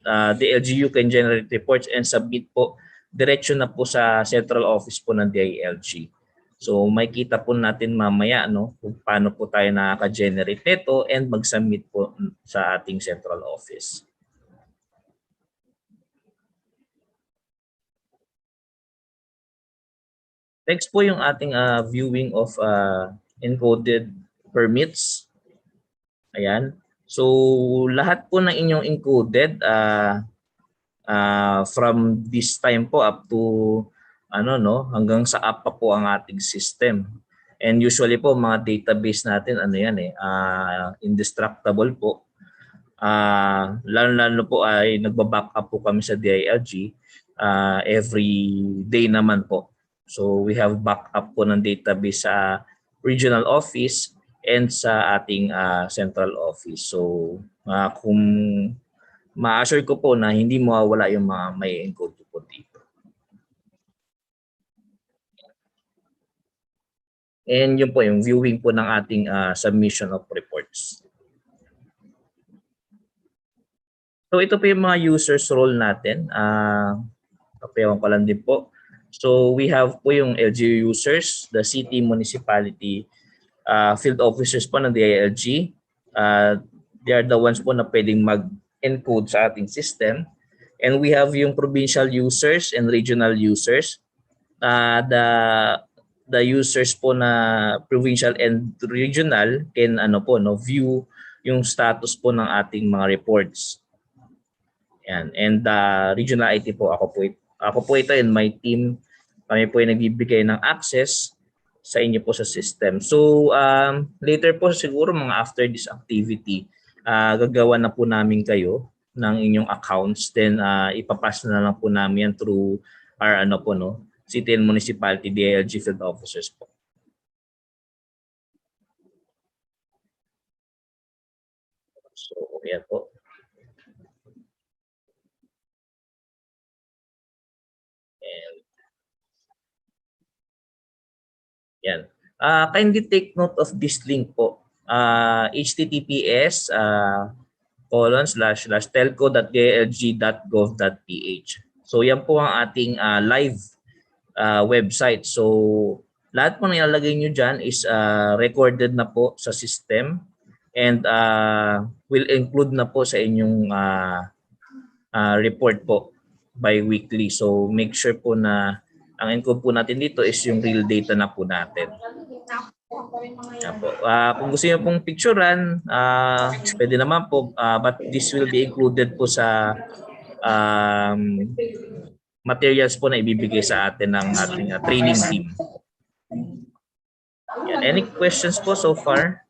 the LGU can generate reports and submit po diretso na po sa central office po ng DILG. So makita po natin mamaya kung paano po tayo nakaka-generate nito and mag-submit po sa ating central office. Next po yung ating viewing of encoded permits. Ayan. So lahat po ng inyong encoded from this time po up to hanggang sa app pa po ang ating system. And usually po mga database natin indestructible po. Lalo po ay nagba-backup po kami sa DILG every day naman po. So we have backup po ng database sa regional office and sa ating central office. So kung ma-assure ko po na hindi mawawala yung mga may encode po dito. And yun po yung viewing po ng ating submission of reports. So ito po yung mga users role natin. Kapayawan ko lang din po. So we have po yung LGU users, the city, municipality, field officers po ng DILG. They are the ones po na pwedeng mag-encode sa ating system. And we have yung provincial users and regional users. The users po na provincial and regional can view yung status po ng ating mga reports. Yan. And regional IT po, ako po ito and my team, kami po ay nagbibigay ng access sa inyo po sa system. So later po siguro mga after this activity, gagawa na po namin kayo ng inyong accounts, then ipapass na lang po namin yan through our city and municipality DILG field officers po. So yan po. And yan. Kindly take note of this link po. https://telco.dilg.gov.ph. So yan po ang ating live website. So lahat po na ilalagay nyo dyan is recorded na po sa system and will include na po sa inyong report po bi-weekly. So make sure po na ang encode po natin dito is yung real data na po natin. Kung gusto niyo pong picturean, pwede naman po, but this will be included po sa materials po na ibibigay sa atin ng ating training team. Yan. Any questions po so far?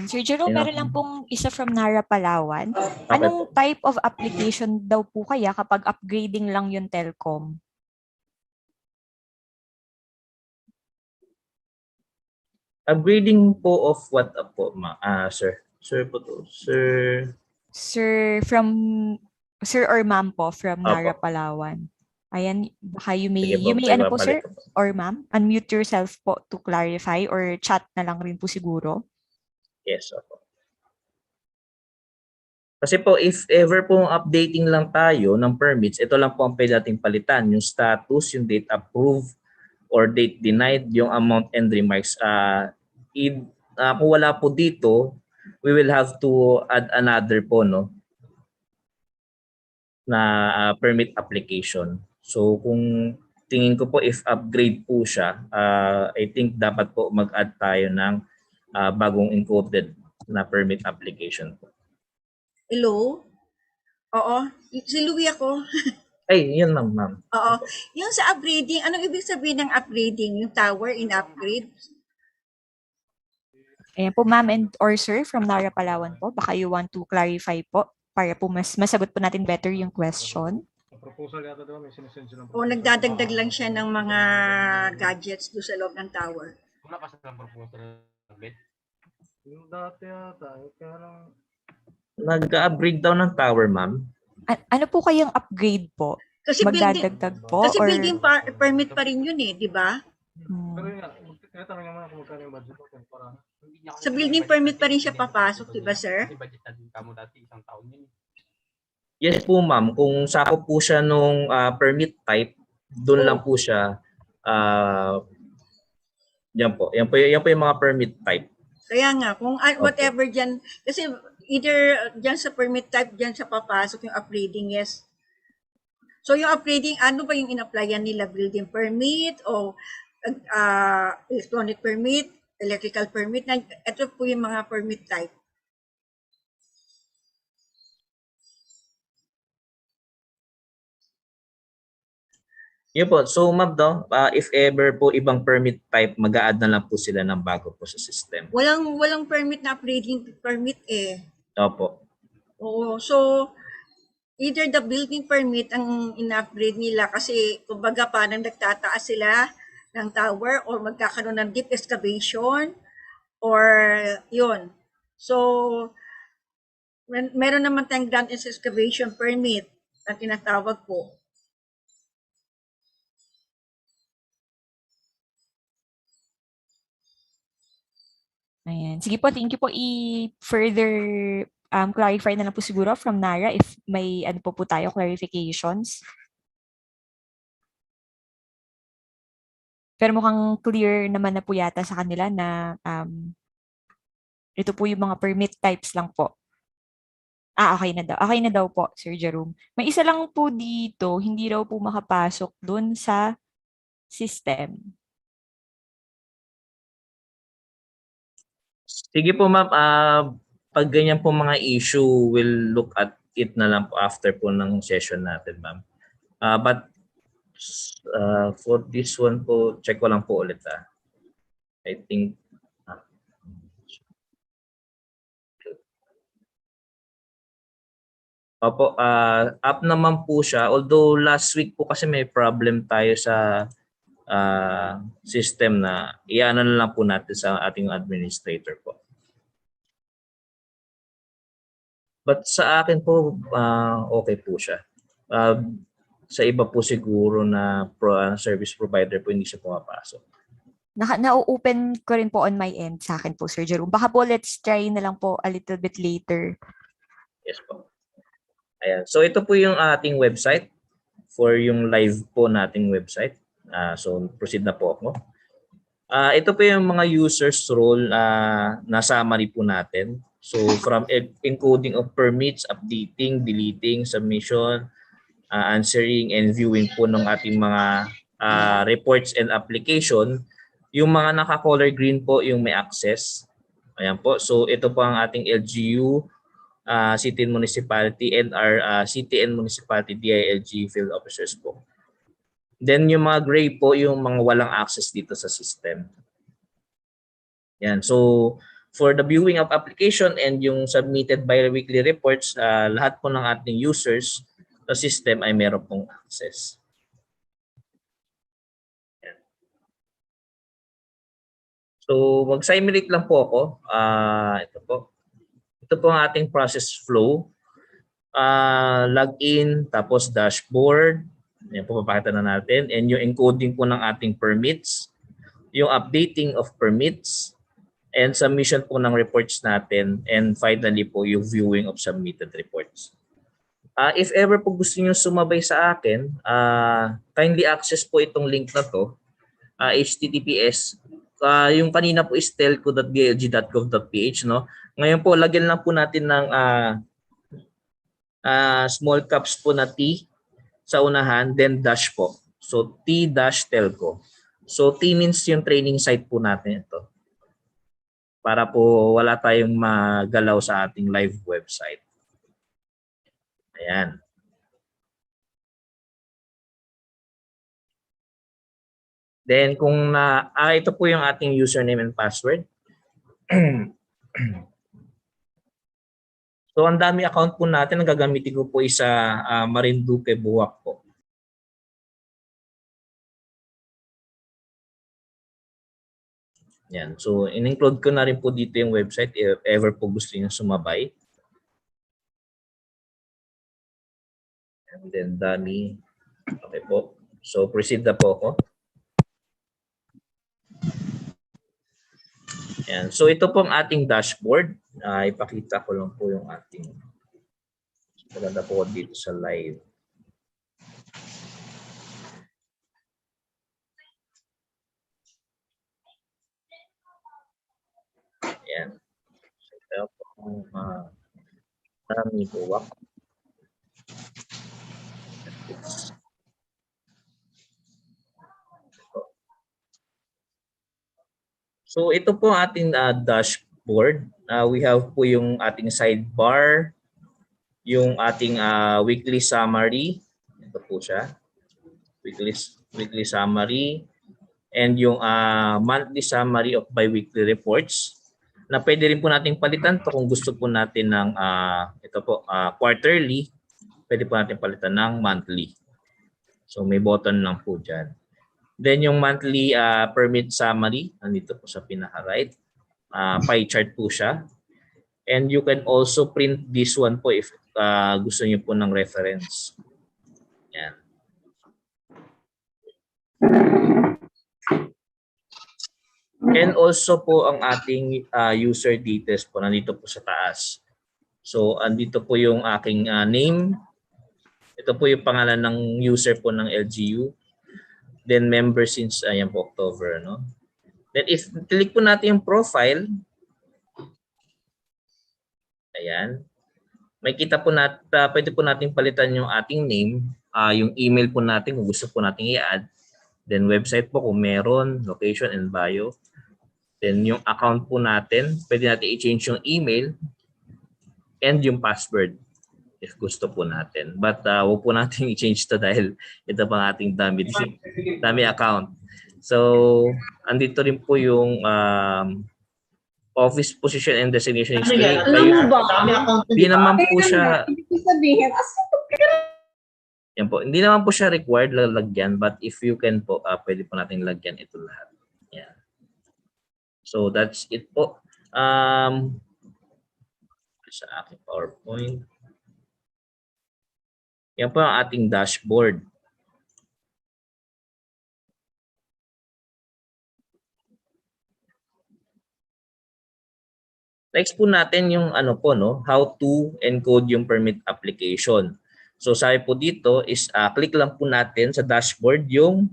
Sir Jerome, meron lang pong isa from Nara, Palawan. Anong type of application daw po kaya kapag upgrading lang yung telecom? Upgrading po of what po, sir? Sir po to. Sir or ma'am po from Nara, Palawan. Ayan, baka you may ano po sir or ma'am, unmute yourself po to clarify or chat na lang rin po siguro. Yes, opo. Kasi po, if ever po updating lang tayo ng permits, ito lang po ang pwede nating palitan. Yung status, yung date approved, or date denied, yung amount and remarks. Kung wala po dito, we will have to add another po na permit application. So kung tingin ko po if upgrade po siya, I think dapat po mag-add tayo ng bagong encoded na permit application po. Hello? Oo, si Louie ako. Ay, yun lang, ma'am. Oo. Yung sa upgrading, anong ibig sabihin ng upgrading? Yung tower in upgrade? Ayan po, ma'am and or sir from Nara, Palawan po. Baka you want to clarify po para po masagot po natin better yung question. Proposal yata daw, may sinesend silang O nagdadagdag lang siya ng mga gadgets doon sa loob ng tower? Wala pa silang proposal. Yung dati yata, kaya lang Nag-upgrade daw ng tower, ma'am. Ano po kayang upgrade po? Kasi Magdadagdag po kasi or building permit pa rin yun eh, di ba? Pero yun nga, tinatanong niya muna kung magkano yung budget natin para hindi niya Sa building permit pa rin siya papasok, di ba, sir? Kasi budgeted din kamo dati isang taon yun. Yes po, ma'am. Kung sakop po siya nung permit type, doon lang po siya. Yan po. Yan po yung mga permit type. Kaya nga, kung whatever dyan, kasi either dyan sa permit type, dyan sa papasok yung upgrading, yes. So yung upgrading, ano ba yung in-applyan nila? Building permit o electronic permit, electrical permit? Ito po yung mga permit type. Yun po. So ma'am, if ever po ibang permit type, mag-a-add na lang po sila ng bago po sa system. Walang permit na upgrading permit eh. Opo. Oo, so either the building permit ang in-upgrade nila kasi kumbaga parang nagtataas sila ng tower or magkakaroon ng deep excavation or yun. So meron naman tayong ground excavation permit na tinatawag po. Ayan. Sige po, thank you po. I-further clarify na lang po siguro from Nara if may ano po tayo, clarifications. Pero mukhang clear naman na po yata sa kanila na ito po yung mga permit types lang po. Okay na daw. Okay na daw po, Sir Jerome. May isa lang po dito, hindi raw po makapasok dun sa system. Sige po ma'am, pag ganyan po mga issue, we'll look at it na lang po after po ng session natin ma'am. But for this one po, check ko lang po ulit I think Opo, up naman po siya. Although last week po kasi may problem tayo sa system na iano na lang po natin sa ating administrator po. But sa akin po, okay po siya. Sa iba po siguro na service provider po hindi siya pumapasok. Na-open ko rin po on my end sa akin po, Sir Jerome. Baka po let's try na lang po a little bit later. Yes po. Ayan. So ito po yung ating website for yung live po nating website. So proceed na po ako. Ito po yung mga users role na summary po natin. So from encoding of permits, updating, deleting, submission, answering and viewing po ng ating mga reports and application. Yung mga naka-color green po yung may access. Ayan po. So ito po ang ating LGU, City and Municipality and our City and Municipality DILG field officers po. Then yung mga gray po yung mga walang access dito sa system. Yan. So for the viewing of application and yung submitted bi-weekly reports, lahat po ng ating users sa system ay meron pong access. Yan. So mag-simulate lang po ako. Ito po. Ito po ang ating process flow. Login, tapos dashboard. Yan po papakita na natin. And yung encoding po ng ating permits. Yung updating of permits. And submission po ng reports natin. And finally po yung viewing of submitted reports. If ever po gusto niyo sumabay sa akin, kindly access po itong link na to. HTTPS. Yung kanina po is telco.dilg.gov.ph, no? Ngayon po, lagyan lang po natin ng small caps po na T sa unahan, then dash po. So, T-telco. So, T means yung training site po natin ito. Para po wala tayong magalaw sa ating live website. Ayan. Then, kung ito po yung ating username and password. So, ang dami account po natin, ang gagamitin ko po isa Marinduque Buwak po. Yan. So, in-include ko na rin po dito yung website if ever po gusto niyo sumabay. And then dummy. Okay po. So proceed na po ako. Ayan. So ito po ang ating dashboard. Ipakita ko lang po yung ating maganda po dito sa live. Ayan. So ito po ang dummy buwak. So ito po ang ating dashboard. We have po yung ating sidebar, yung ating weekly summary. Ito po siya. Weekly summary. And yung monthly summary of biweekly reports na pwede rin po natin palitan to kung gusto po natin ng ito po quarterly, pwede po natin palitan ng monthly. So may button lang po dyan. Then yung monthly permit summary, nandito po sa pinaka-right. Pie chart po siya. And you can also print this one po if gusto niyo po ng reference. Yan. And also po ang ating user details po nandito po sa taas. So andito po yung aking name. Ito po yung pangalan ng user po ng LGU. Then member since ayan po October, no? Then if click po natin yung profile, ayan. May kita po natin, pwede po natin palitan yung ating name, yung email po natin kung gusto po natin i-add. Then website po kung meron, location and bio. Then yung account po natin, pwede natin i-change yung email and yung password if gusto po natin. But huwag po natin i-change to dahil ito pang ating dummy account. So, andito rin po yung office position and designation history. Hindi naman po siya yan po. Hindi naman po siya required lalagyan but if you can po, pwede po natin lagyan ito lahat. Yan. So, that's it po. Sa aking PowerPoint. Yan po ang ating dashboard. Next po natin yung ano po no, how to encode yung permit application. So sabi po dito is click lang po natin sa dashboard yung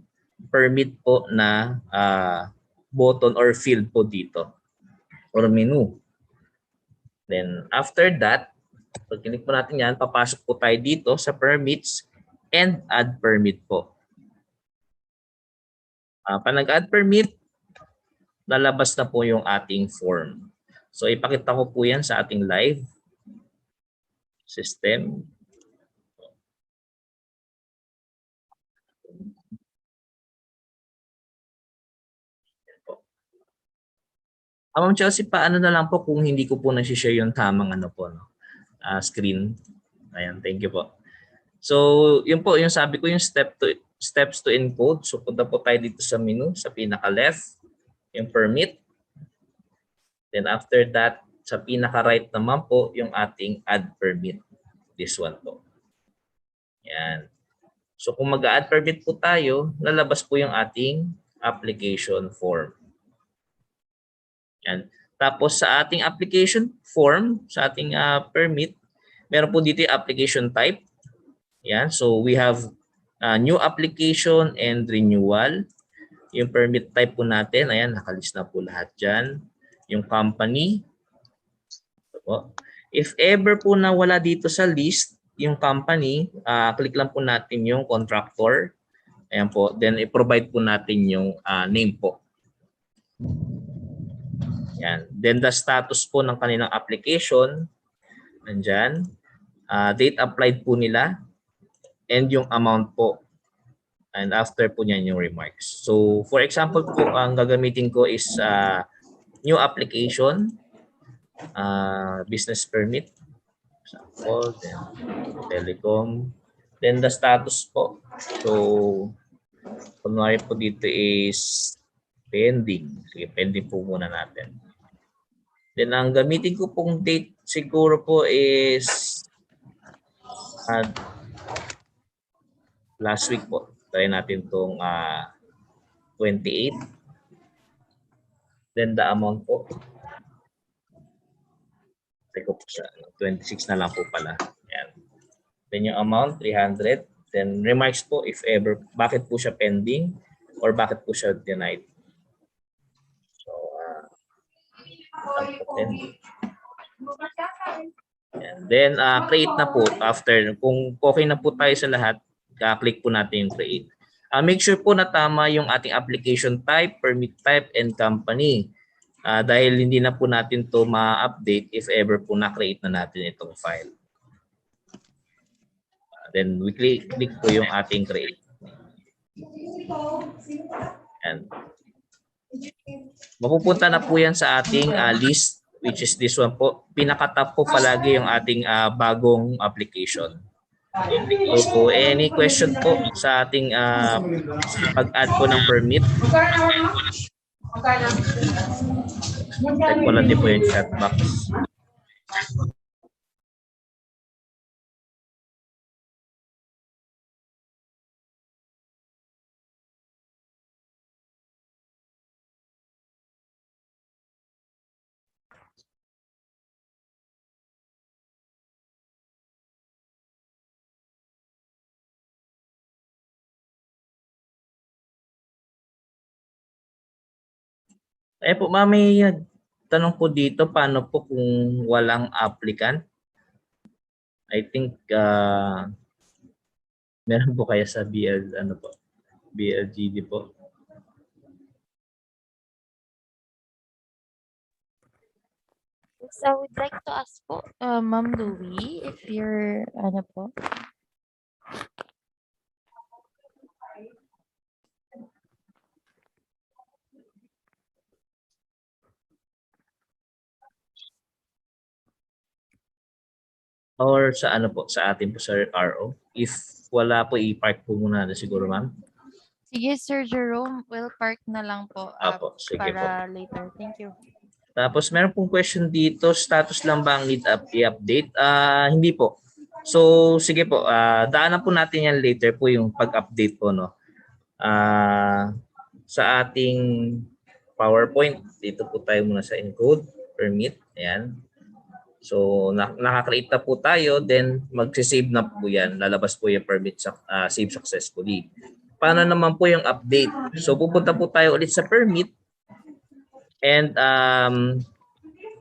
permit po na button or field po dito or menu. Then after that, pag click po natin yan, papasok po tayo dito sa permits and add permit po. Pag nag-add permit, lalabas na po yung ating form. So ipakita ko po yan sa ating live system. Ma'am Chelsea, paano na lang po kung hindi ko po nasi-share yung tamang ano po, no? Screen. Ayan, thank you po. So, yun po, yung sabi ko yung steps to encode. So, punta po tayo dito sa menu, sa pinaka-left, yung permit. Then after that, sa pinaka-right naman po, yung ating add permit. This one po. Yan. So, kung mag-add permit po tayo, lalabas po yung ating application form. Yan. Tapos sa ating application form, sa ating permit, meron po dito yung application type. Yan. So we have new application and renewal. Yung permit type po natin, ayan, nakalist na po lahat dyan. Yung company. If ever po na wala dito sa list, yung company, click lang po natin yung contractor. Ayan po. Then i-provide po natin yung name po. Yan. Then the status po ng kanilang application, nandyan. Date applied po nila and yung amount po. And after po niyan yung remarks. So for example po, ang gagamitin ko is new application, business permit, example, then telecom, then the status po. So kunwari po dito is pending. Sige, pending po muna natin. Then ang gamitin ko pong date siguro po is Last week po. Try natin itong 28. Then the amount po. Teko po siya. 26 na lang po pala. Yan. Then yung amount, 300. Then remarks po if ever, bakit po siya pending or bakit po siya denied. So, and then create na po after. Kung okay na po tayo sa lahat, click po natin yung create. Make sure po na tama yung ating application type, permit type, and company. Dahil hindi na po natin to ma-update if ever po na-create na natin itong file. Then we click po yung ating create. And mapupunta na po yan sa ating list, which is this one po. Pinaka-top po palagi yung ating bagong application. So, any question po sa ating pag-add po ng permit? Type ko lang din po yung chat box. Po, may tanong po dito, paano po kung walang applicant? I think meron po kaya sa BLGD po. So I would like to ask po, Ma'am Louie, if you're, po? Or sa po, sa atin po sa RO. If wala po, i-park po muna na siguro, ma'am. Sige, Sir Jerome, we'll park na lang po Sige para po. later. Thank you. Tapos meron pong question dito, status lang ba ang need i-update? Hindi po. So sige po, daanan po natin yan later po yung pag-update po, no. Sa ating PowerPoint, dito po tayo muna sa encode, permit, ayan. So nakakreate na po tayo, then mag-save na po yan, lalabas po yung permit save successfully. Paano naman po yung update? So pupunta po tayo ulit sa permit, and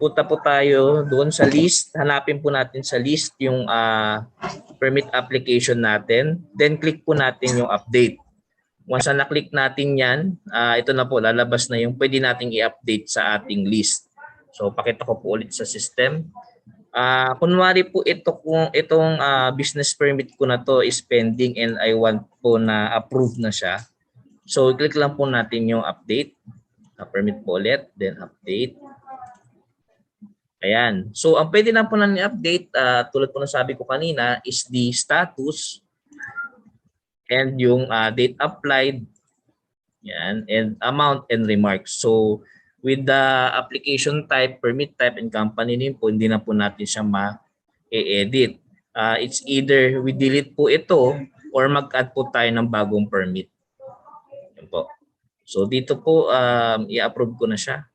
punta po tayo doon sa list. Hanapin po natin sa list yung permit application natin. Then click po natin yung update. Once na na-click natin yan, ito na po, lalabas na yung pwede nating i-update sa ating list. So pakita ko po ulit sa system. Kunwari po itong business permit ko na to is pending and I want po na approve na siya. So click lang po natin yung update. Permit po ulit, then update. Ayan. So ang pwede na po na i-update, tulad po ng sabi ko kanina, is the status and yung date applied, yan, and amount and remarks. So with the application type, permit type, and company name po, hindi na po natin siya ma-edit. It's either we delete po ito or mag-add po tayo ng bagong permit. Yan po. So dito po, i-approve ko na siya.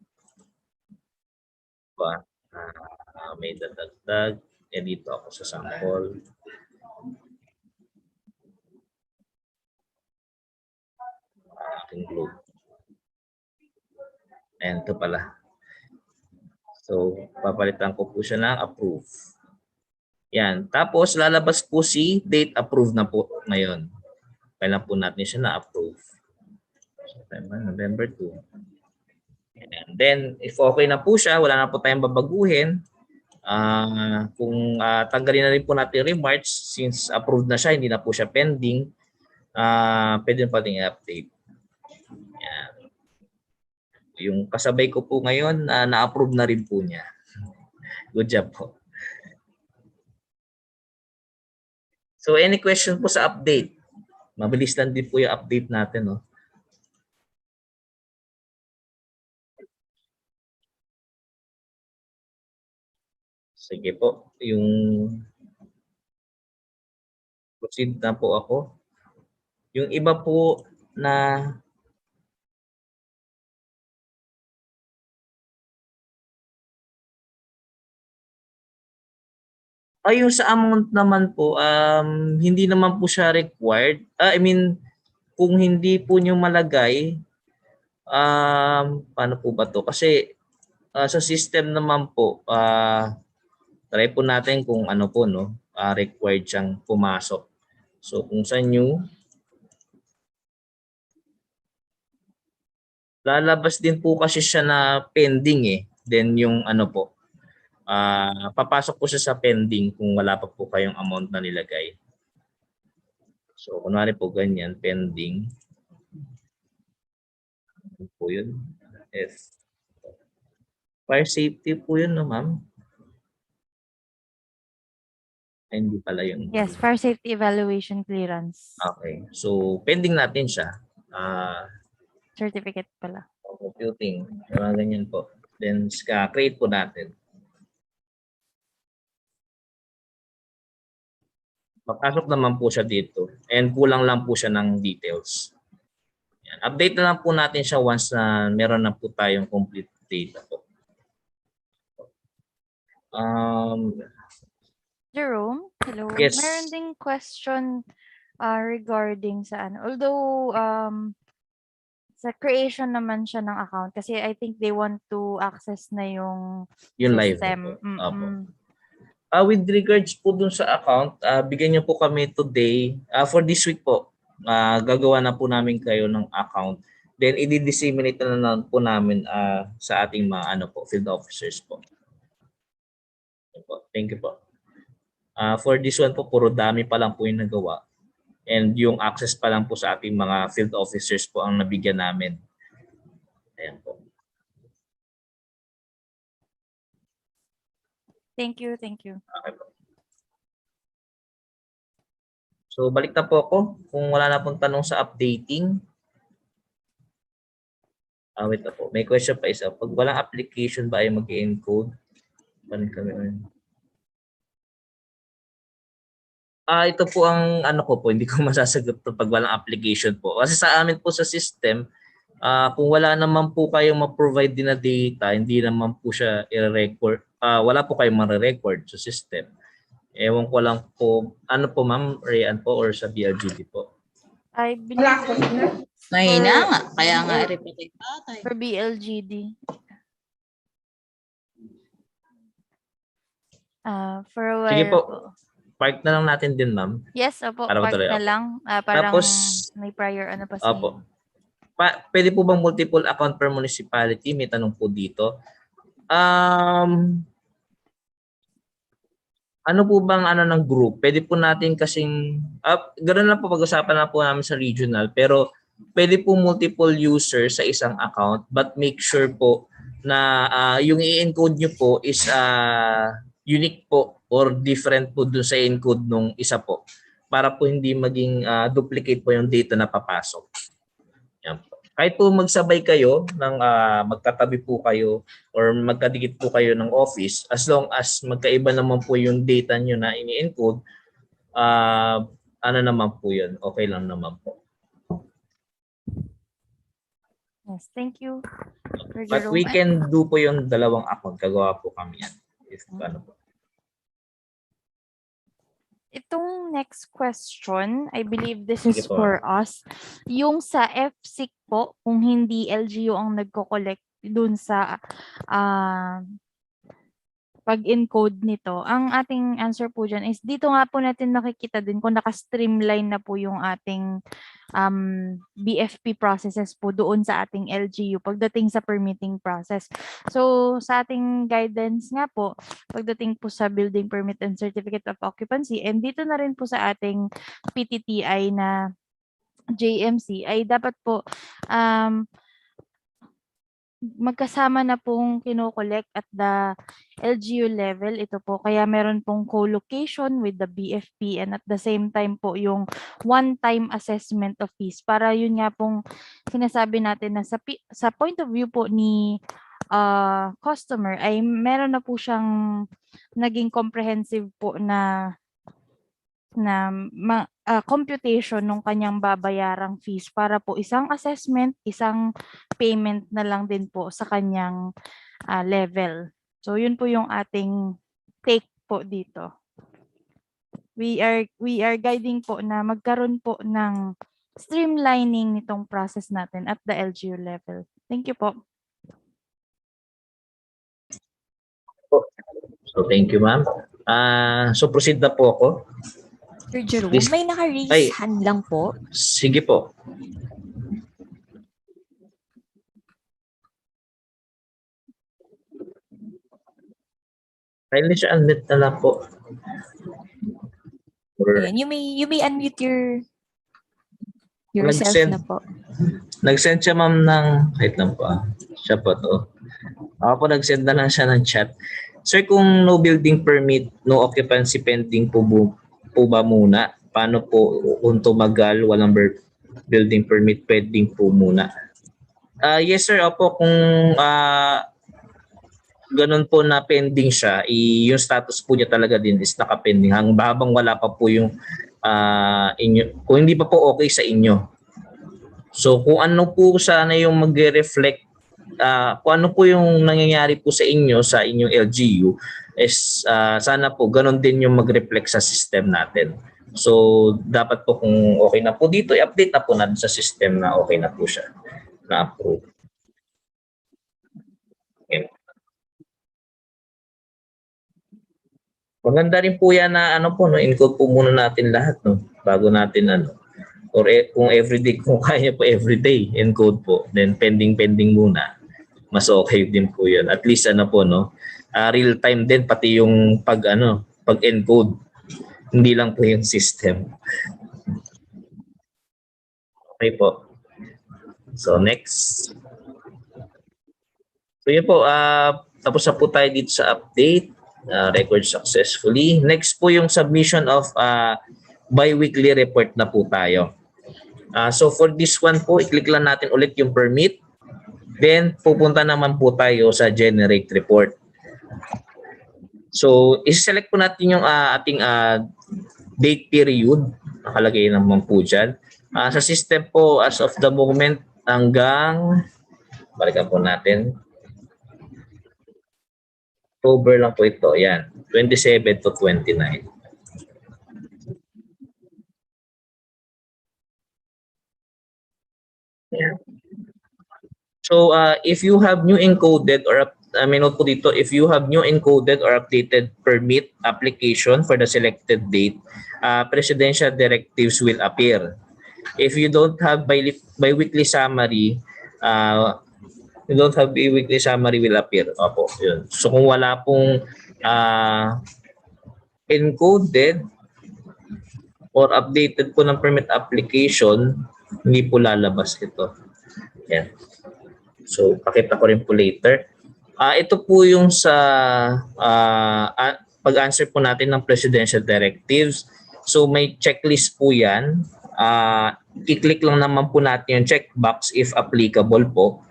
May dadagdag. Dito ako sa sample. Aking globe. And ito pala. So, papalitan ko po siya ng approve. Yan. Tapos, lalabas po si date approve na po ngayon. Kailan po natin siya na-approve. September, November 2. And then, if okay na po siya, wala na po tayong babaguhin. Kung tanggalin na rin po natin remarks, since approved na siya, hindi na po siya pending, pwede na po natin i-update. Yan. Yung kasabay ko po ngayon, na-approve na rin po niya. Good job po. So any question po sa update? Mabilis lang din po yung update natin, no? Sige po, yung proceed na po ako. Yung iba po na yung sa amount naman po, hindi naman po siya required. I mean, kung hindi po nyo malagay, paano po ba to? Kasi sa system naman po, try po natin kung ano po, no? Required siyang pumasok. So kung sa new, lalabas din po kasi siya na pending eh. Then yung ano po, papasok po siya sa pending kung wala pa po kayong amount na nilagay. So kunwari po ganyan, pending. Ano po yun? F. Fire safety po yun, no, ma'am? Ay, hindi pala yun. Yes, fire safety evaluation clearance. Okay. So, pending natin siya. Certificate pala. Computing. Mga ganyan po. Then, create po natin. Papasok naman po siya dito. And kulang lang po siya ng details. Yan. Update na lang po natin siya once na meron na po tayong complete data po. Jerome, hello. Yes. Meron ding question regarding sa ano. Although sa creation naman siya ng account kasi I think they want to access na yung Live system. po. With regards po dun sa account, bigyan niyo po kami today, for this week po, gagawa na po namin kayo ng account. Then, i-disseminate na lang po namin sa ating mga field officers po. Thank you po. For this one po, puro dami pa lang po yung nagawa. And yung access pa lang po sa ating mga field officers po ang nabigyan namin. Ayan po. Thank you, thank you. Okay po. So, balik na po ako. Kung wala na pong tanong sa updating. Wait na po. May question pa isa. Pag walang application ba ay mag-encode? Paano kami rin? Ito po ang hindi ko masasagot to pag walang application po. Kasi sa amin po sa system, kung wala naman po kayong ma-provide din na data, hindi naman po siya i-record. Wala po kayong ma-record sa system. Ewan ko lang po, po ma'am, Rayan po or sa BLGD po? I believe Mahina nga, kaya nga i-repeat tatay. For BLGD. For a while Sige po. po. Park na lang natin din, ma'am. Yes, opo. Para Park matuloy. na lang. Parang Tapos, may prior pa opo. Pwede po bang multiple account per municipality? May tanong po dito. Ano po bang ng group? Pwede po natin kasing, ganoon lang po pag-usapan na po namin sa regional, pero pwede po multiple users sa isang account, but make sure po na yung i-encode nyo po is unique po or different po dun sa encode nung isa po para po hindi maging duplicate po yung data na papasok. Yan po. Kahit po magsabay kayo ng magkatabi po kayo or magkadikit po kayo ng office, as long as magkaiba naman po yung data nyo na ini-encode, naman po yun. Okay lang naman po. Yes, thank you. But we can do po yung dalawang account. Kagawa po kami yan. If ano po. Itong next question, I believe this is Sige po. for us. Yung sa FSIC po, kung hindi LGU ang nagko-collect dun sa pag-encode nito, ang ating answer po dyan is dito nga po natin nakikita din kung naka-streamline na po yung ating BFP processes po doon sa ating LGU pagdating sa permitting process. So sa ating guidance nga po, pagdating po sa building permit and certificate of occupancy, and dito na rin po sa ating PTTI na JMC ay dapat po magkasama na pong kino-collect at the LGU level. Ito po, kaya meron pong co-location with the BFP and at the same time po yung one-time assessment of fees. Para yun nga pong sinasabi natin na sa point of view po ni customer ay meron na po siyang naging comprehensive po na na computation ng kanyang babayarang fees para po isang assessment, isang payment na lang din po sa kanyang level. So yun po yung ating take po dito. We are guiding po na magkaroon po ng streamlining nitong process natin at the LGU level. Thank you po. So thank you, ma'am. So proceed na po ako. Sir Jerome, Please. may naka-raise Ay. hand lang po. Sige po. Kindly siya unmute na lang po. Ayan, you may unmute yourself na po. Nag-send siya ma'am ng, wait lang po siya po to. Ako po nag-send na lang siya ng chat. Sir, kung no building permit, no occupancy pending po ba muna? Paano po kung tumagal, walang building permit pending po muna? Yes sir, opo, kung ganun po na pending siya, yung status po niya talaga din is naka-pending habang wala pa po yung inyo, kung hindi pa po okay sa inyo. So kung ano po sana yung magre-reflect, kung ano po yung nangyayari po sa inyong LGU is sana po ganun din yung mag-reflect sa system natin. So dapat po kung okay na po dito, i-update na po natin sa system na okay na po siya, na approve. Okay. Maganda rin po yan na encode po muna natin lahat bago natin or kung everyday, kung kaya po everyday encode po, then pending muna, mas okay din po yun. At least real time din pati yung pag encode, hindi lang po yung system. Okay po. So next. So yun po, tapos na po tayo dito sa update. Record successfully. Next po yung submission of bi-weekly report na po tayo. So for this one po, i-click lang natin ulit yung permit. Then pupunta naman po tayo sa generate report. So i-select po natin yung ating date period. Nakalagay naman po dyan. Sa system po as of the moment hanggang, balikan po natin, October lang po ito. Yan. 27 to 29. Yan. So, if you have new encoded or, note po dito, if you have new encoded or updated permit application for the selected date, presidential directives will appear. If you don't have bi-weekly summary, will appear. Opo, yun. So kung wala pong encoded or updated po ng permit application, hindi po lalabas ito. Yan. So pakita ko rin po later. Ito po yung sa pag-answer po natin ng presidential directives. So may checklist po yan. I-click lang naman po natin yung checkbox if applicable po.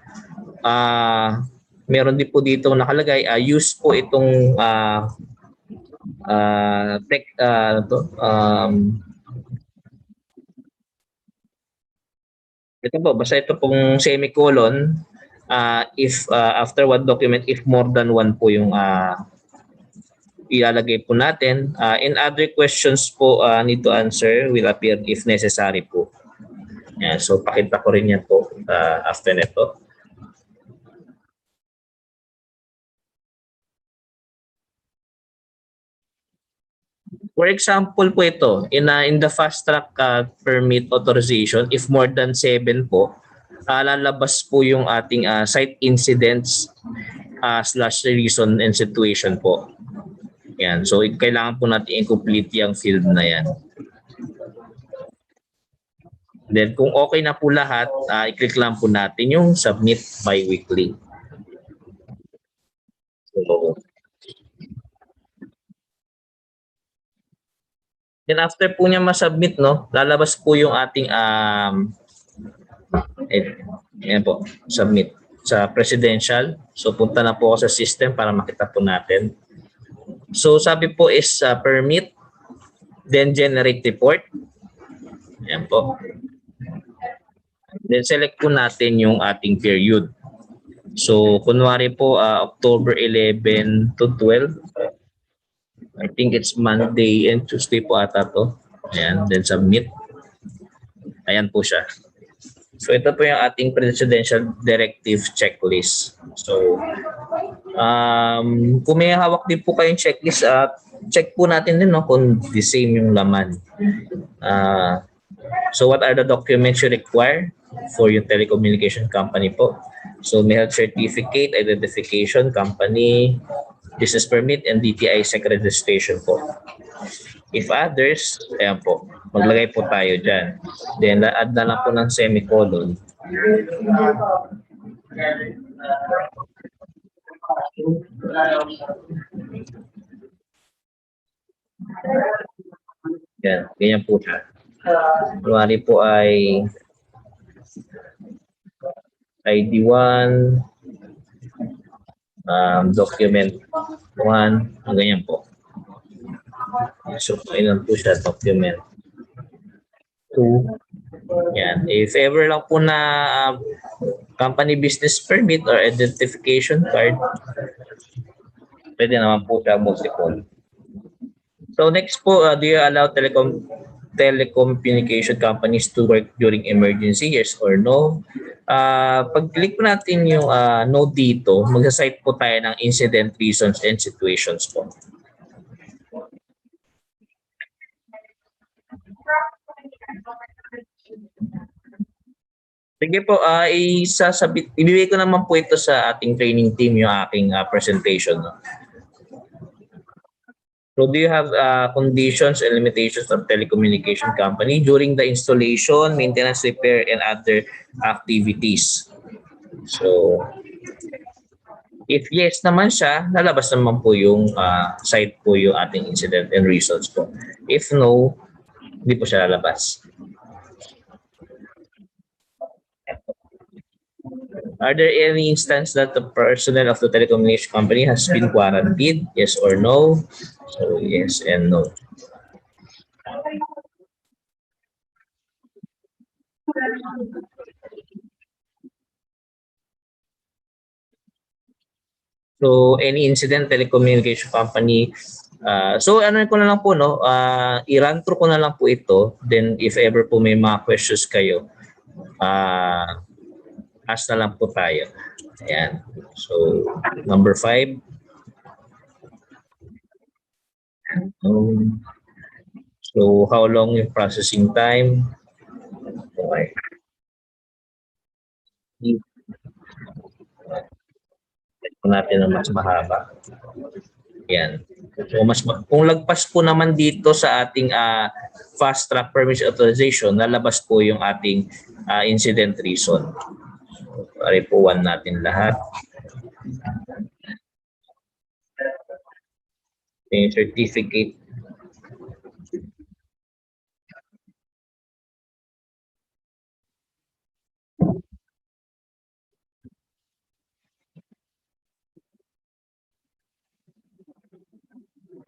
Meron din po dito nakalagay, use po itong ito po, basta ito pong semicolon, if after one document, if more than one po yung ilalagay po natin. And other questions po need to answer will appear if necessary po. Yeah, so pakita ko rin yan po after nito. For example po ito, in the fast track permit authorization, if more than 7 po, lalabas po yung ating site incidents / reason and situation po. Yan. So kailangan po natin i-complete yung field na yan. Then kung okay na po lahat, i-click lang po natin yung submit bi-weekly. So, then after po niya ma-submit, lalabas po yung ating ayan po, submit sa presidential. So punta na po ako sa system para makita po natin. So sabi po is permit. Then generate report. Ayan po. Then select po natin yung ating period. So kunwari po October 11 to 12. I think it's Monday and Tuesday po ata to. Ayan, then submit. Ayan po siya. So ito po yung ating presidential directive checklist. So kung may hawak din po kayong checklist, check po natin din kung the same yung laman. So what are the documents you require for your telecommunication company po? So may health certificate, identification, company, business permit, and DTI SEC registration po. If others, ayan po, maglagay po tayo dyan. Then add na lang po ng semicolon. Yan, ganyan po siya. Kunwari po ay ID1, document 1, ganyan po. So, ilan po siya, document 2. Yan. If ever lang po na company business permit or identification card, pwede naman po siya multiple. So next po, do you allow telecommunication companies to work during emergency? Yes or no? Pag-click po natin yung no dito, mag-cite po tayo ng incident, reasons, and situations po. Sige po, ibibigay ko naman po ito sa ating training team yung aking presentation. No? So do you have conditions and limitations of telecommunication company during the installation, maintenance, repair, and other activities? So if yes naman siya, lalabas naman po yung site po yung ating incident and reasons po. If no, hindi po siya lalabas. Are there any instance that the personnel of the telecommunication company has been quarantined? Yes or no? So yes and no. So any incident, telecommunication company, so ano ko na lang po, no, i-run through ko na lang po ito. Then if ever po may mga questions kayo, ask na lang po tayo. Ayan. So number 5. So how long yung processing time? Okay. Kung natin na mas mahaba. Yan. So kung lagpas po naman dito sa ating fast track permission authorization, lalabas po yung ating incident reason. So, pare po 1 natin lahat. Yung certificate.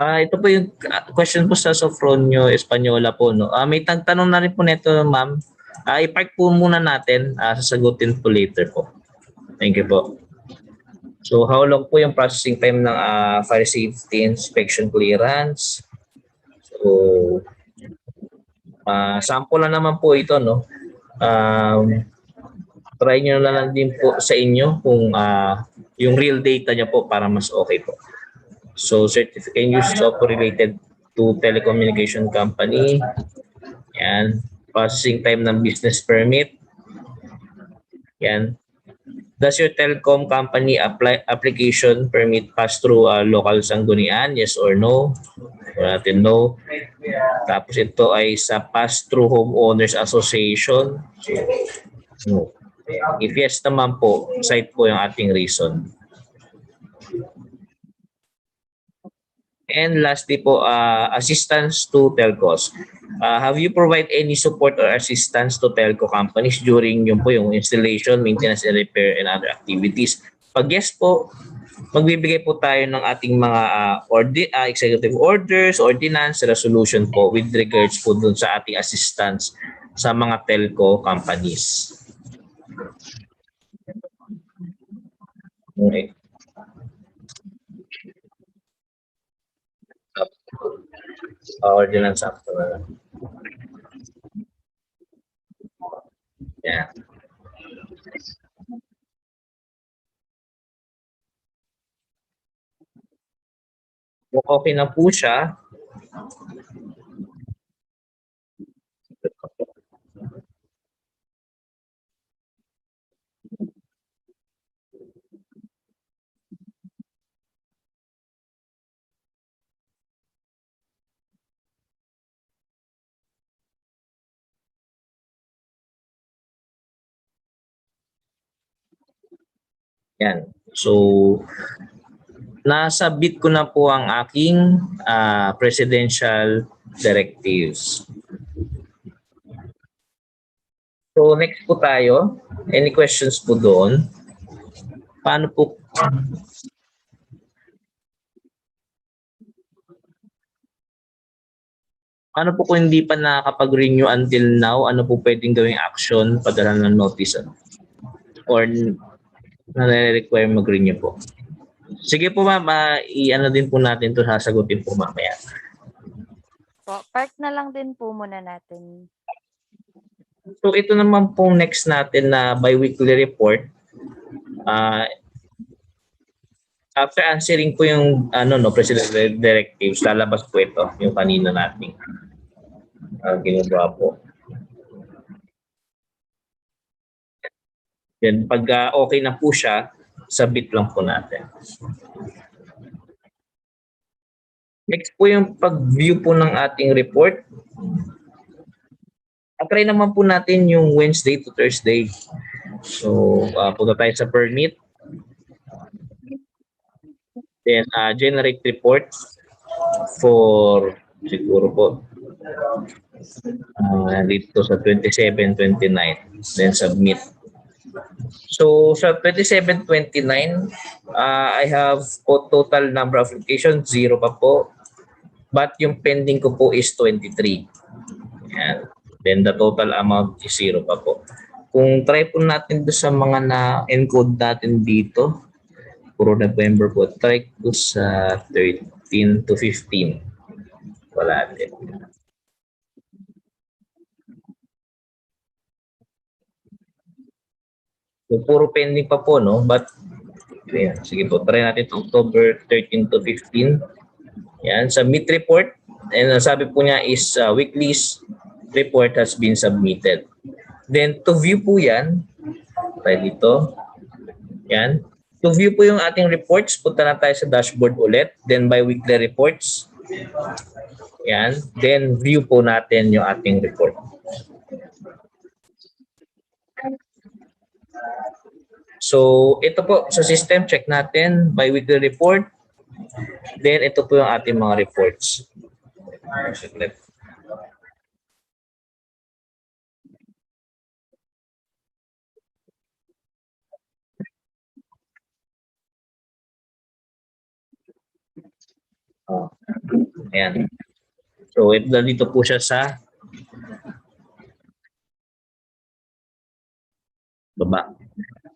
Ito po yung question po sa Sofronio Espanyola po. No? May tanong na rin po nito, ma'am. I-park po muna natin. Sasagutin po later po. Thank you po. So how long po yung processing time ng fire safety inspection clearance? So sample na naman po ito, no? Try nyo na lang din po sa inyo kung yung real data nyo po para mas okay po. So certificate use of related to telecommunication company. Yan. Processing time ng business permit. Yan. Does your telecom company application permit pass through local sanggunian? Yes or no? Natin no. Tapos ito ay sa pass through homeowners association. So, no. If yes naman po, cite po yung ating reason. And lastly po, assistance to telcos. Have you provide any support or assistance to telco companies during yung installation, maintenance, and repair, and other activities? Pag yes po, magbibigay po tayo ng ating mga executive orders, ordinance, resolution po with regards po dun sa ating assistance sa mga telco companies. Okay. Ordinance after. Yeah. Kung okay na po siya, yan. So, nasabit ko na po ang aking presidential directives. So, next po tayo. Any questions po doon? Paano po? Paano po kung hindi pa nakakapag-renew until now? Ano po pwedeng gawing action? Padala ng notice? Or nare-require mag-renew po? Sige po ma'am, i-ano din po natin to, sasagutin po mamaya. Po, park na lang din po muna natin. So ito naman po next natin na bi-weekly report. After answering po yung President directives, lalabas po ito, yung kanina nating ginagawa po. Then pag okay na po siya, submit lang po natin. Next po yung pag-view po ng ating report. Try naman po natin yung Wednesday to Thursday. So, punta tayo sa permit. Then, generate report for siguro po dito sa 27-29. Then, submit. So, sa 27-29, I have total number of applications, 0 pa po. But yung pending ko po is 23. Yan. Then the total amount is 0 pa po. Kung try po natin doon sa mga na-encode natin dito, puro November po, try ko sa 13 to 15. Wala din. So, puro pending pa po, no? But, yan. Sige po, try natin ito, October 13 to 15. Yan, submit report. And ang sabi po niya is weekly report has been submitted. Then, to view po yan, tayo dito. Yan. To view po yung ating reports, punta na tayo sa dashboard ulit. Then, by weekly reports. Yan. Then, view po natin yung ating report. So, ito po sa system, check natin by weekly report. Then, ito po yung ating mga reports. Ayan. So, dito po siya sa baba.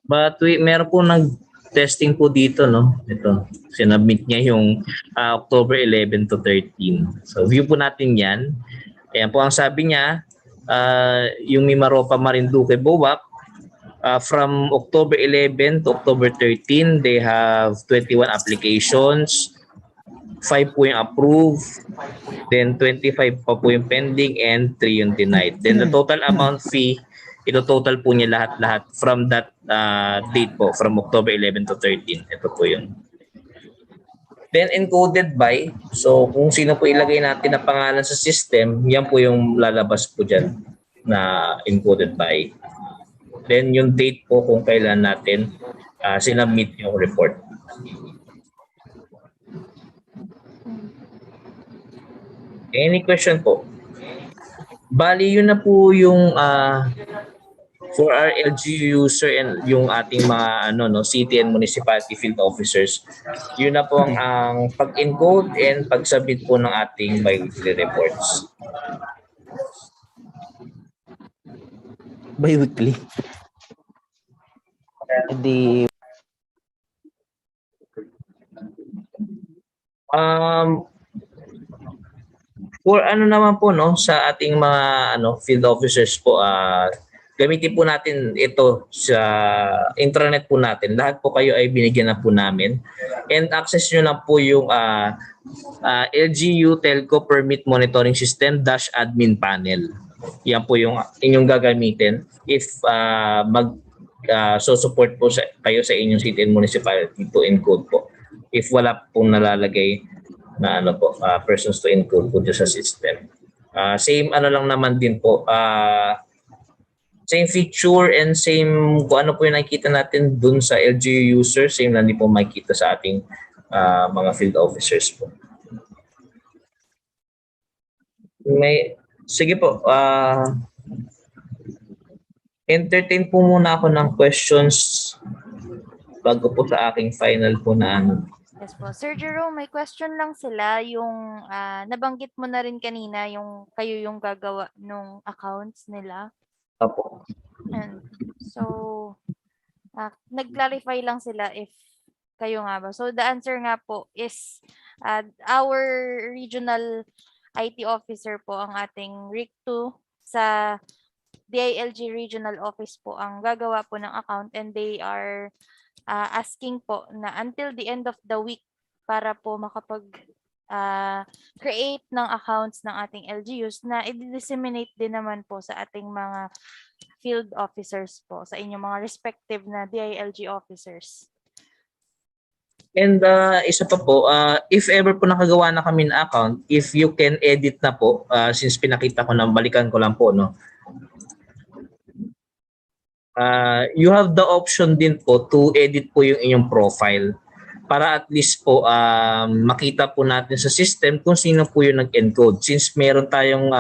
But meron po nag-testing po dito, no? Ito, sinubmit niya yung October 11 to 13. So, view po natin yan. Ayan po ang sabi niya, yung MIMAROPA Marinduque BOAP, from October 11 to October 13, they have 21 applications. 5 po yung approved, then 25 pa po yung pending, and 3 yung denied. Then the total amount fee, ito total po niya lahat-lahat from that date po, from October 11 to 13. Ito po yun. Then encoded by, so kung sino po ilagay natin na pangalan sa system, yan po yung lalabas po dyan na encoded by. Then yung date po kung kailan natin sinubmit yung report. Any question po? Bali, yun na po yung For our LGU user and yung ating mga city and municipality field officers, yun na po ang pag-encode and pag-submit po ng ating biweekly reports. Biweekly. Hindi. For naman po sa ating mga field officers po, gamitin po natin ito sa intranet po natin. Lahat po kayo ay binigyan na po namin. And access nyo na po yung LGU Telco Permit Monitoring System -admin panel. Yan po yung inyong gagamitin if so-support po kayo sa inyong city and municipality to encode po. If wala pong nalalagay na persons to encode po sa system. Same lang naman din po. Same feature and same kung ano po yung nakikita natin dun sa LGU user, same na din po makikita sa ating mga field officers po. Sige po. Entertain po muna ako ng questions bago po sa aking final po na Yes po. Sir Jerome, may question lang sila. Yung nabanggit mo na rin kanina, yung kayo yung gagawa ng accounts nila. Opo. And so, nag-clarify lang sila if kayo nga ba. So, the answer nga po is our regional IT officer po ang ating RIC2 sa DILG Regional Office po ang gagawa po ng account, and they are asking po na until the end of the week para po makapag create ng accounts ng ating LGUs na i-disseminate din naman po sa ating mga field officers po, sa inyong mga respective na DILG officers. And isa pa po, if ever po nakagawa na kami ng account, if you can edit na po, since pinakita ko na, balikan ko lang po, you have the option din po to edit po yung inyong profile para at least po makita po natin sa system kung sino po yung nag-encode. Since meron tayong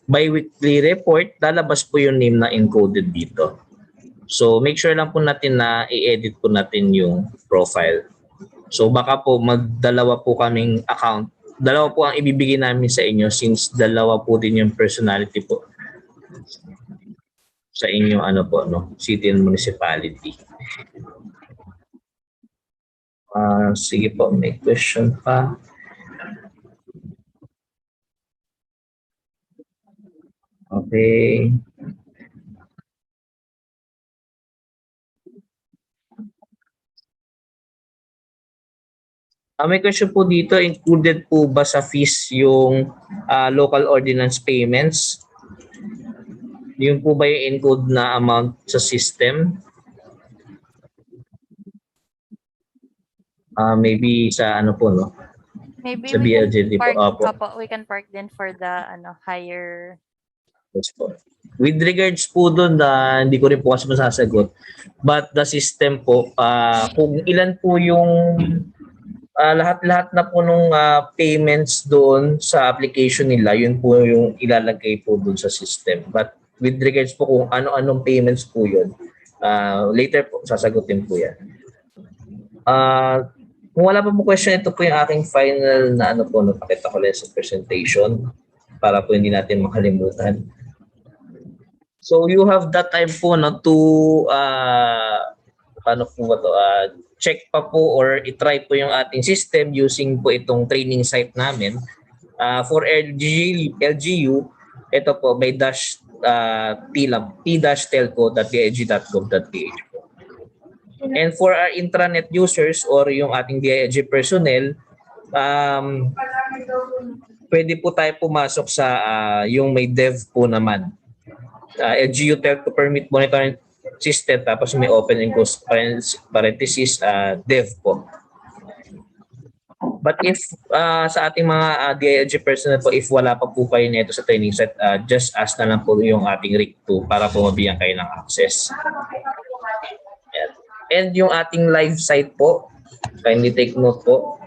bi-weekly report, lalabas po yung name na encoded dito. So make sure lang po natin na i-edit po natin yung profile. So baka po magdalawa po kaming account. Dalawa po ang ibibigay namin sa inyo since dalawa po din yung personality po sa inyong city and municipality. Sige po, may question pa. Okay. May question po dito, included po ba sa fees yung local ordinance payments? Yun po ba yung encode na amount sa system? Maybe sa Maybe sa we BLGD can po. we can park din for the higher. Yes po. With regards po doon, hindi ko rin po kasi masasagot. But the system po, kung ilan po yung lahat-lahat na po nung payments doon sa application nila, yun po yung ilalagay po doon sa system. But with regards po kung ano-anong payments po yun, later po sasagutin po yan. Kung wala pa po question, ito po yung aking final na pakita ko lang sa presentation para po hindi natin makalimutan. So you have that time po to check pa po or i-try po yung ating system using po itong training site namin. For LGU, ito po may t-telco.dig.gov.ph. And for our intranet users or yung ating DILG personnel, pwede po tayo pumasok sa yung may dev po naman. LGU Telco Permit Monitoring System, tapos may open and close parenthesis dev po. But if sa ating mga DILG personnel po, if wala pa po kayo nito sa training set, just ask na lang po yung ating RIC2 para po mabigyan kayo ng access. Yan. And yung ating live site po, kindly take note po.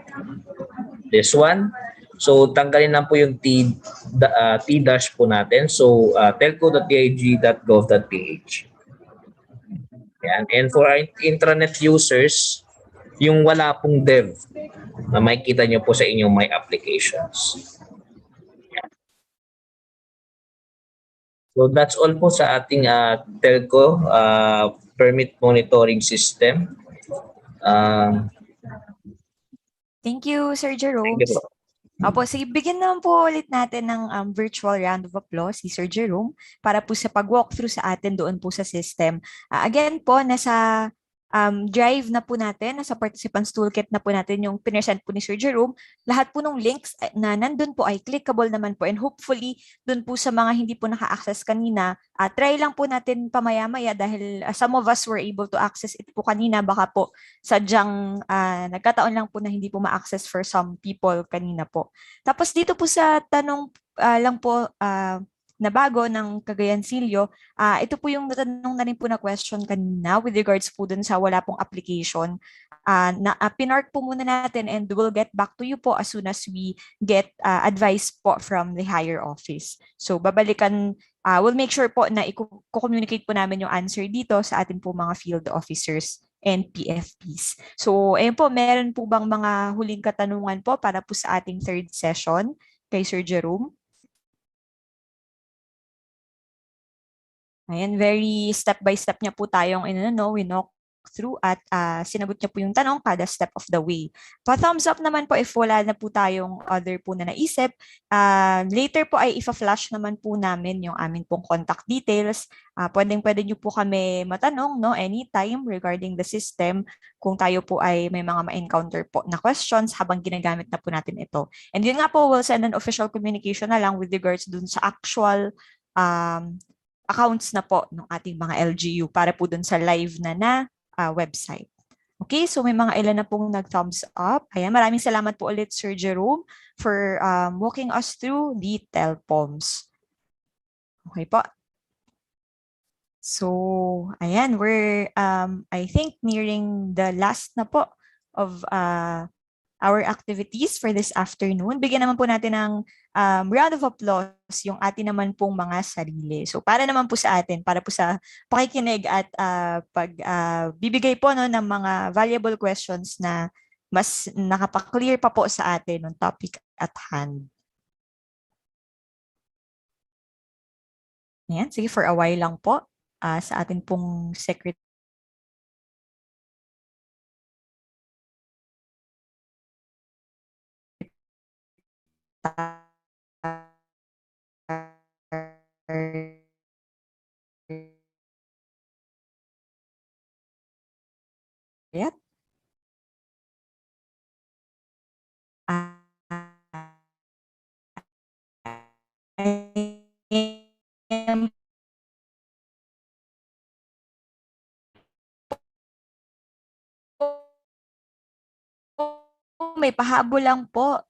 This one. So tanggalin lang po yung T-dash po natin. So telco.dig.gov.ph. Yan. And for our intranet users, yung wala pong dev na makikita nyo po sa inyong my applications. So that's all po sa ating telco permit monitoring system. Thank you, Sir Jerome. Thank you po. Opo, sige, bigyan naman po ulit natin ng virtual round of applause si Sir Jerome para po sa pag-walkthrough sa atin doon po sa system. Again po, nasa drive na po natin, nasa participants toolkit na po natin yung pinesent po ni Sir Jerome. Lahat po ng links na nandun po ay clickable naman po and hopefully doon po sa mga hindi po naka-access kanina, try lang po natin pamaya-maya dahil some of us were able to access it po kanina. Baka po sadyang nagkataon lang po na hindi po ma-access for some people kanina po. Tapos dito po sa tanong lang po na bago ng Cagayan Silio, ito po yung natanong na rin po na question kanina with regards po dun sa wala pong application. Pinark po muna natin and we'll get back to you po as soon as we get advice po from the higher office. So babalikan, we'll make sure po na i-communicate po namin yung answer dito sa atin po mga field officers and PFPs. So ayun po, meron po bang mga huling katanungan po para po sa ating third session kay Sir Jerome? Ayan, very step by step niya po tayong winok through at sinagot niya po yung tanong kada step of the way. Pa-thumbs up naman po if wala na po tayong other po na naisip. Later po ay ifa-flash naman po namin yung amin pong contact details. Pwede niyo po kami matanong anytime regarding the system kung tayo po ay may mga ma-encounter po na questions habang ginagamit na po natin ito. And yun nga po, we'll send an official communication na lang with regards dun sa actual accounts na po ng ating mga LGU para po dun sa live na website. Okay, so may mga ilan na pong nag-thumbs up. Ayan, maraming salamat po ulit Sir Jerome for walking us through the TelPOMS. Okay po. So, ayan, we're I think nearing the last na po of our activities for this afternoon. Bigyan naman po natin ng round of applause yung atin naman pong mga sarili. So para naman po sa atin, para po sa pakikinig at bibigay po ng mga valuable questions na mas nakapaklear pa po sa atin ng topic at hand. Ayan, sige, for a while lang po sa atin pong secretary. Yep. May pahabol lang po.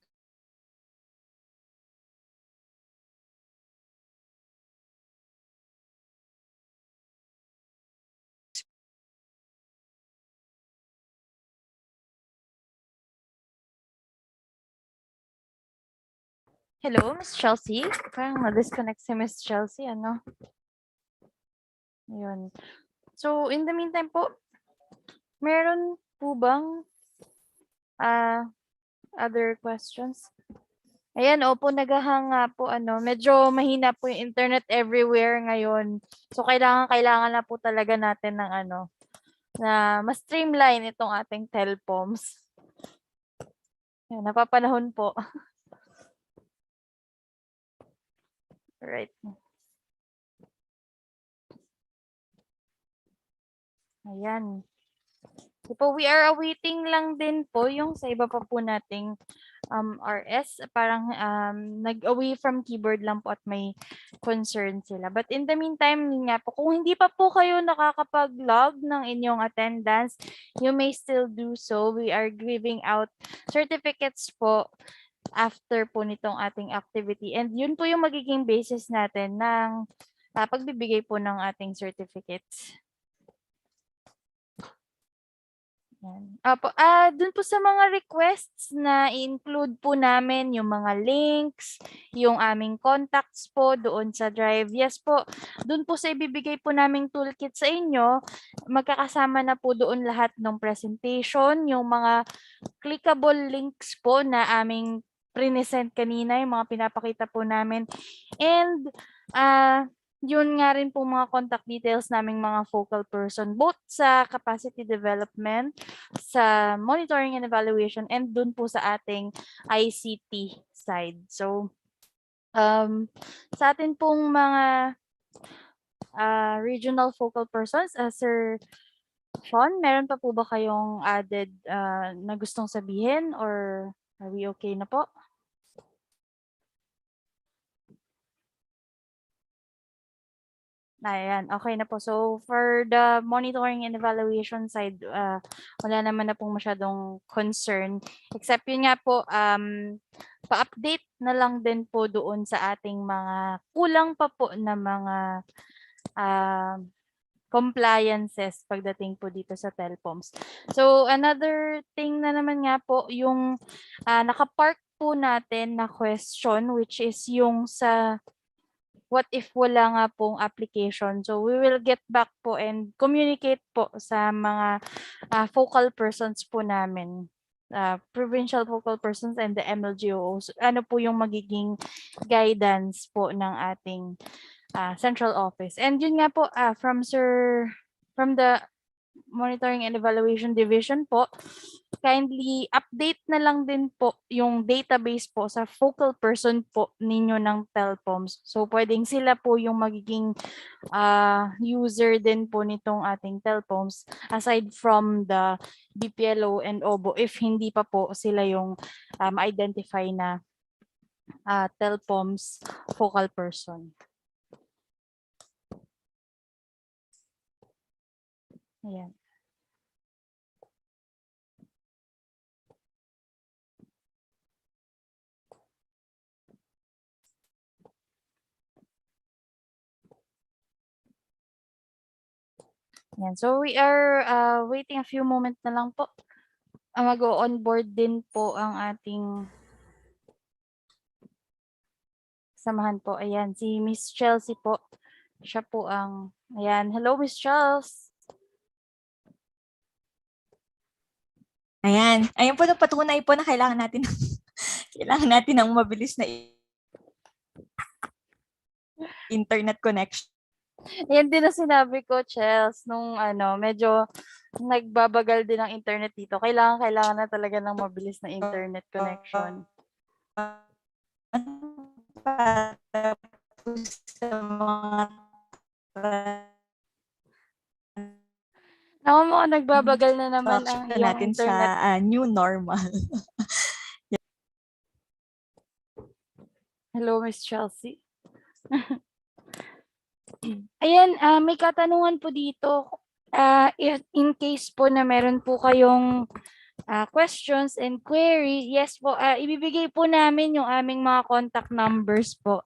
Hello, Miss Chelsea. Parang na-disconnect si Miss Chelsea, ano? Yun. So, in the meantime po, meron po bang other questions? Ayan, opo, naghahanga po, medyo mahina po yung internet everywhere ngayon. So, kailangan na po talaga natin ng na mas streamline itong ating TelPOMS. Ayan, napapanahon po. Right. Ayan. So po, we are awaiting lang din po yung sa iba pa po nating RS. Parang nag-away from keyboard lang po at may concern sila. But in the meantime, nga po, kung hindi pa po kayo nakakapag-log ng inyong attendance, you may still do so. We are giving out certificates po after po nitong ating activity. And yun po yung magiging basis natin ng pagbibigay po ng ating certificates. Dun po sa mga requests na include po namin yung mga links, yung aming contacts po doon sa Drive. Yes po, dun po sa ibibigay po naming toolkit sa inyo, magkakasama na po doon lahat ng presentation, yung mga clickable links po na aming present kanina, yung mga pinapakita po namin. And yun nga rin po mga contact details naming mga focal person, both sa capacity development, sa monitoring and evaluation, and dun po sa ating ICT side. So, sa atin pong mga regional focal persons, Sir Sean, meron pa po ba kayong added na gustong sabihin, or are we okay na po? Ayan, okay na po. So, for the monitoring and evaluation side, wala naman na pong masyadong concern. Except yun nga po, pa-update na lang din po doon sa ating mga kulang pa po na mga compliances pagdating po dito sa TelPOMS. So, another thing na naman nga po, yung nakapark po natin na question, which is yung sa what if wala nga pong application. So, we will get back po and communicate po sa mga focal persons po namin, provincial focal persons and the MLGOs. Ano po yung magiging guidance po ng ating central office. And yun nga po, from the Monitoring and Evaluation Division po, kindly update na lang din po yung database po sa focal person po ninyo ng TelPOMS. So, pwedeng sila po yung magiging user din po nitong ating TelPOMS aside from the BPLO and OBO if hindi pa po sila yung identify na TelPOMS focal person. Ayan. Yan. So we are waiting a few moments na lang po. Mag-o-onboard din po ang ating samahan po. Ayan, si Miss Chelsea po. Siya po ang, ayan. Hello, Miss Chelsea. Ayan. Ayan po, patunay po na kailangan natin ng mabilis na internet connection. Yan din na sinabi ko, Chels, nung medyo nagbabagal din ang internet dito. Kailangan na talaga ng mabilis na internet connection. Ako mo, nagbabagal na naman ang iyong natin internet. Sa new normal. Hello, Miss Chelsea. Ayan, may katanungan po dito. If in case po na meron po kayong questions and query, yes po, ibibigay po namin yung aming mga contact numbers po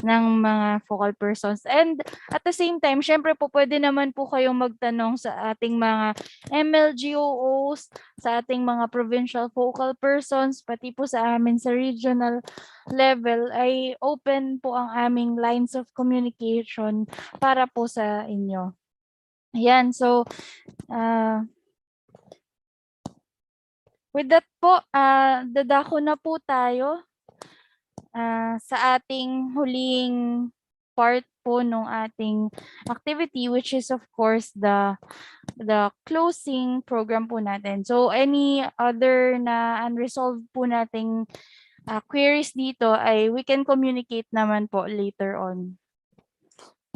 ng mga focal persons. And at the same time, syempre po pwede naman po kayong magtanong sa ating mga MLGOs, sa ating mga provincial focal persons, pati po sa amin sa regional level ay open po ang aming lines of communication para po sa inyo. Ayan, so with that po, dadako na po tayo sa ating huling part po ng ating activity, which is of course the closing program po natin. So any other na unresolved po nating queries dito ay we can communicate naman po later on.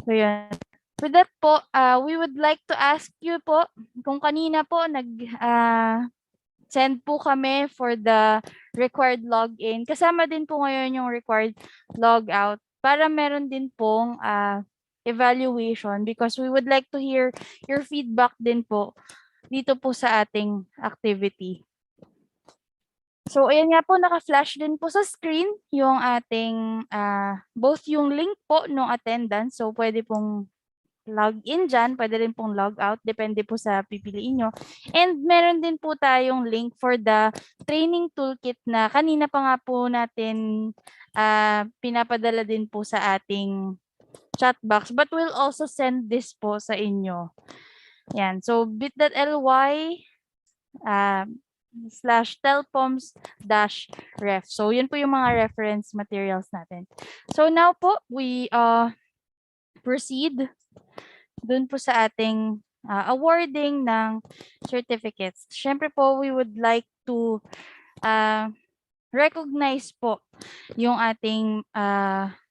So yan. With that po, we would like to ask you po, kung kanina po send po kami for the required login. Kasama din po ngayon yung required logout para meron din pong evaluation because we would like to hear your feedback din po dito po sa ating activity. So, ayan nga po, naka-flash din po sa screen yung ating, both yung link po ng attendance. So, pwede pong log in dyan. Pwede rin pong log out. Depende po sa pipiliin nyo. And meron din po tayong link for the training toolkit na kanina pa nga po natin pinapadala din po sa ating chat box. But we'll also send this po sa inyo. Yan. So bit.ly /telpoms-ref. So, yun po yung mga reference materials natin. So, now po, we proceed dun po sa ating awarding ng certificates. Siyempre po, we would like to recognize po yung ating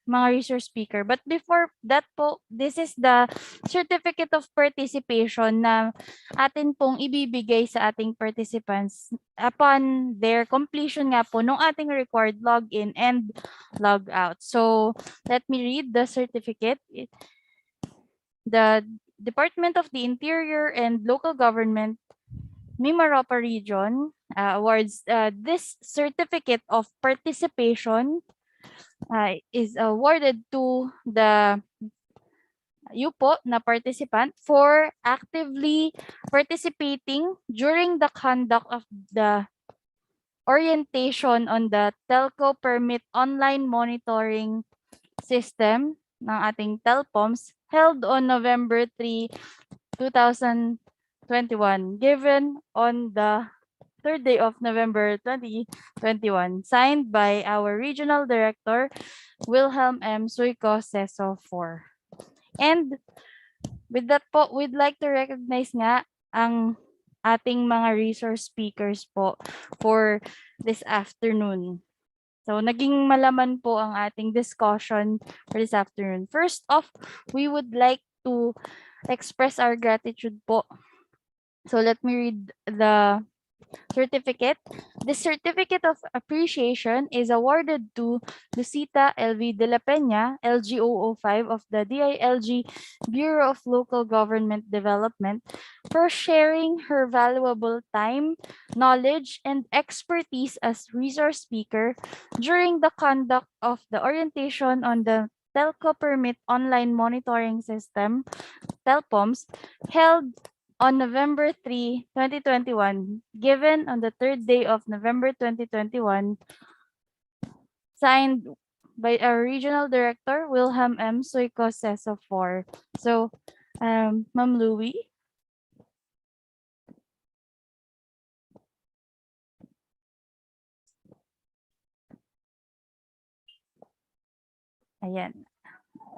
mga resource speaker. But before that po, this is the certificate of participation na atin pong ibibigay sa ating participants upon their completion nga po nung ating required login and log out. So, let me read the certificate. The Department of the Interior and Local Government, MIMAROPA region, awards this certificate of participation is awarded to the you po na participant for actively participating during the conduct of the orientation on the telco permit online monitoring system ng ating TelPOMS held on November 3, 2021, given on the third day of November 2021, signed by our Regional Director, Wilhelm M. Suico, CESO 4. And with that po, we'd like to recognize nga ang ating mga resource speakers po for this afternoon. So, naging malaman po ang ating discussion for this afternoon. First off, we would like to express our gratitude po. So, let me read the certificate. The certificate of appreciation is awarded to Lucita LV de la Peña, LGU05 of the DILG Bureau of Local Government Development, for sharing her valuable time, knowledge, and expertise as resource speaker during the conduct of the orientation on the Telco Permit Online Monitoring System, TelPOMS, held on November 3, 2021, given on the third day of November 2021, signed by our Regional Director, Wilhelm M. Suico, CESO 4. So, Ma'am Louie. Ayan.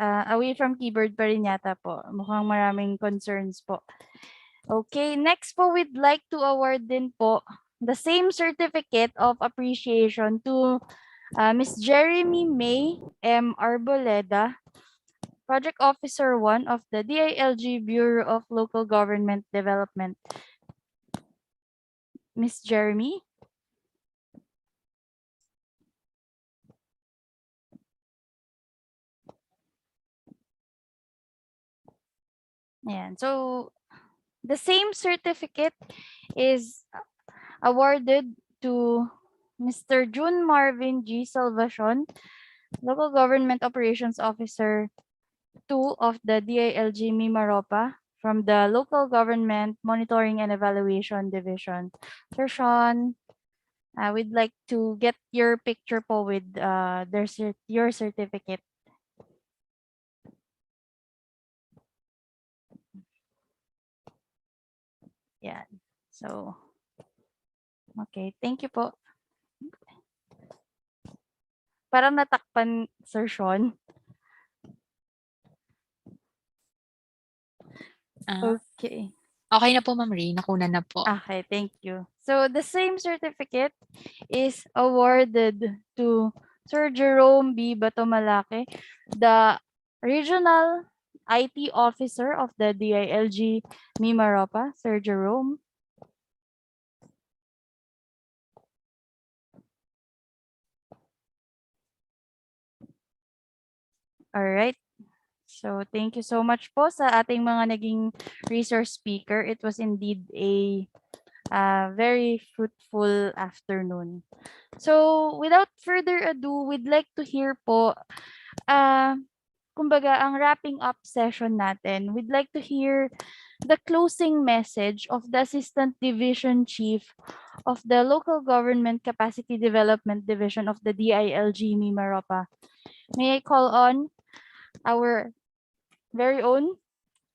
Away from keyboard pa rin yata po. Mukhang maraming concerns po. Okay, next po, we'd like to award din po the same certificate of appreciation to Ms. Jeremy May M. Arboleda, Project Officer 1 of the DILG Bureau of Local Government Development. Ms. Jeremy? Ayan. So, the same certificate is awarded to Mr. June Marvin G. Salvacion, Local Government Operations Officer 2 of the DILG MIMAROPA from the Local Government Monitoring and Evaluation Division. Sir Sean, we'd like to get your picture po with your certificate. Yeah. So, okay. Thank you po. Parang natakpan, Sir Sean. Okay. Okay na po, Ma'am Ray. Nakunan na po. Okay, thank you. So, the same certificate is awarded to Sir Jerome B. Batomalake, the Regional IT Officer of the DILG MIMAROPA. Sir Jerome. All right. So, thank you so much po sa ating mga naging resource speaker. It was indeed a very fruitful afternoon. So, without further ado, we'd like to hear po kumbaga, ang wrapping up session natin, we'd like to hear the closing message of the Assistant Division Chief of the Local Government Capacity Development Division of the DILG MIMAROPA. May I call on our very own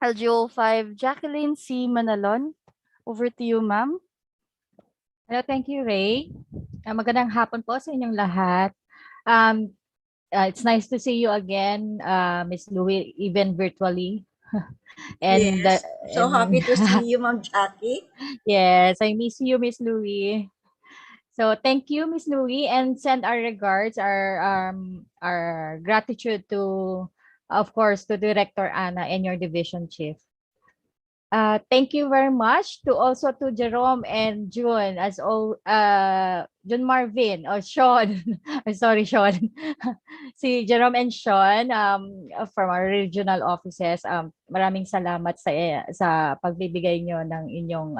LGO 5, Jacqueline C. Manalon. Over to you, ma'am. Hello, thank you, Ray. Magandang hapon po sa inyong lahat. It's nice to see you again, Miss Louie, even virtually. And Yes. So happy to see you, Ma'am Jackie. yes, I miss you, Miss Louie. So thank you, Miss Louie, and send our regards, our gratitude to, of course, to Director Anna and your division chief. Thank you very much to also to Jerome and June, as all June Marvin or Sean. I'm sorry, Sean. Si Jerome and Sean from our regional offices. Maraming salamat sa pagbibigay nyo ng inyong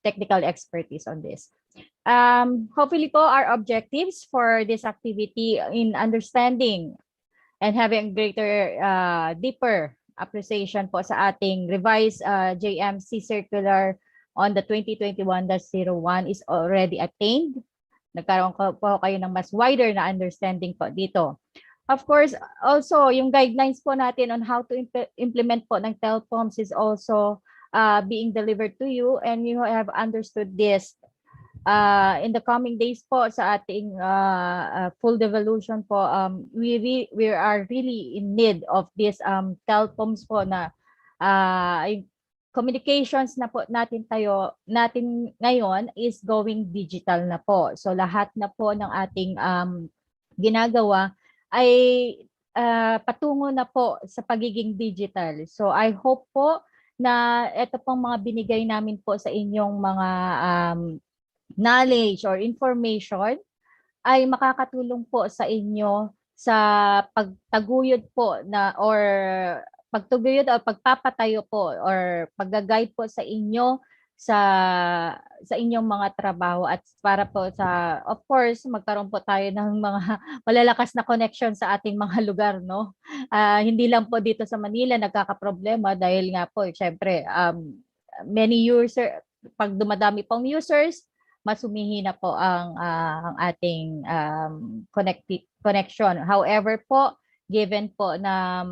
technical expertise on this. Hopefully po our objectives for this activity in understanding and having greater deeper appreciation po sa ating revised JMC circular on the 2021-01 is already attained. Nagkaroon po kayo ng mas wider na understanding po dito. Of course, also yung guidelines po natin on how to implement po ng TelPOMS is also being delivered to you, and you have understood this in the coming days po sa ating full devolution po. We are really in need of this TelPOMS po na communications na po natin ngayon is going digital na po. So lahat na po ng ating ginagawa ay patungo na po sa pagiging digital. So I hope po na ito pong mga binigay namin po sa inyong mga knowledge or information ay makakatulong po sa inyo sa pagtaguyod po na or pagtuguyod o pagpapatayo po or pag-guide po sa inyo sa inyong mga trabaho, at para po sa, of course, magkaroon po tayo ng mga malalakas na connection sa ating mga lugar, no? Hindi lang po dito sa Manila nagkakaproblema dahil nga po syempre many user, pag dumadami pong users, mas humihina po ang ating connection. However po, given po na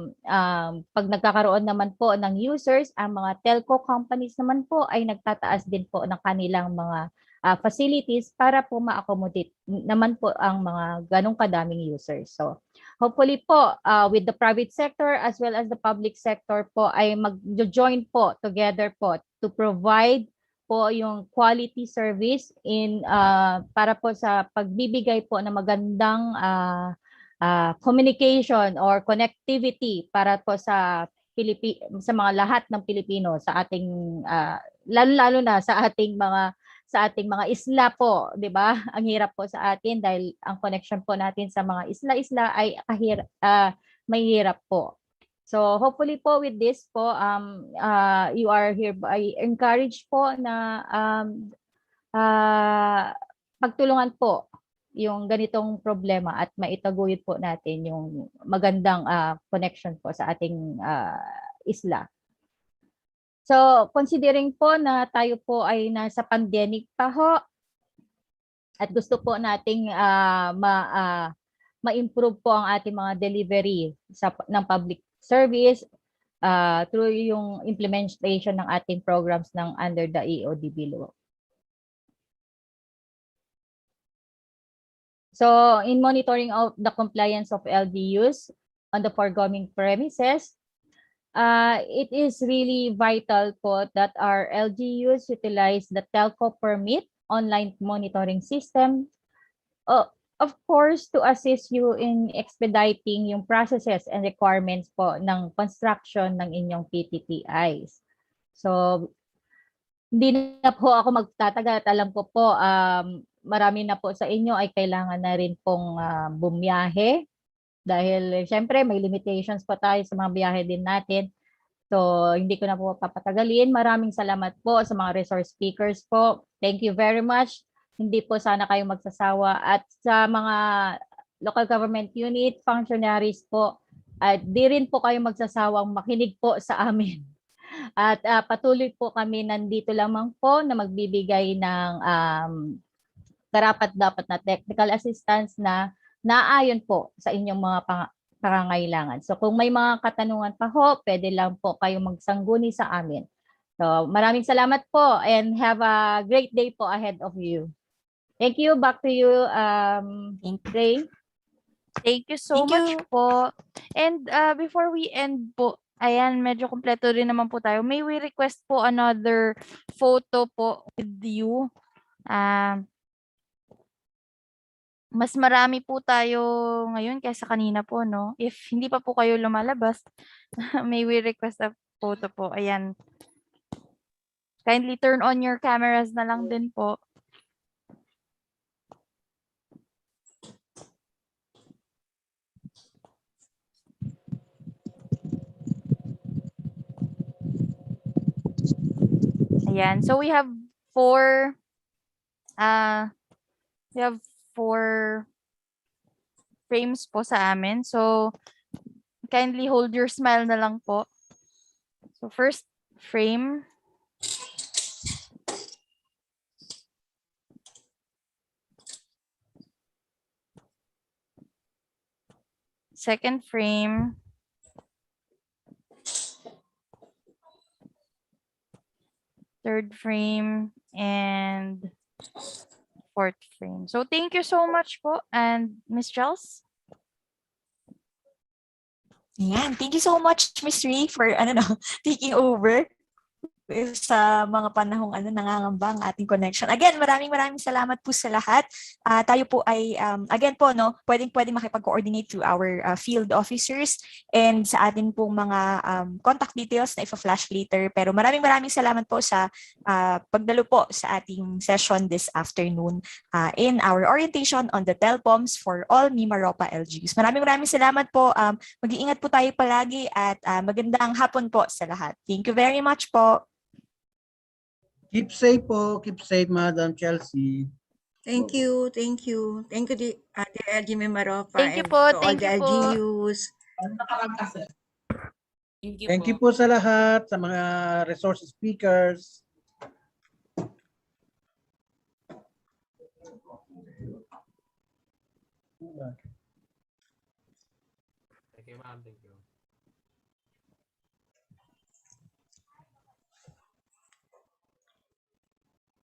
pag nagkakaroon naman po ng users, ang mga telco companies naman po ay nagtataas din po ng kanilang mga facilities para po ma-accommodate naman po ang mga ganong kadaming users. So hopefully po with the private sector as well as the public sector po ay mag-join po together po to provide po yung quality service in para po sa pagbibigay po ng magandang communication or connectivity para po sa mga lahat ng Pilipino, sa ating lalo na sa ating mga isla po, 'di ba? Ang hirap po sa atin dahil ang connection po natin sa mga isla-isla ay mahirap po. So hopefully po with this po you are hereby encouraged po na pagtulungan po yung ganitong problema at maitaguyod po natin yung magandang connection po sa ating isla. So considering po na tayo po ay nasa pandemic pa ho at gusto po nating ma-improve po ang ating mga delivery ng public service through yung implementation ng ating programs ng under the EODB law. So in monitoring of the compliance of LGUs on the foregoing premises, it is really vital po that our LGUs utilize the telco permit online monitoring system, of course, to assist you in expediting yung processes and requirements po ng construction ng inyong PTTIs. So, hindi na po ako magtatagal at alam ko po, marami na po sa inyo ay kailangan na rin pong bumiyahe dahil syempre may limitations pa tayo sa mga biyahe din natin. So, hindi ko na po papatagalin. Maraming salamat po sa mga resource speakers po. Thank you very much. Hindi po sana kayo magsasawa. At sa mga local government unit, functionaries po, At di rin po kayo magsasawang makinig po sa amin. At patuloy po kami nandito lamang po na magbibigay ng karapat-dapat na technical assistance na naayon po sa inyong mga pangangailangan. So kung may mga katanungan pa ho, pwede lang po kayo magsangguni sa amin. So maraming salamat po and have a great day po ahead of you. Thank you. Back to you, Ray. Thank you so much po. And before we end po, ayan, medyo kompleto rin naman po tayo. May we request po another photo po with you? Mas marami po tayo ngayon kaysa kanina po, no? If hindi pa po kayo lumalabas, may we request a photo po. Ayan. Kindly turn on your cameras na lang din po. Ayan. So we have four frames po sa amin. So kindly hold your smile na lang po. So first frame. Second frame. Third frame and fourth frame. So thank you so much po. And Miss Charles? Ayan, thank you so much, Miss Ree, for taking over sa mga panahong nangangamba ang ating connection. Again, maraming salamat po sa lahat. Tayo po ay, again po, pwedeng makipag-coordinate to our field officers and sa atin pong mga contact details na ipa-flash later. Pero maraming salamat po sa pagdalo po sa ating session this afternoon in our orientation on the TelPOMS for all MIMAROPA LGUs. Maraming salamat po. Mag-iingat po tayo palagi at magandang hapon po sa lahat. Thank you very much po. Keep safe po. Keep safe, Madam Chelsea. Thank you. Thank you, dear LG MIMAROPA Thank you and po. to all Thank the you po. LGUs. Thank you po sa lahat, sa mga resource speakers. Thank you, ma'am. Thank you.